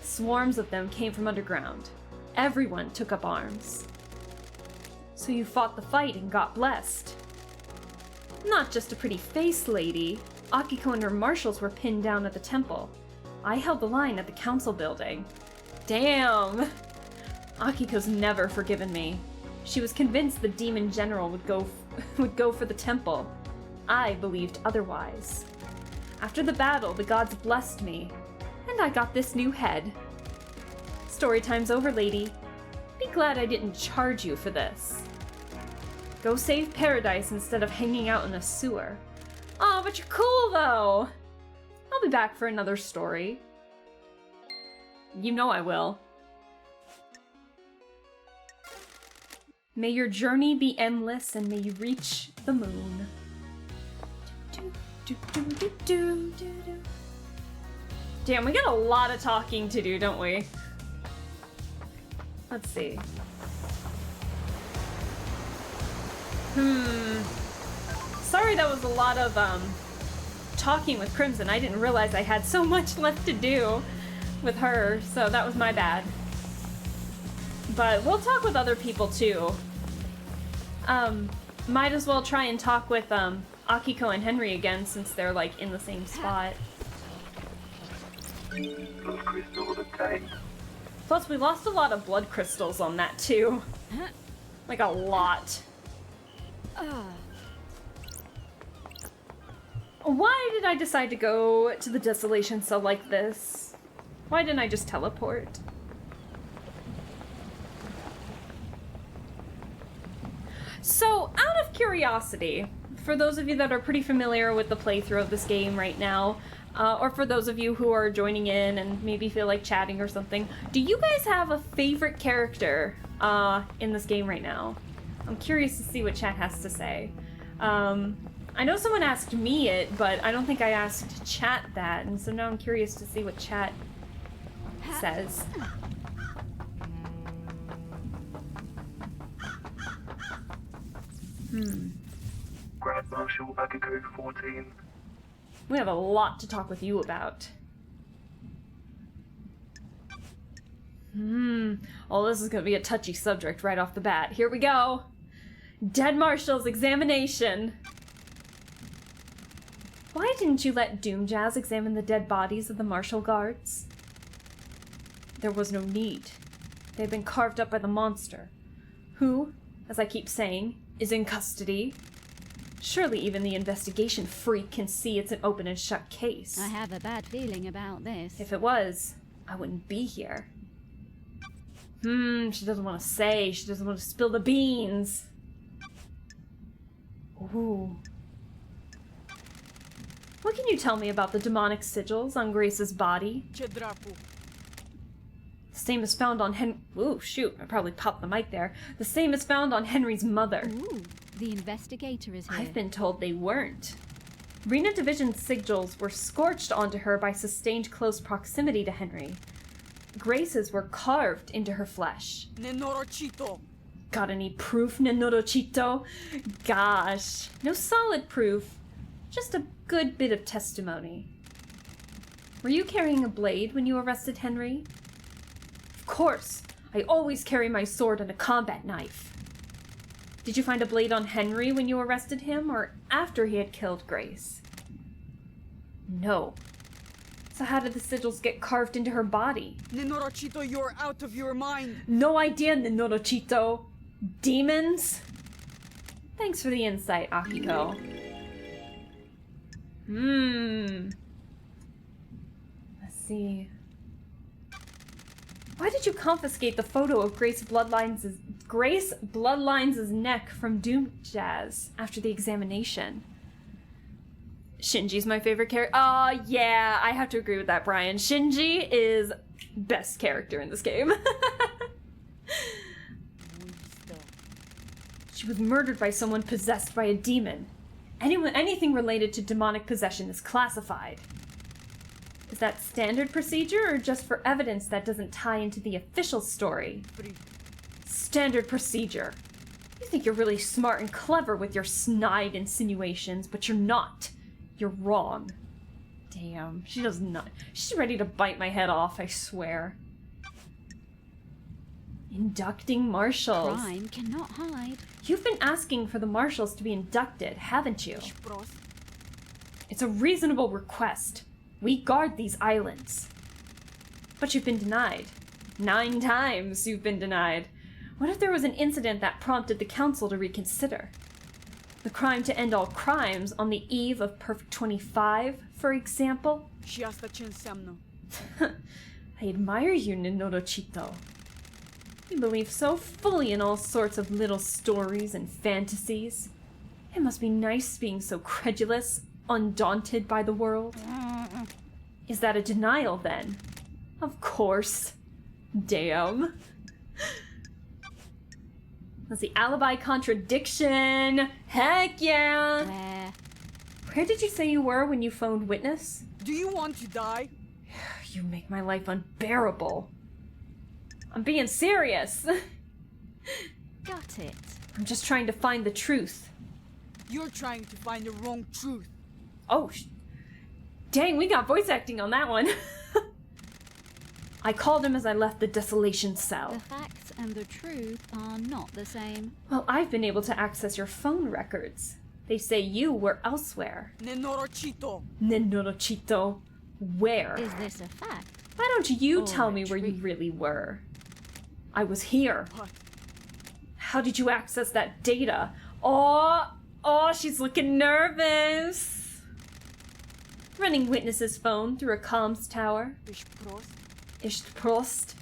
Swarms of them came from underground. Everyone took up arms. So you fought the fight and got blessed. Not just a pretty face lady. Akiko and her marshals were pinned down at the temple. I held the line at the council building. Damn! Akiko's never forgiven me. She was convinced the demon general would go for the temple. I believed otherwise. After the battle, the gods blessed me, and I got this new head. Story time's over, lady. Be glad I didn't charge you for this. Go save paradise instead of hanging out in a sewer. Aw, but you're cool, though! I'll be back for another story. You know I will. May your journey be endless and may you reach the moon. Damn, we got a lot of talking to do, don't we? Let's see. Sorry that was a lot of, talking with Crimson. I didn't realize I had so much left to do with her, so that was my bad. But we'll talk with other people too. Might as well try and talk with Akiko and Henry again since they're like in the same spot. Blood crystal obtained. Plus we lost a lot of blood crystals on that too. Like a lot. Why did I decide to go to the Desolation Cell like this? Why didn't I just teleport? So, out of curiosity, for those of you that are pretty familiar with the playthrough of this game right now, or for those of you who are joining in and maybe feel like chatting or something, do you guys have a favorite character in this game right now? I'm curious to see what chat has to say. I know someone asked me it, but I don't think I asked chat that, and so now I'm curious to see what chat says. Grand Marshal Akiko 14. We have a lot to talk with you about. Oh, this is gonna be a touchy subject right off the bat. Here we go. Dead Marshal's examination. Why didn't you let Doomjazz examine the dead bodies of the Marshal guards? There was no need. They'd been carved up by the monster, who, as I keep saying, is in custody. Surely even the investigation freak can see it's an open and shut case. I have a bad feeling about this. If it was, I wouldn't be here. She doesn't want to say. She doesn't want to spill the beans. Ooh. What can you tell me about the demonic sigils on Grace's body? The same as found on Ooh, shoot, I probably popped the mic there. The same as found on Henry's mother. Ooh, the investigator is here. I've been told they weren't. Rena Division's sigils were scorched onto her by sustained close proximity to Henry. Grace's were carved into her flesh. Got any proof, Nenorochito? Gosh, no solid proof. Just a good bit of testimony. Were you carrying a blade when you arrested Henry? Of course. I always carry my sword and a combat knife. Did you find a blade on Henry when you arrested him, or after he had killed Grace? No. So how did the sigils get carved into her body? Nenorochito, you're out of your mind. No idea, Nenorochito. Demons? Thanks for the insight, Akiko. Let's see. Why did you confiscate the photo of Grace Bloodlines' neck from Doom Jazz after the examination? Shinji's my favorite character. Yeah, I have to agree with that, Brian. Shinji is best character in this game. She was murdered by someone possessed by a demon. Anything related to demonic possession is classified. Is that standard procedure or just for evidence that doesn't tie into the official story? Standard procedure. You think you're really smart and clever with your snide insinuations, but you're not. You're wrong. Damn, she does not. She's ready to bite my head off, I swear. Inducting marshals. Crime cannot hide. You've been asking for the marshals to be inducted, haven't you? It's a reasonable request. We guard these islands. But you've been denied. 9 times you've been denied. What if there was an incident that prompted the council to reconsider? The crime to end all crimes on the eve of Perfect 25, for example? I admire you, Nenorochito. You believe so fully in all sorts of little stories and fantasies. It must be nice being so credulous, undaunted by the world. Is that a denial, then? Of course. Damn. Let's see, alibi contradiction. Heck yeah. Where did you say you were when you phoned witness? Do you want to die? You make my life unbearable. I'm being serious. Got it. I'm just trying to find the truth. You're trying to find the wrong truth. Oh, dang, we got voice acting on that one. I called him as I left the desolation cell. The facts and the truth are not the same. Well, I've been able to access your phone records. They say you were elsewhere. Nenorochito. Nenorochito, where? Is this a fact? Why don't you Or tell a me where you trick? really were? I was here. What? How did you access that data? Oh, she's looking nervous. Running witness's phone through a comms tower. Ishprost.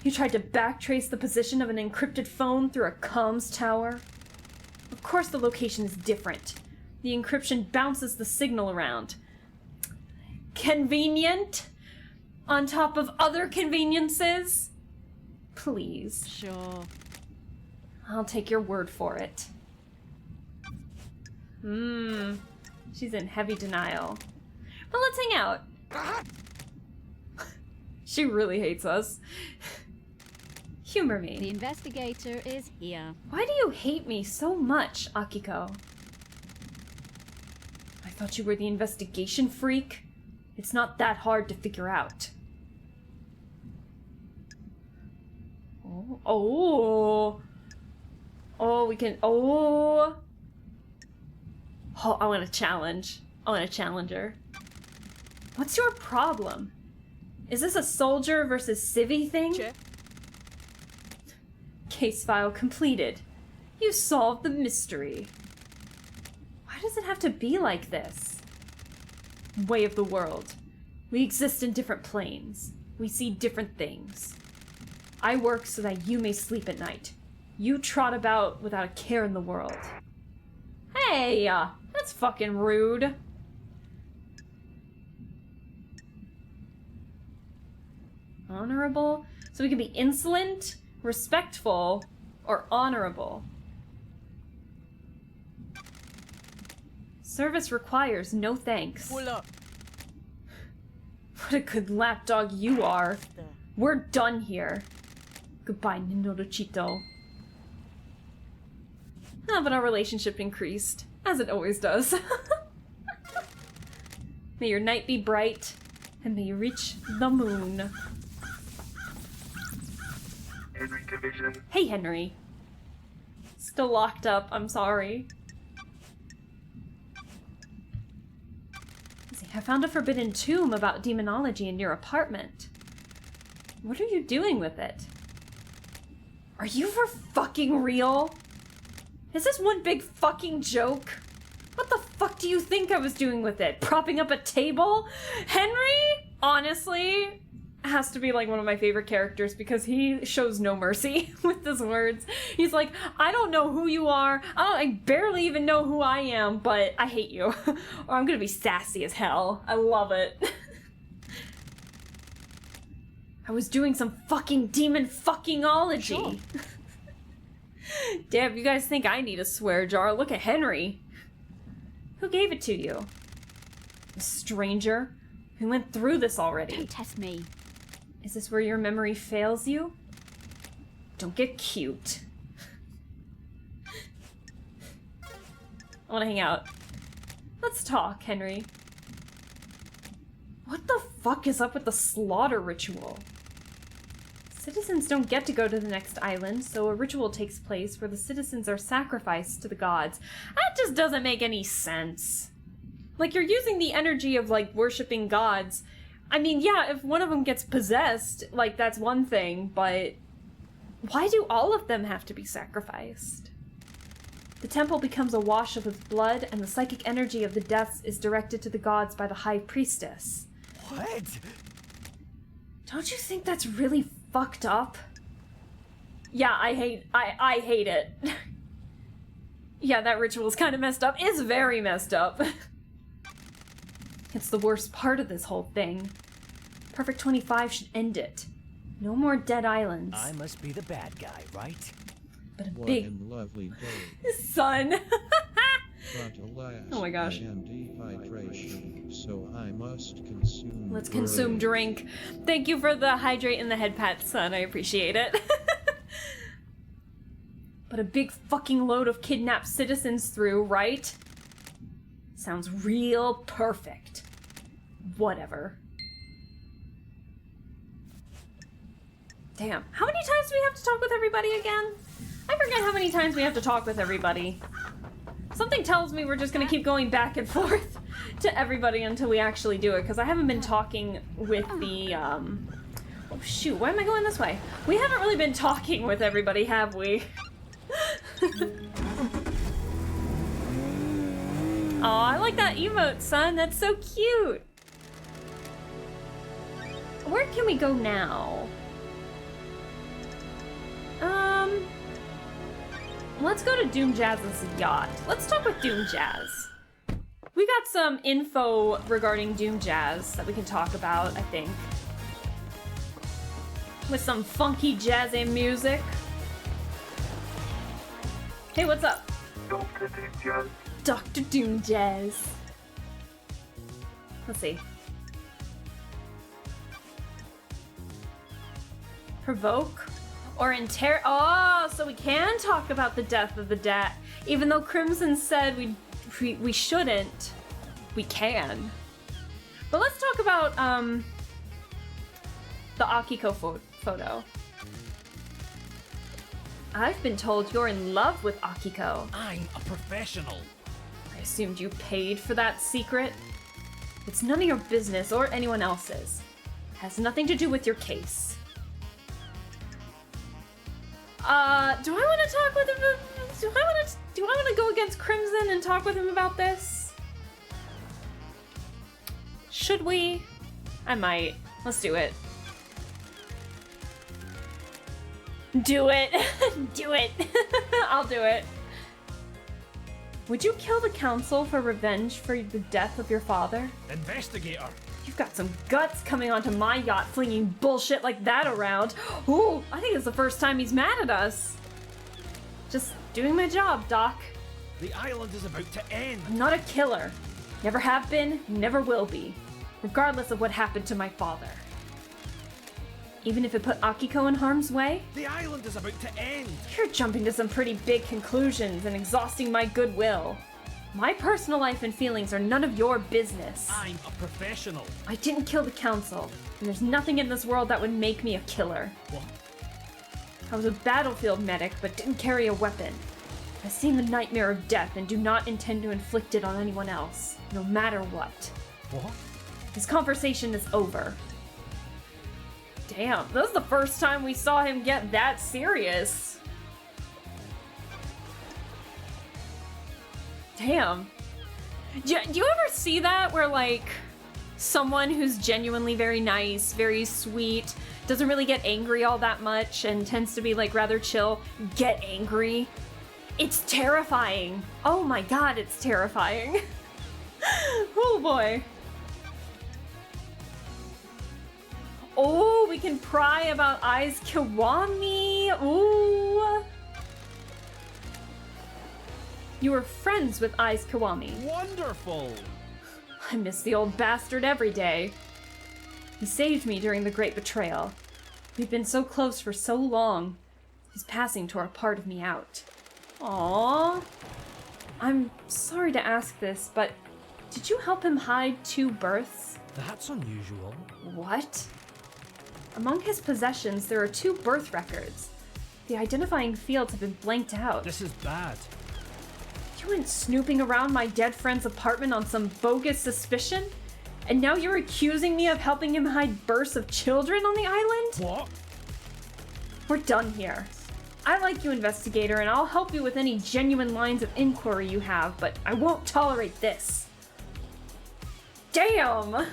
You tried to backtrace the position of an encrypted phone through a comms tower. Of course the location is different. The encryption bounces the signal around. Convenient? On top of other conveniences? Please. Sure. I'll take your word for it. She's in heavy denial. But let's hang out. She really hates us. Humor The me. investigator is here. Why do you hate me so much, Akiko? I thought you were the investigation freak. It's not that hard to figure out. Oh, we can. Oh, I want a challenge. I want a challenger. What's your problem? Is this a soldier versus civvy thing? Che? Case file completed. You solved the mystery. Why does it have to be like this? Way of the world. We exist in different planes. We see different things. I work so that you may sleep at night. You trot about without a care in the world. Hey, that's fucking rude. Honorable? So we can be insolent, respectful, or honorable. Service requires no thanks. Pull up. What a good lapdog you are. We're done here. Goodbye, Nenorochito. But our relationship increased, as it always does. May your night be bright, and may you reach the moon. Henry Division. Hey, Henry. Still locked up, I'm sorry. Let's see, I found a forbidden tomb about demonology in your apartment. What are you doing with it? Are you for fucking real? Is this one big fucking joke? What the fuck do you think I was doing with it? Propping up a table? Henry, honestly, has to be like one of my favorite characters because he shows no mercy with his words. He's like, I don't know who you are. I barely even know who I am, but I hate you. Or I'm gonna be sassy as hell. I love it. I was doing some fucking demon fuckingology. Sure. Damn, you guys think I need a swear jar? Look at Henry. Who gave it to you? A stranger? We went through this already. Don't test me. Is this where your memory fails you? Don't get cute. I want to hang out. Let's talk, Henry. What the fuck is up with the slaughter ritual? Citizens don't get to go to the next island, so a ritual takes place where the citizens are sacrificed to the gods. That just doesn't make any sense. Like, you're using the energy of, like, worshipping gods. I mean, yeah, if one of them gets possessed, like, that's one thing, but why do all of them have to be sacrificed? The temple becomes awash with blood, and the psychic energy of the deaths is directed to the gods by the high priestess. What? Don't you think that's really fucked up? Yeah, I hate it. Yeah, that ritual is kind of messed up. It's very messed up. It's the worst part of this whole thing. Perfect 25 should end it. No more dead islands. I must be the bad guy, right? But a What big a lovely day. sun. But alas, Oh my gosh. I am dehydration, so I must consume. Let's consume drink. Thank you for the hydrate and the head pat, son. I appreciate it. But a big fucking load of kidnapped citizens through, right? Sounds real perfect. Whatever. Damn. How many times do we have to talk with everybody again? I forget how many times we have to talk with everybody. Something tells me we're just gonna keep going back and forth to everybody until we actually do it, because I haven't been talking with the, Oh shoot, why am I going this way? We haven't really been talking with everybody, have we? Aw, I like that emote, son. That's so cute. Where can we go now? Let's go to Doom Jazz's yacht. Let's talk with Doom Jazz. We got some info regarding Doom Jazz that we can talk about, I think. With some funky jazzy music. Hey, what's up? Dr. Doom Jazz. Dr. Doom Jazz. Let's see. Provoke or inter- Oh, so we can talk about the death of the dad. Even though Crimson said we shouldn't, we can. But let's talk about the Akiko photo. I've been told you're in love with Akiko. I'm a professional. I assumed you paid for that secret. It's none of your business or anyone else's. Has nothing to do with your case. Do I want to talk with him? Do I want to go against Crimson and talk with him about this? Should we? I might. Let's do it. Do it. Do it. I'll do it. Would you kill the council for revenge for the death of your father? Investigator. You've got some guts coming onto my yacht flinging bullshit like that around. Ooh, I think it's the first time he's mad at us. Just doing my job, Doc. The island is about to end. I'm not a killer. Never have been, never will be. Regardless of what happened to my father. Even if it put Akiko in harm's way? The island is about to end. You're jumping to some pretty big conclusions and exhausting my goodwill. My personal life and feelings are none of your business. I'm a professional. I didn't kill the council, and there's nothing in this world that would make me a killer. What? I was a battlefield medic, but didn't carry a weapon. I've seen the nightmare of death and do not intend to inflict it on anyone else, no matter what. What? This conversation is over. Damn, this is the first time we saw him get that serious. Damn. Do you ever see that where, like, someone who's genuinely very nice, very sweet, doesn't really get angry all that much and tends to be, like, rather chill, get angry? It's terrifying. Oh my god, it's terrifying. Oh boy. Oh, we can pry about Ai's Kiwami. Ooh. You were friends with Ai's Kiwami. Wonderful. I miss the old bastard every day. He saved me during the Great Betrayal. We've been so close for so long. His passing tore a part of me out. Aww. I'm sorry to ask this, but did you help him hide 2 births? That's unusual. What? Among his possessions, there are 2 birth records. The identifying fields have been blanked out. This is bad. You went snooping around my dead friend's apartment on some bogus suspicion? And now you're accusing me of helping him hide births of children on the island? What? We're done here. I like you, investigator, and I'll help you with any genuine lines of inquiry you have, but I won't tolerate this. Damn!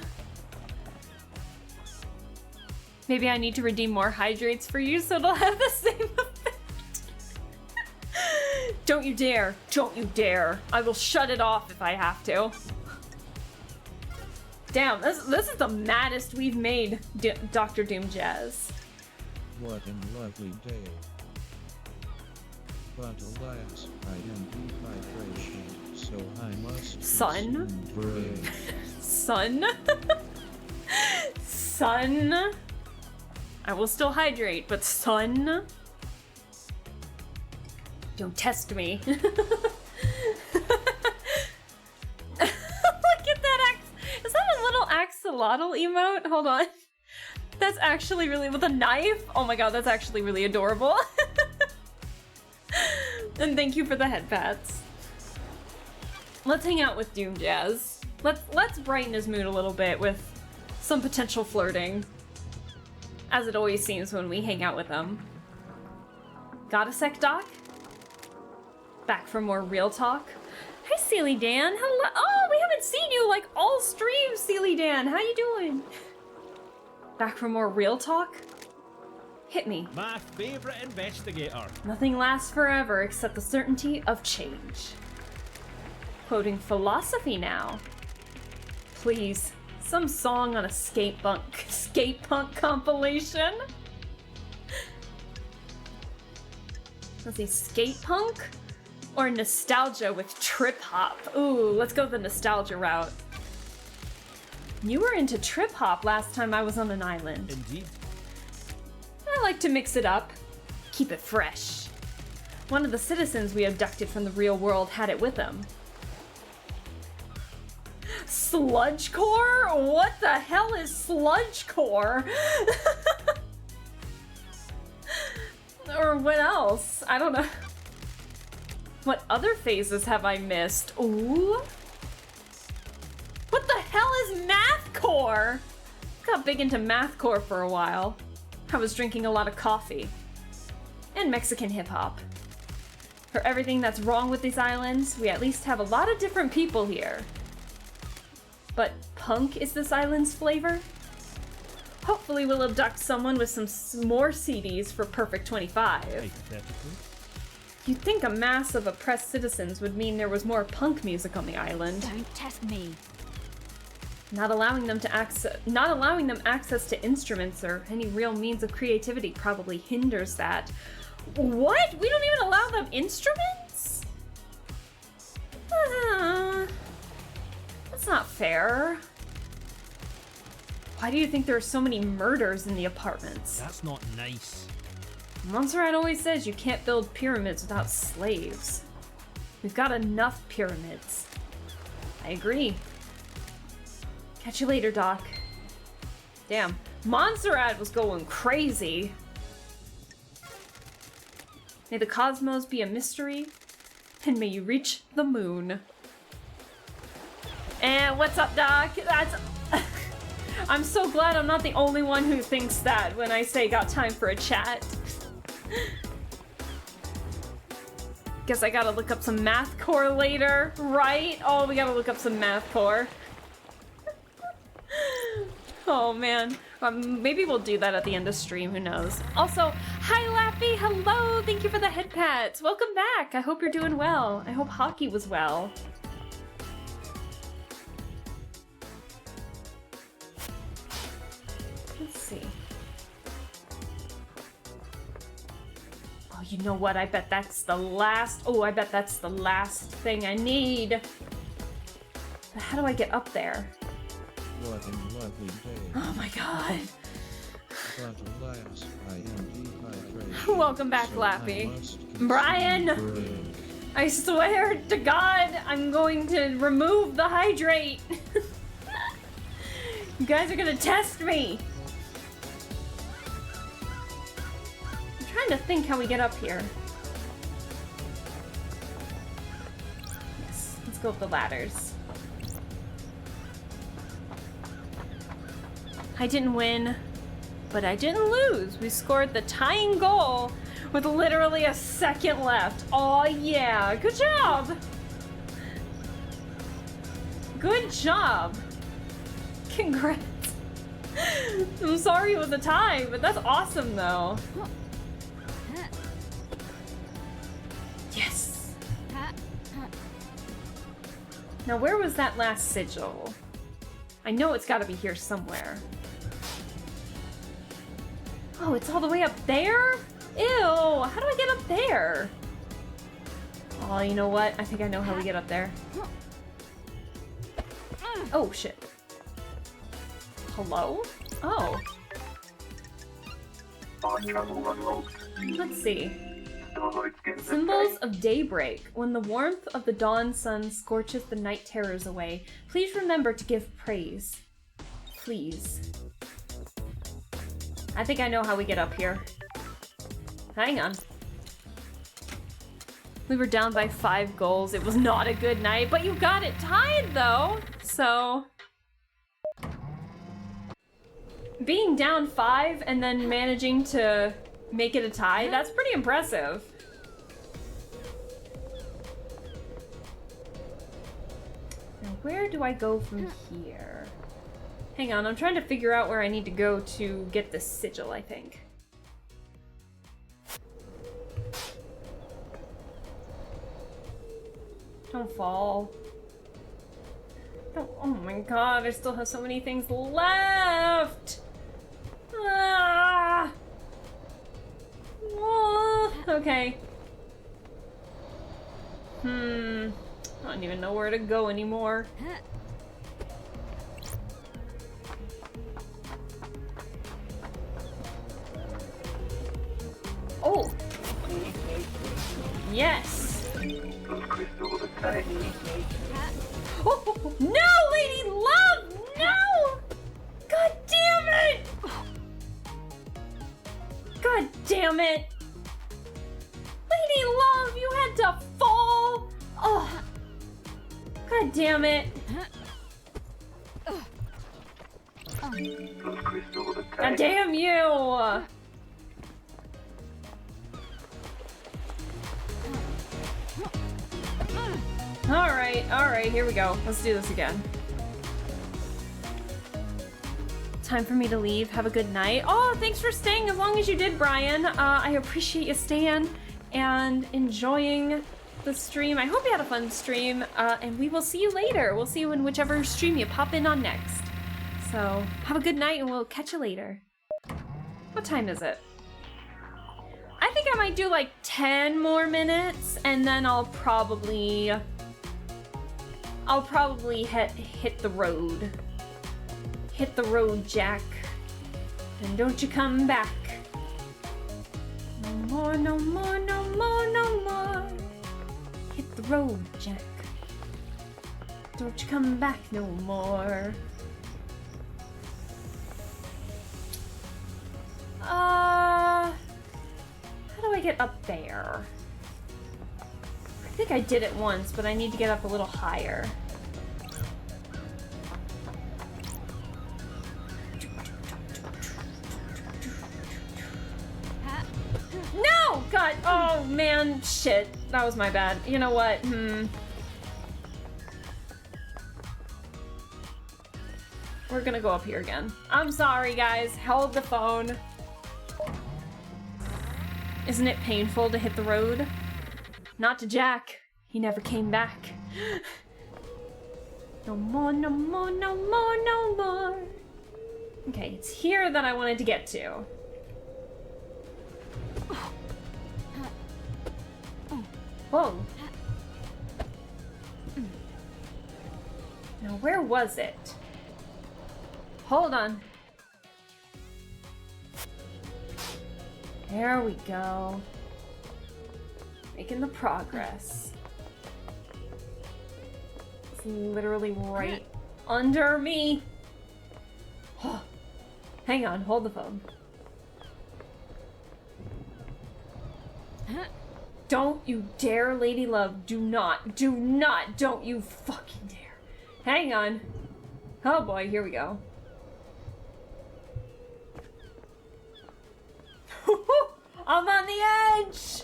Maybe I need to redeem more hydrates for you so it'll have the same effect. Don't you dare. Don't you dare. I will shut it off if I have to. Damn, this is the maddest we've made, Dr. Doom Jazz. What a lovely day. But alas, I am dehydration, so I must Son? consume bread. Son? Son? I will still hydrate, but son? Don't test me. Look at that is that a little axolotl emote? Hold on. That's actually really, with a knife? Oh my god, that's actually really adorable. And thank you for the head pats. Let's hang out with Doom Jazz. Let's brighten his mood a little bit with some potential flirting. As it always seems when we hang out with him. Got a sec, Doc? Back for more real talk? Hi, Sealy Dan. Hello. Oh, we haven't seen you like all streams, Sealy Dan. How you doing? Back for more real talk? Hit me. My favorite investigator. Nothing lasts forever except the certainty of change. Quoting philosophy now. Please, some song on a skate punk compilation. Let's see, skate punk or nostalgia with trip hop? Ooh, let's go the nostalgia route. You were into trip hop last time I was on an island. Indeed. I like to mix it up, keep it fresh. One of the citizens we abducted from the real world had it with him. Sludgecore? What the hell is Sludgecore? Or what else? I don't know. What other phases have I missed? Ooh. What the hell is Mathcore? Got big into Mathcore for a while. I was drinking a lot of coffee. And Mexican hip-hop. For everything that's wrong with these islands, we at least have a lot of different people here. But punk is this island's flavor? Hopefully we'll abduct someone with some more CDs for Perfect 25. Hypothetically. You'd think a mass of oppressed citizens would mean there was more punk music on the island. Don't test me. Not allowing them access to instruments or any real means of creativity probably hinders that. What? We don't even allow them instruments? That's not fair. Why do you think there are so many murders in the apartments? That's not nice. Montserrat always says you can't build pyramids without slaves. We've got enough pyramids. I agree. Catch you later, Doc. Damn, Montserrat was going crazy. May the cosmos be a mystery, and may you reach the moon. And what's up, Doc? That's... I'm so glad I'm not the only one who thinks that when I say got time for a chat. Guess I gotta look up some math core later, right? Oh, we gotta look up some math core. Oh man, maybe we'll do that at the end of stream, who knows. Also, hi Laffy, hello, thank you for the head pats. Welcome back, I hope you're doing well. I hope hockey was well. Let's see. Oh, you know what, I bet that's the last, I bet that's the last thing I need. But how do I get up there? What a lovely day. Oh my god. But alas, I am dehydrated. Welcome back, so I Lappy. must consume Brian! bread. I swear to God, I'm going to remove the hydrate. You guys are gonna test me. I'm trying to think how we get up here. Yes, let's go up the ladders. I didn't win, but I didn't lose. We scored the tying goal with literally a second left. Oh yeah, good job. Good job. Congrats. I'm sorry it was a tie, but that's awesome though. Yes. Now where was that last sigil? I know it's gotta be here somewhere. Oh, it's all the way up there? Ew, how do I get up there? Oh, you know what? I think I know how we get up there. Oh, shit. Hello? Oh. On travel unlocked. Let's see. Starlight skin Symbols of daybreak. When the warmth of the dawn sun scorches the night terrors away, please remember to give praise. Please. I think I know how we get up here. Hang on. We were down by 5 goals. It was not a good night, but you got it tied though. So being down 5 and then managing to make it a tie, that's pretty impressive. Now where do I go from here? Hang on, I'm trying to figure out where I need to go to get the sigil, I think. Don't fall. Don't, oh my god, I still have so many things left! Ah! Oh, okay. I don't even know where to go anymore. Oh! Yes! crystal attack. Oh, no, Lady Love! No! God damn it! God damn it! Lady Love, you had to fall! Oh! God damn it! Crystal attack. God damn you! Alright, here we go. Let's do this again. Time for me to leave. Have a good night. Oh, thanks for staying as long as you did, Brian. I appreciate you staying and enjoying the stream. I hope you had a fun stream, and we will see you later. We'll see you in whichever stream you pop in on next. So, have a good night, and we'll catch you later. What time is it? I think I might do like 10 more minutes, and then I'll probably hit the road. Hit the road, Jack. And don't you come back. No more, no more, no more, no more. Hit the road, Jack. Don't you come back no more. How do I get up there? I think I did it once, but I need to get up a little higher. No! God! Oh, man. Shit. That was my bad. You know what? We're gonna go up here again. I'm sorry, guys. Held the phone. Isn't it painful to hit the road? Not to Jack. He never came back. No more, no more, no more, no more. Okay, it's here that I wanted to get to. Whoa. Now, where was it? Hold on. There we go. Making the progress. It's literally right under me. Hang on, hold the phone. Don't you dare, Lady Love. Do not, don't you fucking dare. Hang on. Oh boy, here we go. I'm on the edge!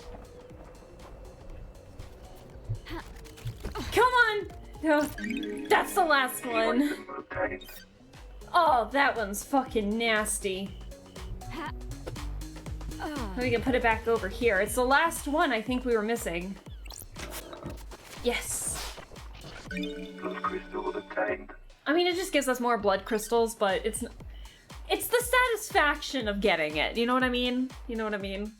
Come on! No, that's the last one. Oh, that one's fucking nasty. We can put it back over here. It's the last one I think we were missing. Yes. Those crystals obtained. I mean, it just gives us more blood crystals, but it's the satisfaction of getting it. You know what I mean? You know what I mean?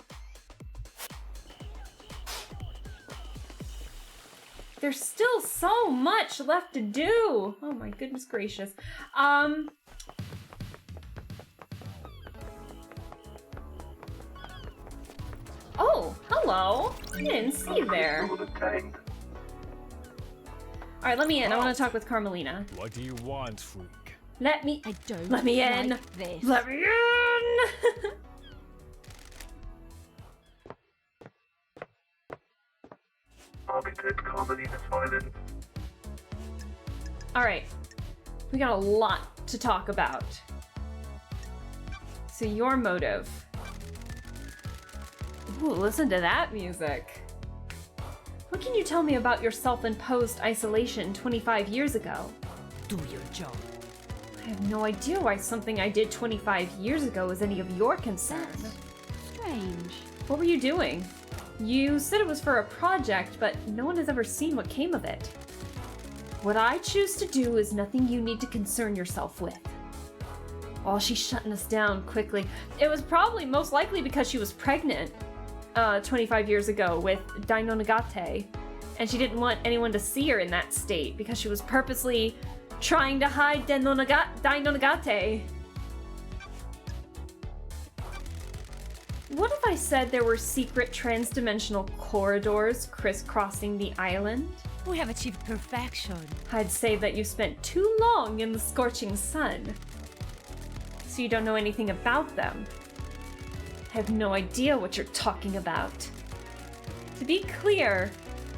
There's still so much left to do. Oh my goodness gracious. Oh, hello. I didn't see you there. Alright, let me in. I want to talk with Carmelina. What do you want, freak? Let me in. Like this. Let me in. Architect Carmelina Silence. Alright. We got a lot to talk about. So your motive. Ooh, listen to that music. What can you tell me about your self-imposed isolation 25 years ago? Do your job. I have no idea why something I did 25 years ago is any of your concern. Strange. What were you doing? You said it was for a project, but no one has ever seen what came of it. What I choose to do is nothing you need to concern yourself with. Oh, she's shutting us down quickly. It was probably most likely because she was pregnant 25 years ago with Dai-no Nagate, and she didn't want anyone to see her in that state because she was purposely trying to hide Dai-no Nagate. What if I said there were secret trans-dimensional corridors crisscrossing the island? We have achieved perfection. I'd say that you spent too long in the scorching sun. So you don't know anything about them. I have no idea what you're talking about. To be clear,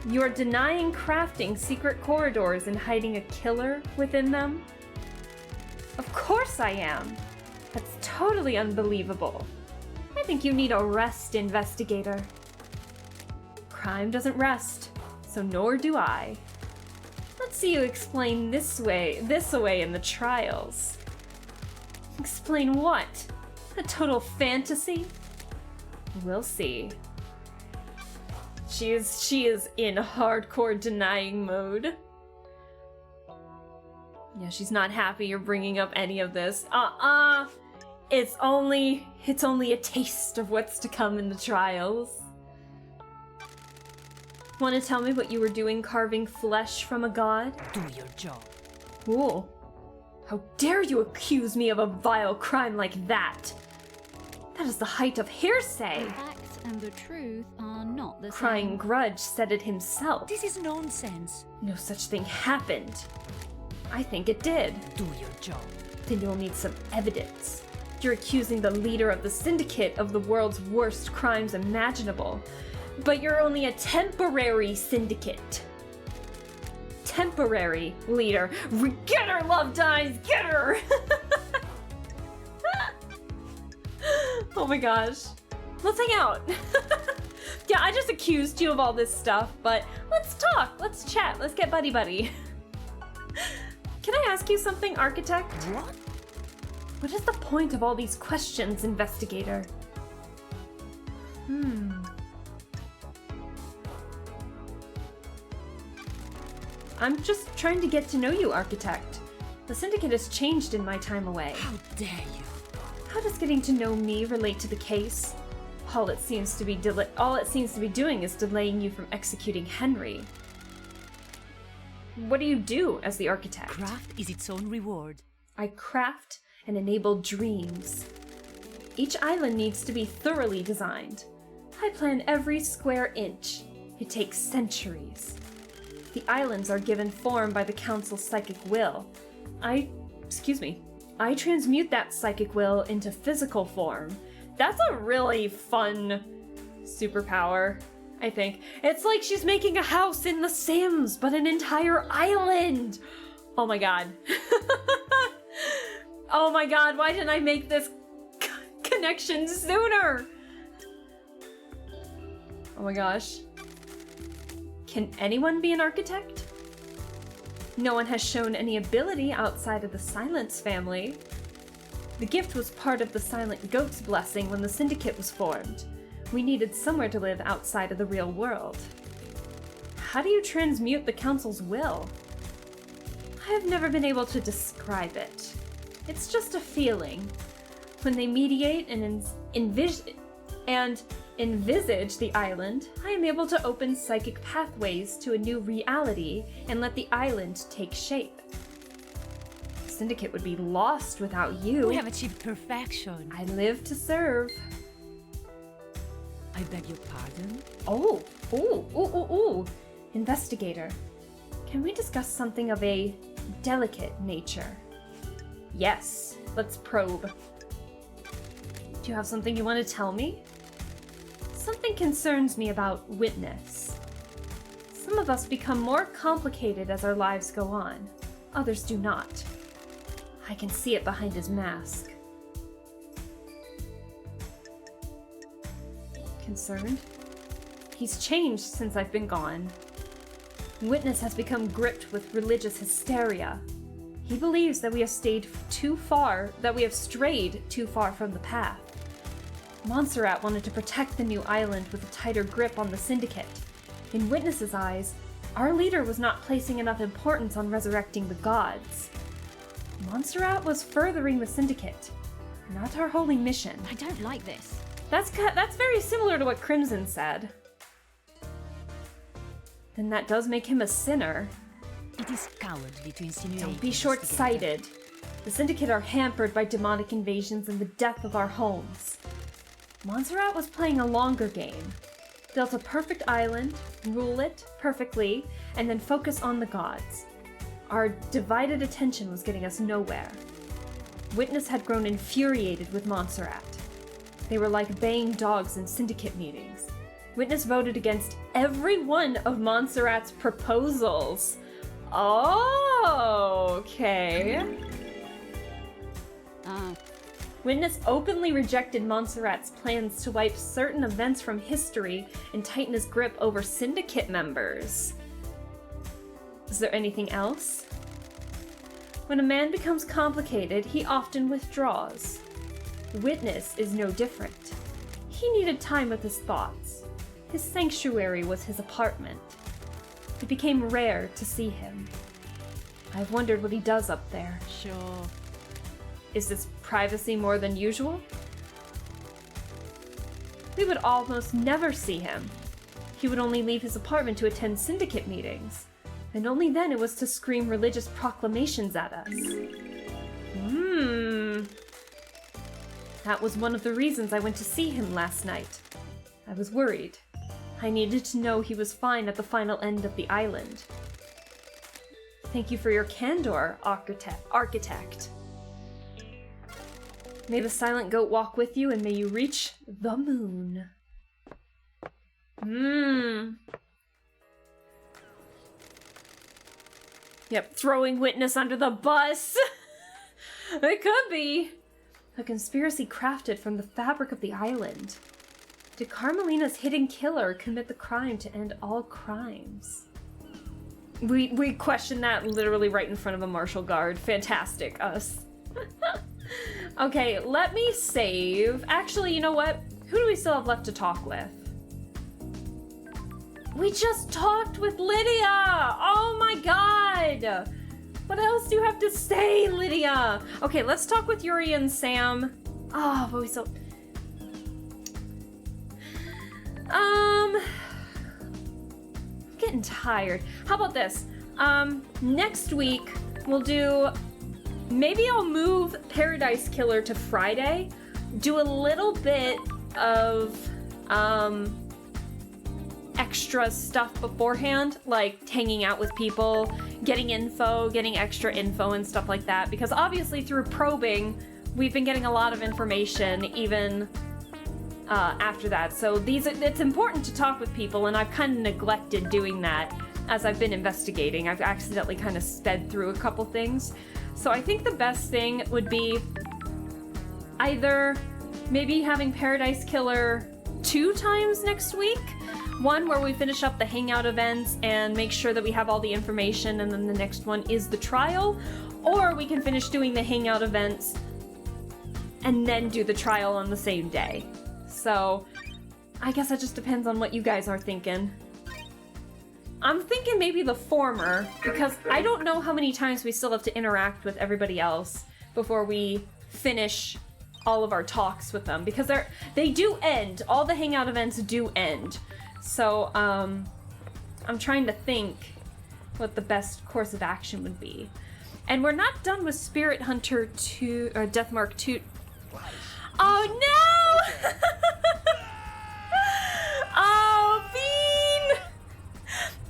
you're denying crafting secret corridors and hiding a killer within them? Of course I am. That's totally unbelievable. I think you need a rest, investigator. Crime doesn't rest, so nor do I. Let's see you explain this away in the trials. Explain what? A total fantasy? We'll see. She is in hardcore denying mode. Yeah, she's not happy you're bringing up any of this. It's only a taste of what's to come in the trials. Want to tell me what you were doing carving flesh from a god? Do your job. Cool. How dare you accuse me of a vile crime like that? That is the height of hearsay. The facts and the truth are not the Crying same. Grudge said it himself. This is nonsense. No such thing happened. I think it did. Do your job. Then you'll need some evidence. You're accusing the leader of the syndicate of the world's worst crimes imaginable. But you're only a temporary syndicate. Temporary leader. Get her, Love Dies! Get her! Oh my gosh. Let's hang out. Yeah, I just accused you of all this stuff, but let's talk. Let's chat. Let's get buddy-buddy. Can I ask you something, Architect? What? What is the point of all these questions, Investigator? I'm just trying to get to know you, Architect. The Syndicate has changed in my time away. How dare you? How does getting to know me relate to the case? All it seems to be doing is delaying you from executing Henry. What do you do as the Architect? Craft is its own reward. I craft and enable dreams. Each island needs to be thoroughly designed. I plan every square inch. It takes centuries. The islands are given form by the Council's psychic will. I transmute that psychic will into physical form. That's a really fun superpower, I think. It's like she's making a house in The Sims, but an entire island! Oh my god. Oh my god, why didn't I make this connection sooner? Oh my gosh. Can anyone be an architect? No one has shown any ability outside of the Silence family. The gift was part of the Silent Goat's blessing when the Syndicate was formed. We needed somewhere to live outside of the real world. How do you transmute the Council's will? I have never been able to describe it. It's just a feeling. When they mediate and envisage the island, I am able to open psychic pathways to a new reality and let the island take shape. The Syndicate would be lost without you. We have achieved perfection. I live to serve. I beg your pardon? Ooh. Investigator, can we discuss something of a delicate nature? Yes, let's probe. Do you have something you want to tell me? Something concerns me about Witness. Some of us become more complicated as our lives go on. Others do not. I can see it behind his mask. Concerned? He's changed since I've been gone. Witness has become gripped with religious hysteria. He believes that we have strayed too far from the path. Montserrat wanted to protect the new island with a tighter grip on the Syndicate. In Witness's eyes, our leader was not placing enough importance on resurrecting the gods. Montserrat was furthering the Syndicate, not our holy mission. I don't like this. That's very similar to what Crimson said. Then that does make him a sinner. It is cowardly to insinuate. Don't be Investigator. short-sighted. The Syndicate are hampered by demonic invasions and the death of our homes. Montserrat was playing a longer game. Built a perfect island, rule it perfectly, and then focus on the gods. Our divided attention was getting us nowhere. Witness had grown infuriated with Montserrat. They were like baying dogs in Syndicate meetings. Witness voted against every one of Montserrat's proposals. Oh, okay. Witness openly rejected Montserrat's plans to wipe certain events from history and tighten his grip over Syndicate members. Is there anything else? When a man becomes complicated, he often withdraws. Witness is no different. He needed time with his thoughts. His sanctuary was his apartment. It became rare to see him. I've wondered what he does up there. Sure. Is this privacy more than usual? We would almost never see him. He would only leave his apartment to attend Syndicate meetings, and only then it was to scream religious proclamations at us. That was one of the reasons I went to see him last night. I was worried. I needed to know he was fine at the final end of the island. Thank you for your candor, architect. May the silent goat walk with you, and may you reach the moon. Yep, throwing witness under the bus. It could be. A conspiracy crafted from the fabric of the island. Did Carmelina's hidden killer commit the crime to end all crimes? We questioned that literally right in front of a martial guard. Fantastic, us. Okay, let me save. Actually, you know what? Who do we still have left to talk with? We just talked with Lydia! Oh my god! What else do you have to say, Lydia? Okay, let's talk with Yuri and Sam. Oh, but we still... I'm getting tired. How about this? Next week, we'll do... Maybe I'll move Paradise Killer to Friday. Do a little bit of, extra stuff beforehand, like hanging out with people, getting info, getting extra info and stuff like that, because obviously through probing, we've been getting a lot of information even after that. So it's important to talk with people, and I've kind of neglected doing that as I've been investigating. I've accidentally kind of sped through a couple things. So I think the best thing would be either maybe having Paradise Killer 2 times next week. One where we finish up the hangout events and make sure that we have all the information, and then the next one is the trial. Or we can finish doing the hangout events and then do the trial on the same day. So I guess that just depends on what you guys are thinking. I'm thinking maybe the former, because I don't know how many times we still have to interact with everybody else before we finish all of our talks with them, because they do end. All the hangout events do end. So, I'm trying to think what the best course of action would be. And we're not done with Spirit Hunter 2, or Deathmark 2. Oh no! Oh, Bean!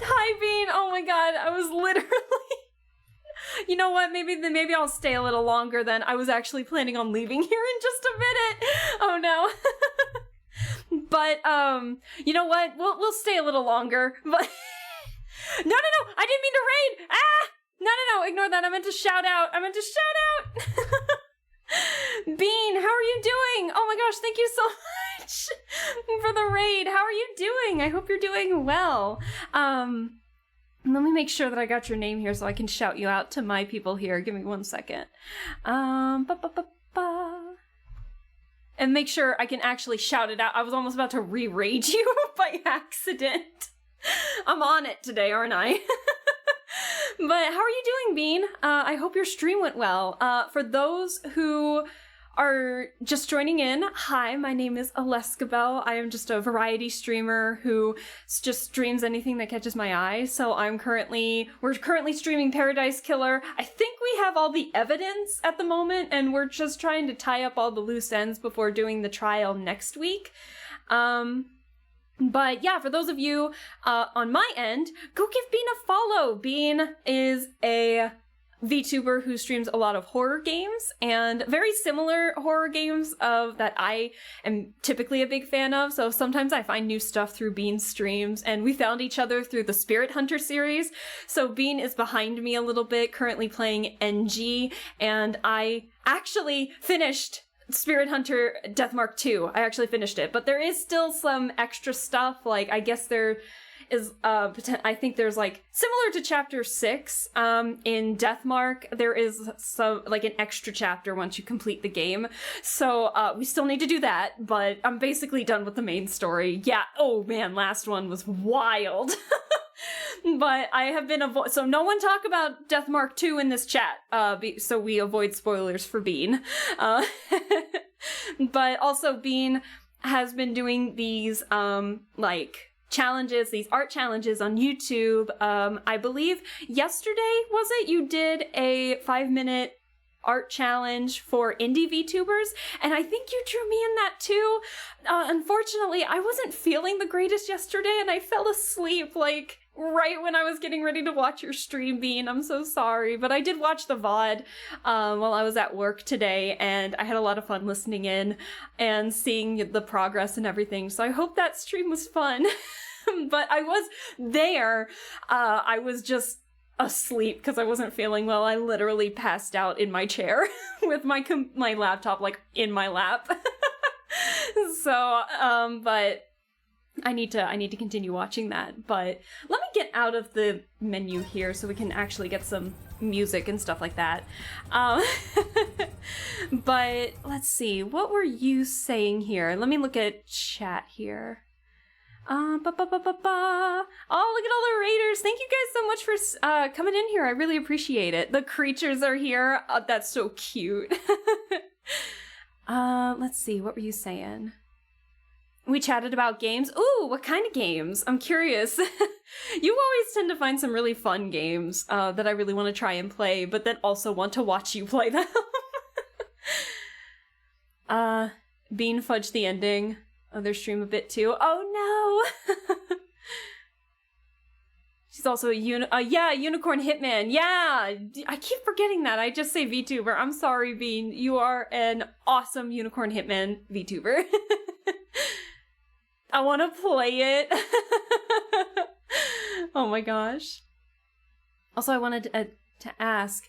Hi, Bean! Oh my god, I was literally... You know what, maybe I'll stay a little longer then. I was actually planning on leaving here in just a minute. Oh no. But, you know what? We'll stay a little longer. But no, I didn't mean to raid. Ah, no, ignore that. I meant to shout out. Bean, how are you doing? Oh my gosh, thank you so much for the raid. How are you doing? I hope you're doing well. Let me make sure that I got your name here so I can shout you out to my people here. Give me 1 second. And make sure I can actually shout it out. I was almost about to re-raid you by accident. I'm on it today, aren't I? But how are you doing, Bean? I hope your stream went well. For those who are just joining in, hi, my name is Aleskabel. I am just a variety streamer who just streams anything that catches my eye. So we're currently streaming Paradise Killer. I think we have all the evidence at the moment, and we're just trying to tie up all the loose ends before doing the trial next week. But yeah, for those of you on my end, go give Bean a follow. Bean is a VTuber who streams a lot of horror games, and very similar horror games that I am typically a big fan of. So sometimes I find new stuff through Bean's streams, and we found each other through the Spirit Hunter series. So Bean is behind me a little bit, currently playing NG, and I actually finished Spirit Hunter Deathmark 2. I actually finished it, but there is still some extra stuff. Like, I guess there is I think there's like similar to chapter 6 in Deathmark, there is some like an extra chapter once you complete the game. So we still need to do that, but I'm basically done with the main story. Yeah, oh man, last one was wild. But I have been so no one talk about Deathmark 2 in this chat, so we avoid spoilers for Bean. But also Bean has been doing these like challenges, these art challenges on YouTube. I believe yesterday, was it? You did a 5-minute art challenge for indie VTubers, and I think you drew me in that too. Unfortunately, I wasn't feeling the greatest yesterday, and I fell asleep like right when I was getting ready to watch your stream, Bean. I'm so sorry, but I did watch the VOD while I was at work today, and I had a lot of fun listening in and seeing the progress and everything, so I hope that stream was fun. But I was there. I was just asleep because I wasn't feeling well. I literally passed out in my chair with my laptop like in my lap. So, but I need to continue watching that. But let me get out of the menu here so we can actually get some music and stuff like that. But let's see, what were you saying here? Let me look at chat here. Oh, look at all the raiders. Thank you guys so much for coming in here. I really appreciate it. The creatures are here. That's so cute. Let's see, what were you saying? We chatted about games. Ooh, what kind of games? I'm curious. You always tend to find some really fun games that I really want to try and play, but then also want to watch you play them. Bean fudged the ending of their stream a bit too. Oh no! She's also a Unicorn Hitman. Yeah! I keep forgetting that. I just say VTuber. I'm sorry, Bean. You are an awesome Unicorn Hitman VTuber. I want to play it. Oh my gosh. Also, I wanted to ask,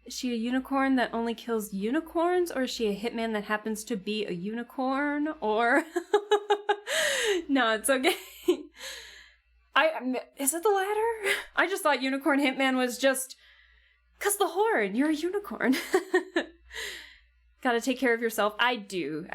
is she a unicorn that only kills unicorns, or is she a hitman that happens to be a unicorn? Or no, it's okay. Is it the latter? I just thought Unicorn Hitman was just 'cause the horn. You're a unicorn. Gotta take care of yourself. I do.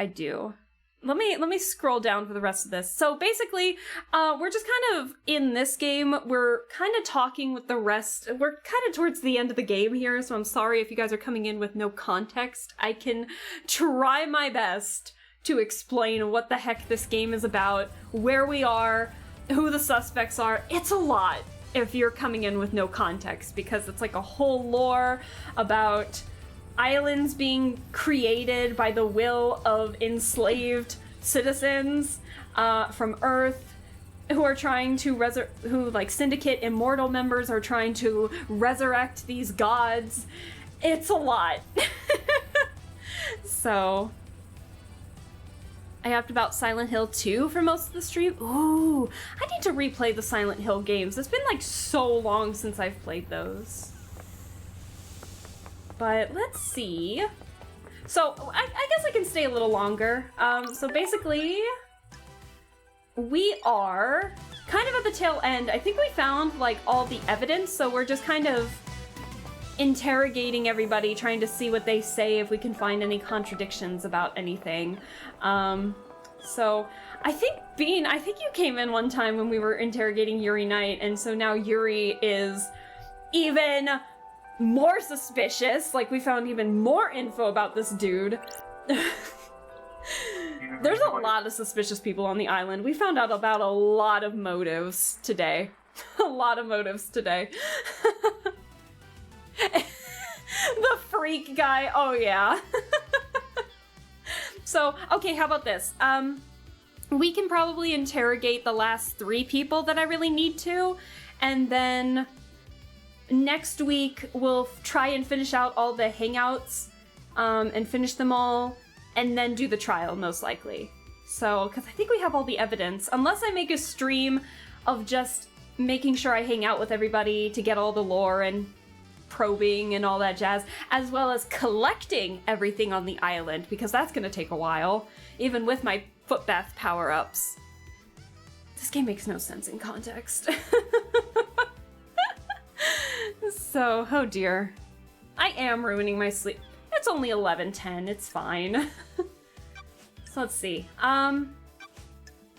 Let me scroll down for the rest of this. So basically, we're just kind of in this game. We're kind of talking with the rest. We're kind of towards the end of the game here, so I'm sorry if you guys are coming in with no context. I can try my best to explain what the heck this game is about, where we are, who the suspects are. It's a lot if you're coming in with no context, because it's like a whole lore about islands being created by the will of enslaved citizens from Earth who are trying to Syndicate Immortal members are trying to resurrect these gods. It's a lot. So I have about Silent Hill 2 for most of the stream. Ooh, I need to replay the Silent Hill games. It's been like so long since I've played those. But let's see. So I guess I can stay a little longer. So basically, we are kind of at the tail end. I think we found like all the evidence, so we're just kind of interrogating everybody, trying to see what they say, if we can find any contradictions about anything. So I think, Bean, you came in one time when we were interrogating Yuri Knight, and so now Yuri is even more suspicious. Like, we found even more info about this dude. There's a lot of suspicious people on the island. We found out about a lot of motives today. A lot of motives today. The freak guy. Oh, yeah. So, okay, how about this? We can probably interrogate the last 3 people that I really need to, and then next week, we'll try and finish out all the hangouts, and finish them all, and then do the trial, most likely. So, because I think we have all the evidence. Unless I make a stream of just making sure I hang out with everybody to get all the lore and probing and all that jazz, as well as collecting everything on the island, because that's gonna take a while, even with my foot bath power-ups. This game makes no sense in context. So, oh dear. I am ruining my sleep. It's only 11:10, it's fine. So let's see.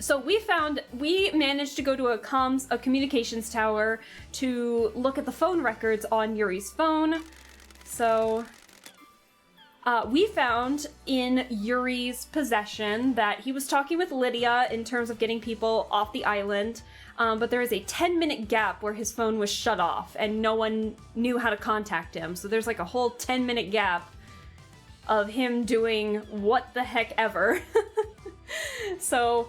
So we managed to go to a communications tower to look at the phone records on Yuri's phone. So we found in Yuri's possession that he was talking with Lydia in terms of getting people off the island, but there is a 10-minute gap where his phone was shut off and no one knew how to contact him. So there's like a whole 10-minute gap of him doing what the heck ever. So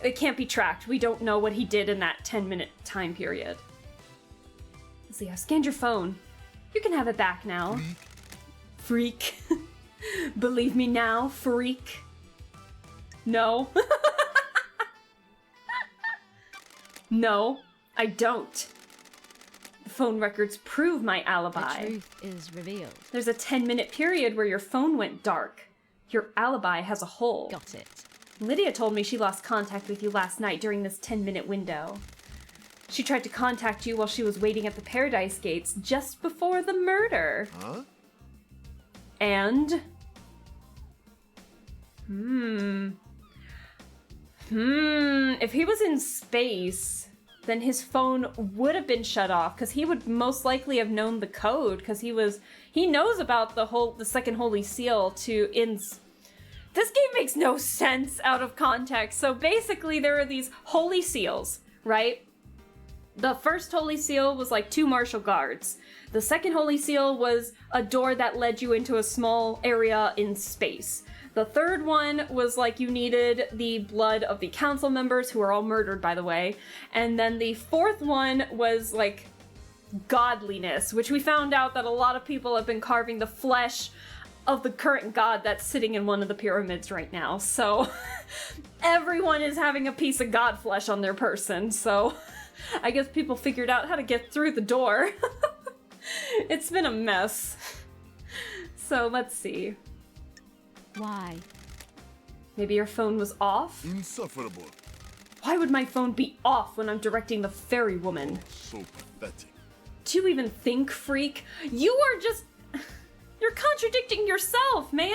it can't be tracked. We don't know what he did in that 10-minute time period. Let's see, I scanned your phone. You can have it back now. Freak. Believe me now, freak. No. No, I don't. The phone records prove my alibi. The truth is revealed. There's a 10-minute period where your phone went dark. Your alibi has a hole. Got it. Lydia told me she lost contact with you last night during this 10-minute window. She tried to contact you while she was waiting at the Paradise Gates just before the murder. Huh? And... If he was in space, then his phone would have been shut off, because he would most likely have known the code, because he knows about the second holy seal This game makes no sense out of context. So basically there are these holy seals, right? The first holy seal was like 2 martial guards. The second holy seal was a door that led you into a small area in space. The third one was like you needed the blood of the council members, who are all murdered, by the way. And then the fourth one was like godliness, which we found out that a lot of people have been carving the flesh of the current god that's sitting in one of the pyramids right now. So everyone is having a piece of god flesh on their person. So I guess people figured out how to get through the door. It's been a mess. So let's see. Why? Maybe your phone was off? Insufferable. Why would my phone be off when I'm directing the fairy woman? So pathetic. Do you even think, freak? You are just... You're contradicting yourself, man!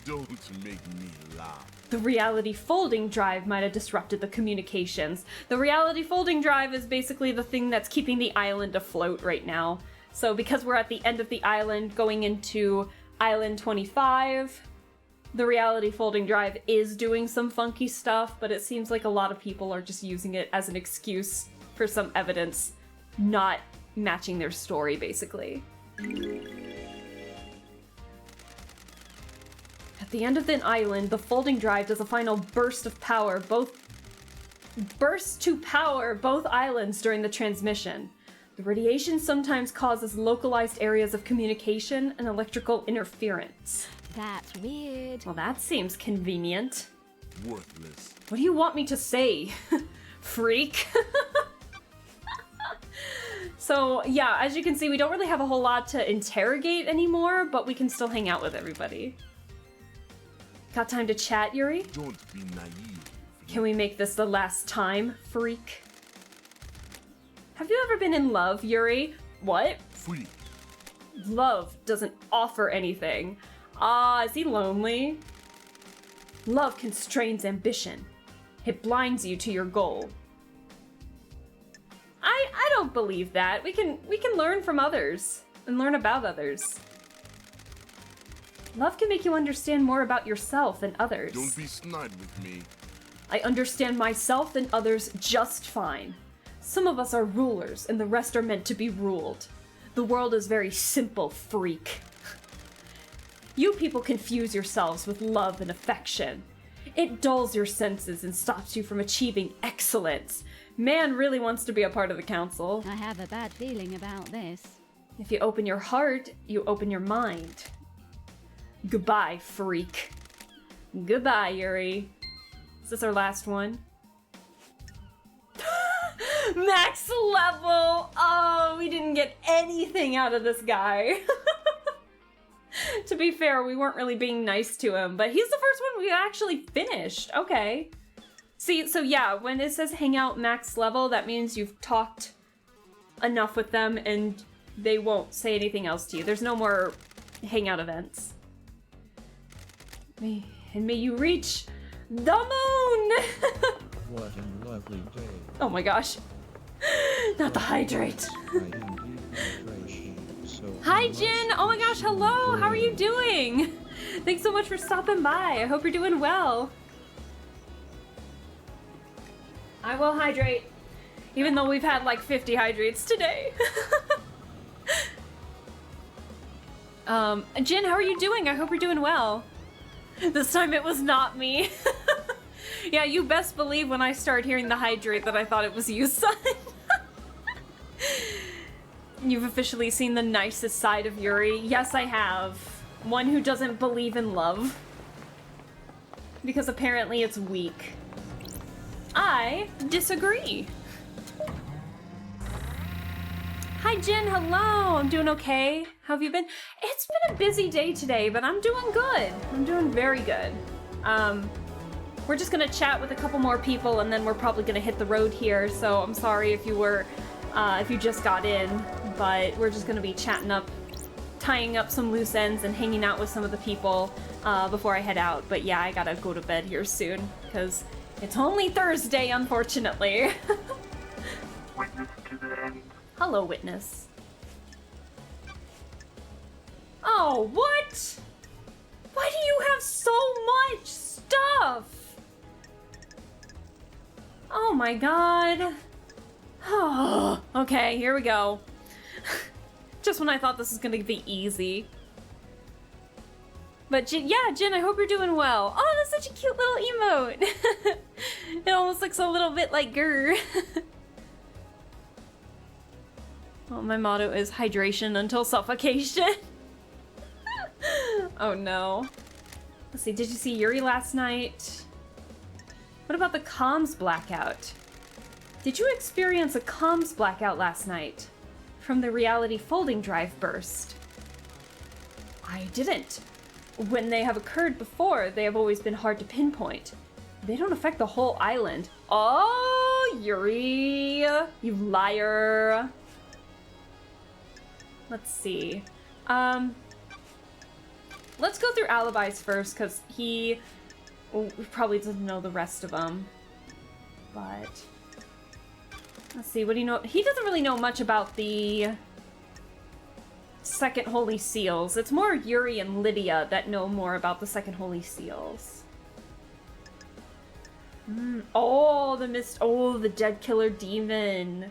Don't make me laugh. The reality folding drive might have disrupted the communications. The reality folding drive is basically the thing that's keeping the island afloat right now. So because we're at the end of the island going into Island 25, the reality folding drive is doing some funky stuff, but it seems like a lot of people are just using it as an excuse for some evidence not matching their story, basically. At the end of the island, the folding drive does a final burst of power, bursts to power both islands during the transmission. The radiation sometimes causes localized areas of communication and electrical interference. That's weird. Well, that seems convenient. Worthless. What do you want me to say? Freak? So, yeah, as you can see, we don't really have a whole lot to interrogate anymore, but we can still hang out with everybody. Got time to chat, Yuri? Don't be naive. Can we make this the last time, freak? Have you ever been in love, Yuri? What? Freak. Love doesn't offer anything. Is he lonely? Love constrains ambition. It blinds you to your goal. I don't believe that. We can learn from others and learn about others. Love can make you understand more about yourself and others. Don't be snide with me. I understand myself and others just fine. Some of us are rulers and the rest are meant to be ruled. The world is very simple, freak. You people confuse yourselves with love and affection. It dulls your senses and stops you from achieving excellence. Man really wants to be a part of the council. I have a bad feeling about this. If you open your heart, you open your mind. Goodbye, freak. Goodbye, Yuri. Is this our last one? Max level! Oh, we didn't get anything out of this guy. To be fair, we weren't really being nice to him, but he's the first one we actually finished. Okay. See, so yeah, when it says hang out max level, that means you've talked enough with them and they won't say anything else to you. There's no more hangout events. May you reach the moon! What a lovely day. Oh my gosh. Not the hydrate. I indeed hydration, so Hi, I must Jin! Oh my gosh, hello! How are you doing? Thanks so much for stopping by. I hope you're doing well. I will hydrate, even though we've had like 50 hydrates today. Jin, how are you doing? I hope you're doing well. This time it was not me. Yeah, you best believe when I started hearing the hydrate that I thought it was you, son. You've officially seen the nicest side of Yuri. Yes, I have. One who doesn't believe in love. Because apparently it's weak. I disagree. Hi Jin, hello! I'm doing okay. How have you been? It's been a busy day today, but I'm doing good. I'm doing very good. We're just gonna chat with a couple more people and then we're probably gonna hit the road here, so I'm sorry if you were, if you just got in, but we're just gonna be chatting up, tying up some loose ends and hanging out with some of the people before I head out. But yeah, I gotta go to bed here soon, because it's only Thursday, unfortunately. Witness to the end. Hello, witness. Oh, what? Why do you have so much stuff? Oh my god. Oh, okay, here we go. Just when I thought this was gonna be easy. But Jin, yeah, Jin, I hope you're doing well. Oh, that's such a cute little emote. It almost looks a little bit like Grr. Well, my motto is hydration until suffocation. Oh no. Let's see, did you see Yuri last night? What about the comms blackout? Did you experience a comms blackout last night? From the reality folding drive burst? I didn't. When they have occurred before, they have always been hard to pinpoint. They don't affect the whole island. Oh, Yuri, you liar. Let's see. Let's go through alibis first, because he probably doesn't know the rest of them. But let's see, what do you know? He doesn't really know much about the Second Holy Seals. It's more Yuri and Lydia that know more about the Second Holy Seals. Oh, the mist. Oh, the Dead Killer Demon.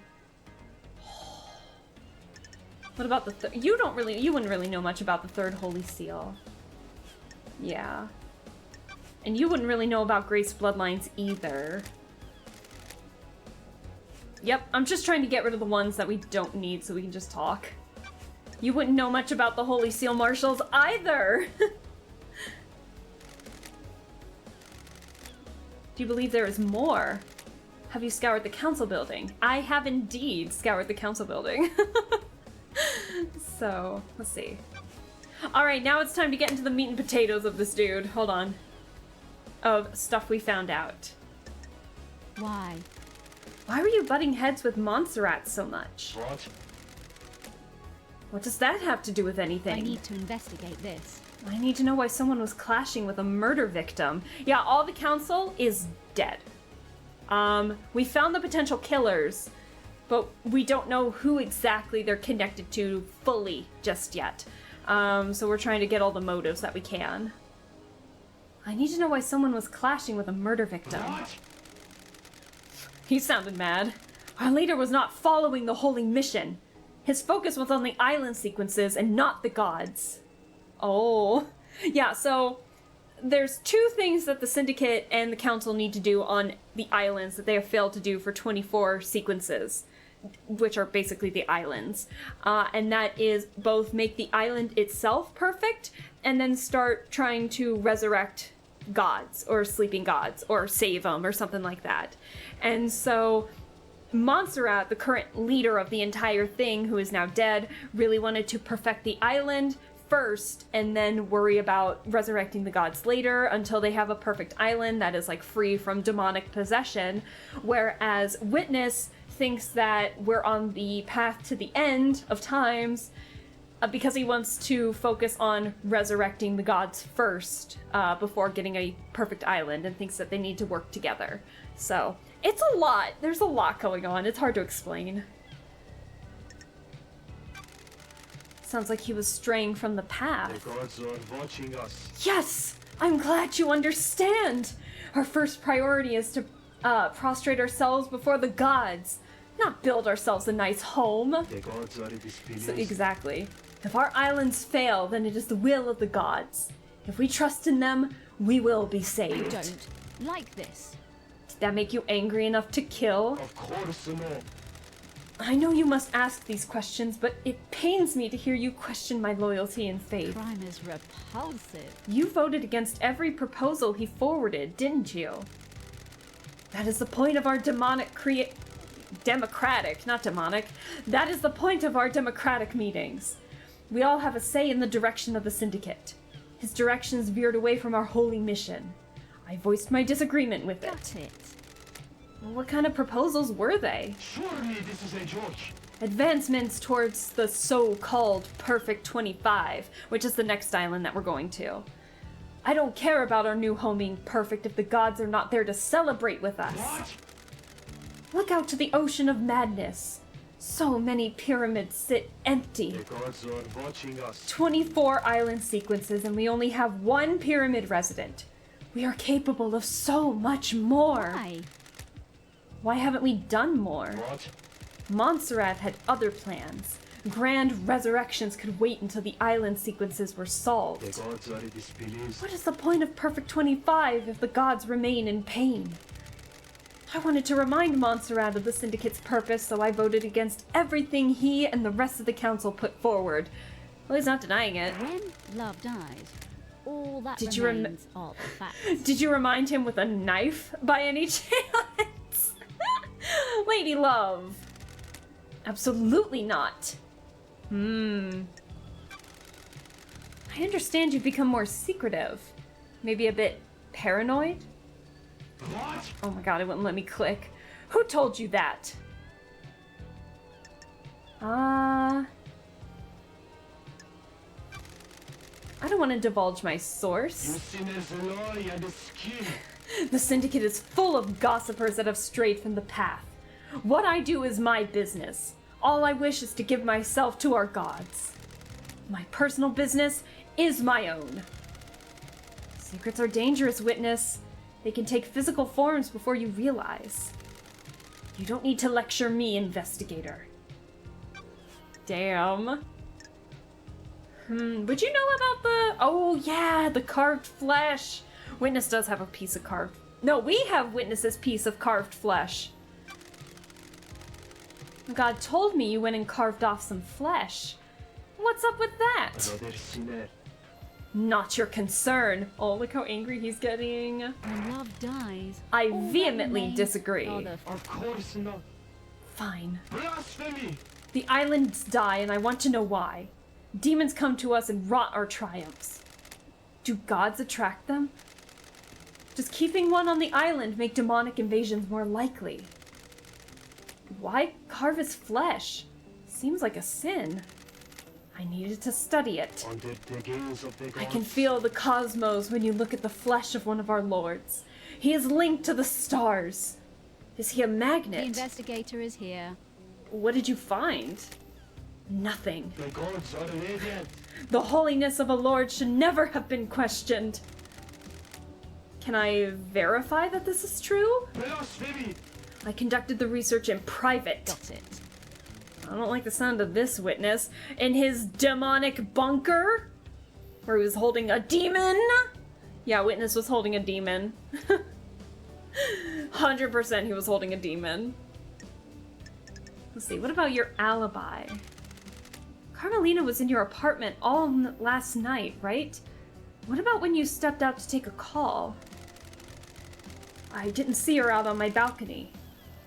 What about the you wouldn't really know much about the Third Holy Seal. Yeah. And you wouldn't really know about Grace Bloodlines either. Yep, I'm just trying to get rid of the ones that we don't need so we can just talk. You wouldn't know much about the Holy Seal Marshals either! Do you believe there is more? Have you scoured the council building? I have indeed scoured the council building. So, let's see. Alright, now it's time to get into the meat and potatoes of this dude. Hold on. Of stuff we found out. Why? Why were you butting heads with Montserrat so much? What? What does that have to do with anything? I need to investigate this. I need to know why someone was clashing with a murder victim. Yeah, all the council is dead. We found the potential killers, but we don't know who exactly they're connected to fully just yet. So we're trying to get all the motives that we can. I need to know why someone was clashing with a murder victim. What? He sounded mad. Our leader was not following the holy mission. His focus was on the island sequences and not the gods. Oh. Yeah, so there's two things that the Syndicate and the Council need to do on the islands that they have failed to do for 24 sequences, which are basically the islands. And that is both make the island itself perfect and then start trying to resurrect gods or sleeping gods or save them or something like that. And so Montserrat, the current leader of the entire thing, who is now dead, really wanted to perfect the island first and then worry about resurrecting the gods later until they have a perfect island that is like free from demonic possession, whereas Witness thinks that we're on the path to the end of times because he wants to focus on resurrecting the gods first before getting a perfect island, and thinks that they need to work together. So it's a lot. There's a lot going on. It's hard to explain. Sounds like he was straying from the path. The gods are watching us. Yes! I'm glad you understand! Our first priority is to prostrate ourselves before the gods, not build ourselves a nice home. The gods are displeased. So, exactly. If our islands fail, then it is the will of the gods. If we trust in them, we will be I saved. don't like this. Did that make you angry enough to kill? Of course not. I know you must ask these questions, but it pains me to hear you question my loyalty and faith. Crime is repulsive. You voted against every proposal he forwarded, didn't you? That is the point of our democratic, not demonic. That is the point of our democratic meetings. We all have a say in the direction of the Syndicate. His directions veered away from our holy mission. I voiced my disagreement with it. Got it. Well, what kind of proposals were they? Surely this is a joke. Advancements towards the so-called Perfect 25, which is the next island that we're going to. I don't care about our new home being perfect if the gods are not there to celebrate with us. What? Look out to the ocean of madness. So many pyramids sit empty. The gods are watching us. 24 island sequences, and we only have one pyramid resident. We are capable of so much more. Why? Why haven't we done more? What? Montserrat had other plans. Grand resurrections could wait until the island sequences were The solved. gods are displeased. What is the point of Perfect 25 if the gods remain in pain? I wanted to remind Montserrat of the Syndicate's purpose, so I voted against everything he and the rest of the council put forward. Well, he's not denying it. When love dies, all that Did you remains are the facts. Did you remind him with a knife by any chance? Lady Love. Absolutely not. I understand you've become more secretive. Maybe a bit paranoid? What? Oh my god, it wouldn't let me click. Who told you that? I don't want to divulge my You source. sinners lie and the skin. The Syndicate is full of gossipers that have strayed from the path. What I do is my business. All I wish is to give myself to our gods. My personal business is my own. Secrets are dangerous, Witness. They can take physical forms before you realize. You don't need to lecture me, Investigator. Damn. Would you know about the... Oh, yeah, the carved flesh. Witness does have a piece of carved... No, we have Witness's piece of carved flesh. God told me you went and carved off some flesh. What's up with that? Another sinner. Not your concern. Oh, look how angry he's getting. When love dies, I all that vehemently remains disagree. are the Of course not. Fine. Blasphemy! The islands die, and I want to know why. Demons come to us and rot our triumphs. Do gods attract them? Does keeping one on the island make demonic invasions more likely? Why carve his flesh? Seems like a sin. I needed to study it. Under the gaze of the gods. I can feel the cosmos when you look at the flesh of one of our lords. He is linked to the stars. Is he a The magnet? investigator is here. What did you find? Nothing. The gods are radiant. The holiness of a lord should never have been questioned. Can I verify that this is true? Blasphemy! I conducted the research in private. Got it. I don't like the sound of this Witness. In his demonic bunker? Where he was holding a demon? Yeah, Witness was holding a demon. 100% he was holding a demon. Let's see, what about your alibi? Carmelina was in your apartment all last night, right? What about when you stepped out to take a call? I didn't see her out on my balcony.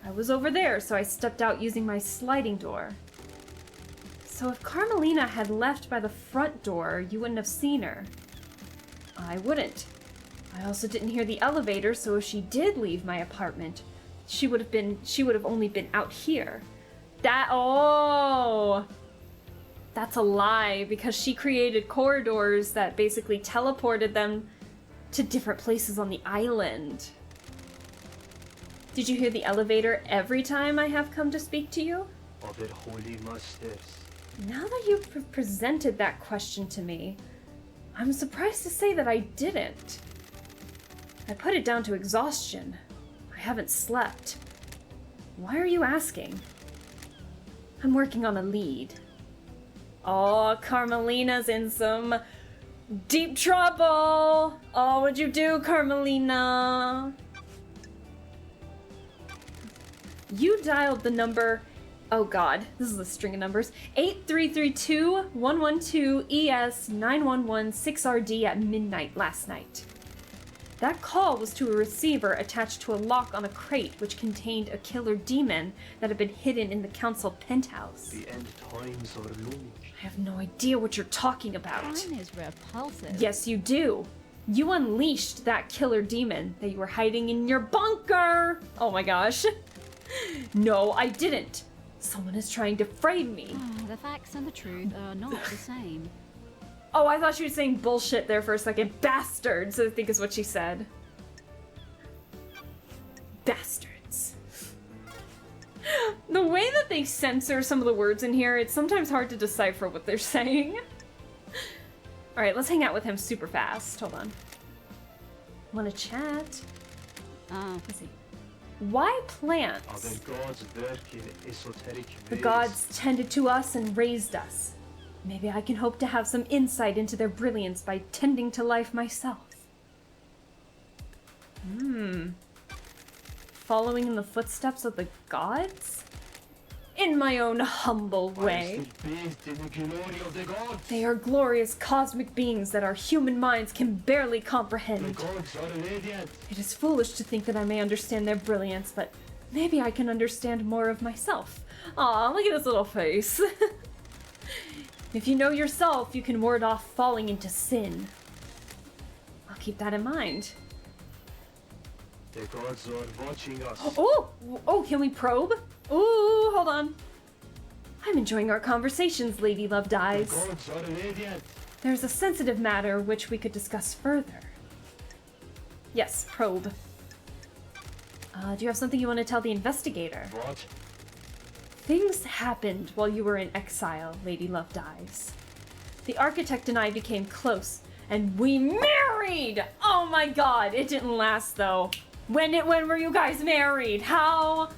I was over there, so I stepped out using my sliding door. So if Carmelina had left by the front door, you wouldn't have seen her. I wouldn't. I also didn't hear the elevator, so if she did leave my apartment, she would have only been out here. Oh! That's a lie, because she created corridors that basically teleported them to different places on the island. Did you hear the elevator every time I have come to speak to you? Other holy masters. Now that you've presented that question to me, I'm surprised to say that I didn't. I put it down to exhaustion. I haven't slept. Why are you asking? I'm working on a lead. Oh, Carmelina's in some deep trouble. Oh, what'd you do, Carmelina? You dialed the number, oh god, this is a string of numbers, 8332-112-ES-911-6RD at midnight last night. That call was to a receiver attached to a lock on a crate which contained a killer demon that had been hidden in the council penthouse. The end times are long. I have no idea what you're talking about. Mine is repulsive. Yes, you do. You unleashed that killer demon that you were hiding in your bunker. Oh my gosh. No, I didn't. Someone is trying to frame me. The facts and the truth are not the same. Oh, I thought she was saying bullshit there for a second. Bastards, I think is what she said. Bastards. The way that they censor some of the words in here, it's sometimes hard to decipher what they're saying. Alright, let's hang out with him super fast. Hold on. Wanna chat? Let's see. Why Are plants? there gods working esoteric The ways? gods tended to us and raised us. Maybe I can hope to have some insight into their brilliance by tending to life myself. Following in the footsteps of the gods? In my own humble I am way. still bathed in the glory of the gods. They are glorious cosmic beings that our human minds can barely The comprehend. gods are radiant. It is foolish to think that I may understand their brilliance, but maybe I can understand more of myself. Aw, look at his little face. If you know yourself, you can ward off falling into sin. I'll keep that in mind. The gods are watching us. Oh, can we probe? Ooh, hold on. I'm enjoying our conversations, Lady Loved The Eyes. gods are radiant. There's a sensitive matter which we could discuss further. Yes, probe. Do you have something you want to tell the investigator? What? Things happened while you were in exile, Lady Loved Eyes. The architect and I became close, and we married! Oh my god, it didn't last though. When were you guys married? How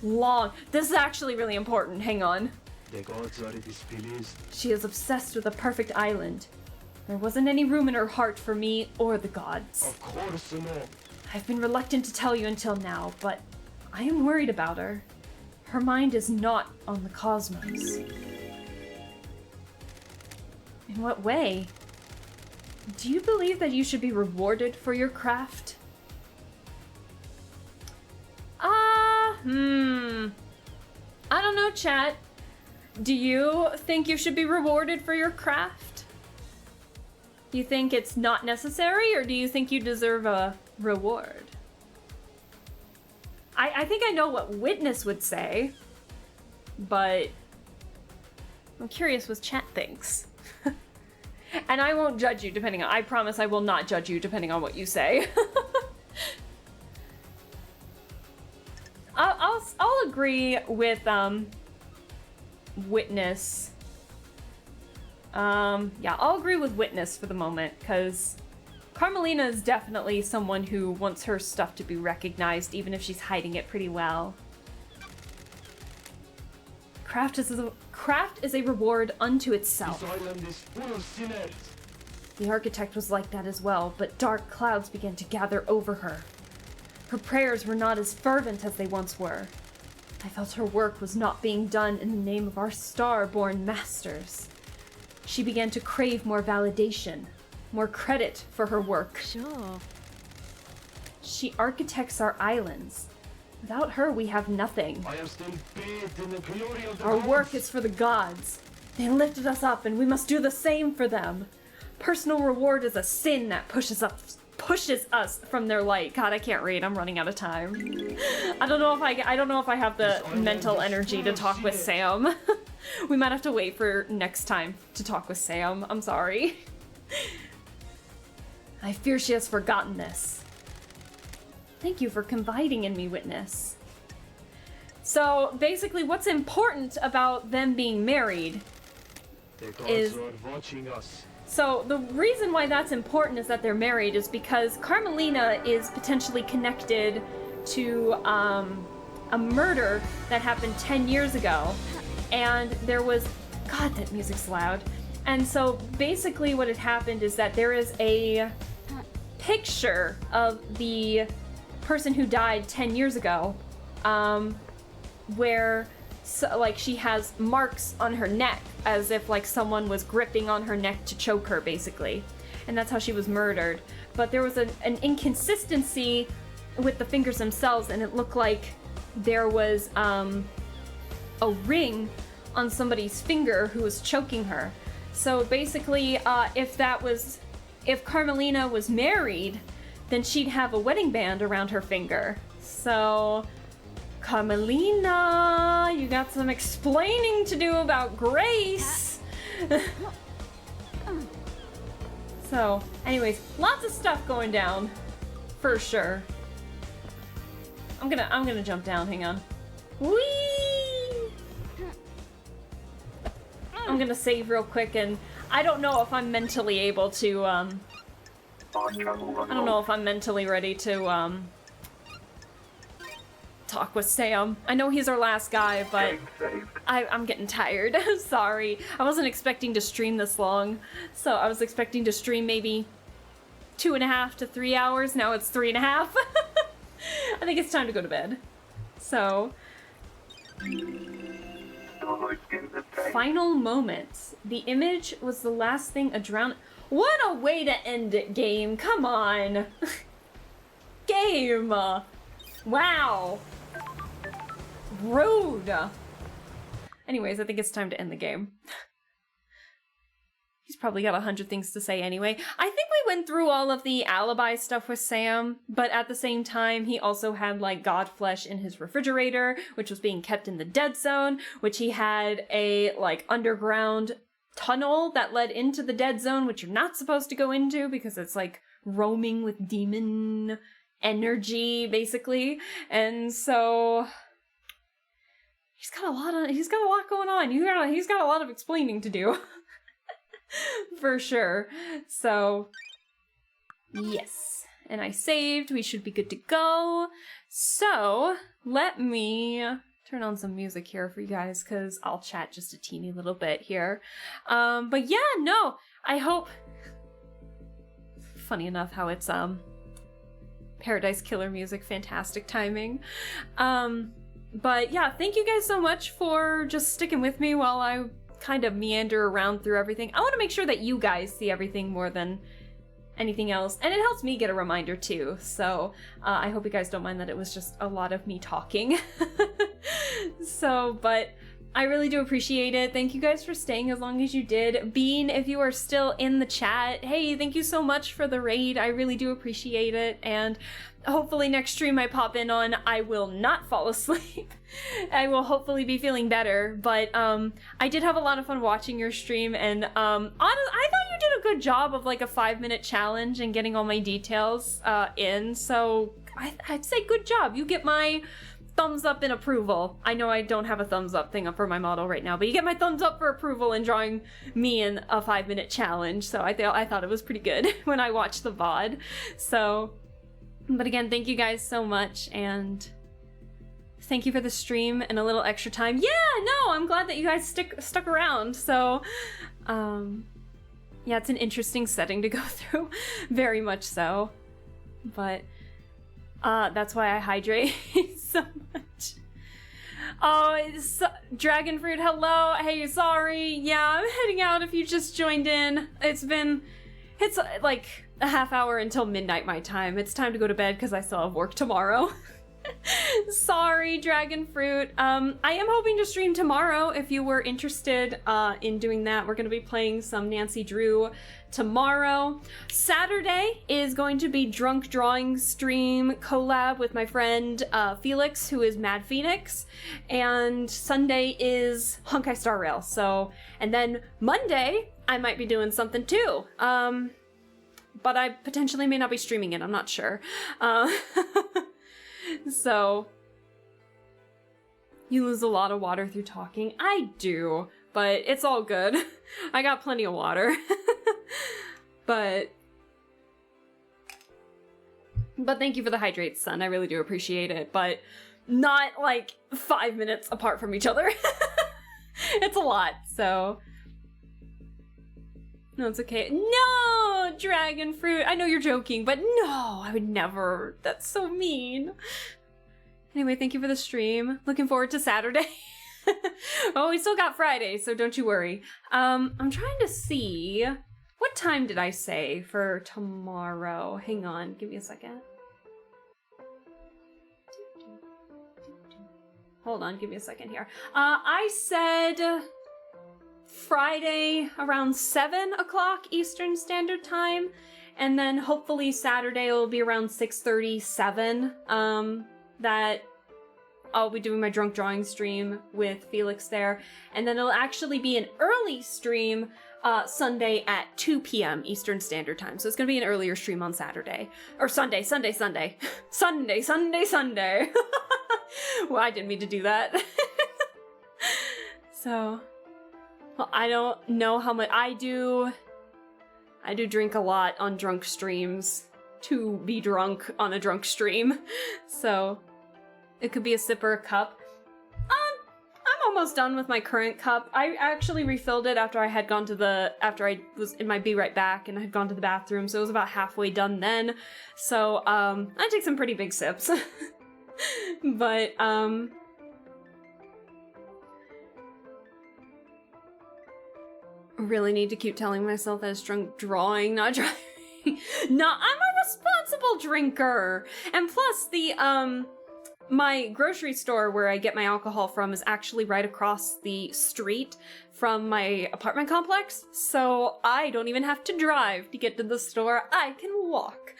long? This is actually really important, hang on. The gods are displeased. She is obsessed with a perfect island. There wasn't any room in her heart for me or the gods. Of course not. I've been reluctant to tell you until now, but I am worried about her. Her mind is not on the cosmos. In what way? Do you believe that you should be rewarded for your craft? I don't know, chat. Do you think you should be rewarded for your craft? Do you think it's not necessary, or do you think you deserve a reward? I think I know what Witness would say, but I'm curious what chat thinks. And I won't judge you depending on, I promise I will not judge you depending on what you say. I'll agree with Witness. Yeah, I'll agree with Witness for the moment, because Carmelina is definitely someone who wants her stuff to be recognized, even if she's hiding it pretty well. Craft is a reward unto itself. This island is full of sinners. The architect was like that as well, but dark clouds began to gather over her. Her prayers were not as fervent as they once were. I felt her work was not being done in the name of our star-born masters. She began to crave more validation, more credit for her work. Sure. She architects our islands. Without her, we have nothing. I am still bathed in the glory of the Our gods. work is for the gods. They lifted us up, and we must do the same for them. Personal reward is a sin that pushes us from their light. God, I can't read. I'm running out of time. I don't know if I have the mental energy to talk with Sam. We might have to wait for next time to talk with Sam. I'm sorry. I fear she has forgotten this. Thank you for confiding in me, Witness. So basically what's important about them being married The gods is- are watching us. So the reason why that's important is that they're married is because Carmelina is potentially connected to a murder that happened 10 years ago, and there was God, that music's loud. And so basically what had happened is that there is a picture of the person who died 10 years ago, where like she has marks on her neck as if like someone was gripping on her neck to choke her, basically. And that's how she was murdered. But there was an inconsistency with the fingers themselves, and it looked like there was a ring on somebody's finger who was choking her. So basically, if Carmelina was married, then she'd have a wedding band around her finger. So, Carmelina, you got some explaining to do about Grace. So, anyways, lots of stuff going down, for sure. I'm gonna jump down. Hang on. Whee! I'm gonna save real quick, and I don't know if I'm mentally able to. I don't know if I'm mentally ready to talk with Sam. I know he's our last guy, but I'm getting tired. Sorry. I wasn't expecting to stream this long. So I was expecting to stream maybe 2.5 to 3 hours. Now it's 3.5. I think it's time to go to bed. So, final moments. The image was the last thing a drown. What a way to end it, game. Come on. Game. Wow. Rude. Anyways, I think it's time to end the game. He's probably got 100 things to say anyway. I think we went through all of the alibi stuff with Sam, but at the same time, he also had, like, Godflesh in his refrigerator, which was being kept in the dead zone, which he had a, like, underground tunnel that led into the dead zone, which you're not supposed to go into because it's, like, roaming with demon energy, basically. And so he's got a lot going on. He's got a lot of explaining to do. For sure. So, yes. And I saved. We should be good to go. So, let me turn on some music here for you guys, because I'll chat just a teeny little bit here. But yeah, no. I hope... Funny enough how it's, Paradise Killer music. Fantastic timing. But yeah, thank you guys so much for just sticking with me while I kind of meander around through everything. I want to make sure that you guys see everything more than anything else, and it helps me get a reminder too. So I hope you guys don't mind that it was just a lot of me talking. So, but I really do appreciate it. Thank you guys for staying as long as you did. Bean, if you are still in the chat, hey, thank you so much for the raid. I really do appreciate it, and hopefully next stream I pop in on, I will not fall asleep. I will hopefully be feeling better, but I did have a lot of fun watching your stream, and honestly, I thought you did a good job of like a 5-minute challenge and getting all my details in, so I'd say good job. You get my thumbs up in approval. I know I don't have a thumbs up thing up for my model right now, but you get my thumbs up for approval in drawing me in a 5-minute challenge, so I thought it was pretty good when I watched the VOD, so... But again, thank you guys so much, and thank you for the stream and a little extra time. Yeah, no, I'm glad that you guys stuck around. So, yeah, it's an interesting setting to go through, very much so. But that's why I hydrate so much. Oh, Dragon Fruit, hello. Hey, sorry. Yeah, I'm heading out if you just joined in. It's like a half hour until midnight my time. It's time to go to bed because I still have work tomorrow. Sorry, Dragon Fruit. I am hoping to stream tomorrow if you were interested in doing that. We're going to be playing some Nancy Drew tomorrow. Saturday is going to be Drunk Drawing stream collab with my friend Felix, who is Mad Phoenix. And Sunday is Honkai Star Rail. So, and then Monday, I might be doing something too. But I potentially may not be streaming it. I'm not sure. So, you lose a lot of water through talking. I do, but it's all good. I got plenty of water. But thank you for the hydrates, son. I really do appreciate it. But not like 5 minutes apart from each other. It's a lot, so. No, it's okay. No, dragon fruit. I know you're joking, but no, I would never. That's so mean. Anyway, thank you for the stream. Looking forward to Saturday. Oh, we still got Friday, so don't you worry. I'm trying to see. What time did I say for tomorrow? Hang on, give me a second. Hold on, give me a second here. I said Friday around 7 o'clock Eastern Standard Time, and then hopefully Saturday will be around 6:37. That I'll be doing my drunk drawing stream with Felix there, and then it'll actually be an early stream Sunday at 2 p.m. Eastern Standard Time. So it's gonna be an earlier stream on Saturday. Or Sunday. Sunday. Well, I didn't mean to do that. So, well, I don't know how much I do drink a lot on drunk streams to be drunk on a drunk stream. So, it could be a sip or a cup. I'm almost done with my current cup. I actually refilled it after I was in my Be Right Back and I had gone to the bathroom, so it was about halfway done then. So, I take some pretty big sips. But, really need to keep telling myself that it's drunk drawing, not driving. No, I'm a responsible drinker! And plus, my grocery store where I get my alcohol from is actually right across the street from my apartment complex, so I don't even have to drive to get to the store. I can walk.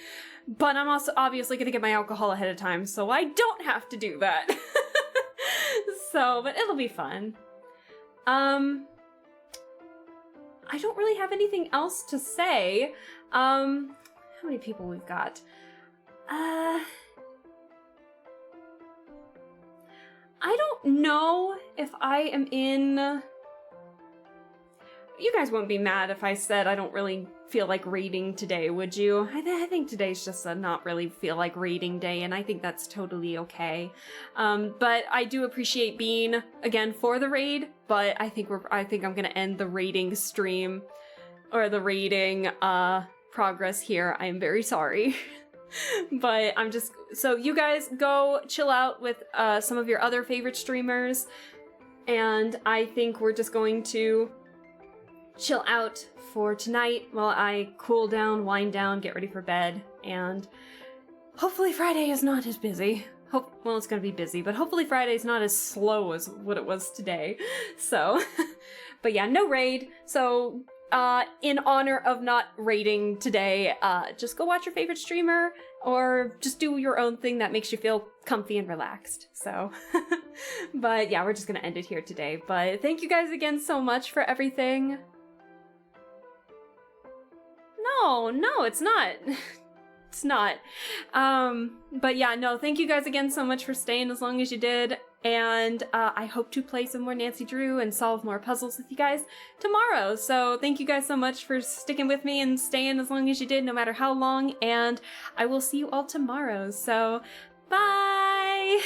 But I'm also obviously gonna get my alcohol ahead of time, so I don't have to do that. So, but it'll be fun. I don't really have anything else to say. How many people we've got? I don't know if I am in... You guys won't be mad if I said I don't really feel like reading today, would you? I think today's just a not really feel like reading day, and I think that's totally okay. But I do appreciate being, again, for the raid, but I think I'm gonna end the raiding stream, or the raiding, progress here. I am very sorry. But I'm just, so you guys go chill out with some of your other favorite streamers, and I think we're just going to chill out for tonight while I cool down, wind down, get ready for bed, and hopefully Friday is not as busy. Well, it's gonna be busy, but hopefully Friday's not as slow as what it was today. So, but yeah, no raid. So, in honor of not raiding today, just go watch your favorite streamer, or just do your own thing that makes you feel comfy and relaxed. So, but yeah, we're just gonna end it here today. But thank you guys again so much for everything. No, it's not. It's not. But yeah, no, thank you guys again so much for staying as long as you did. And I hope to play some more Nancy Drew and solve more puzzles with you guys tomorrow. So thank you guys so much for sticking with me and staying as long as you did, no matter how long. And I will see you all tomorrow. So bye!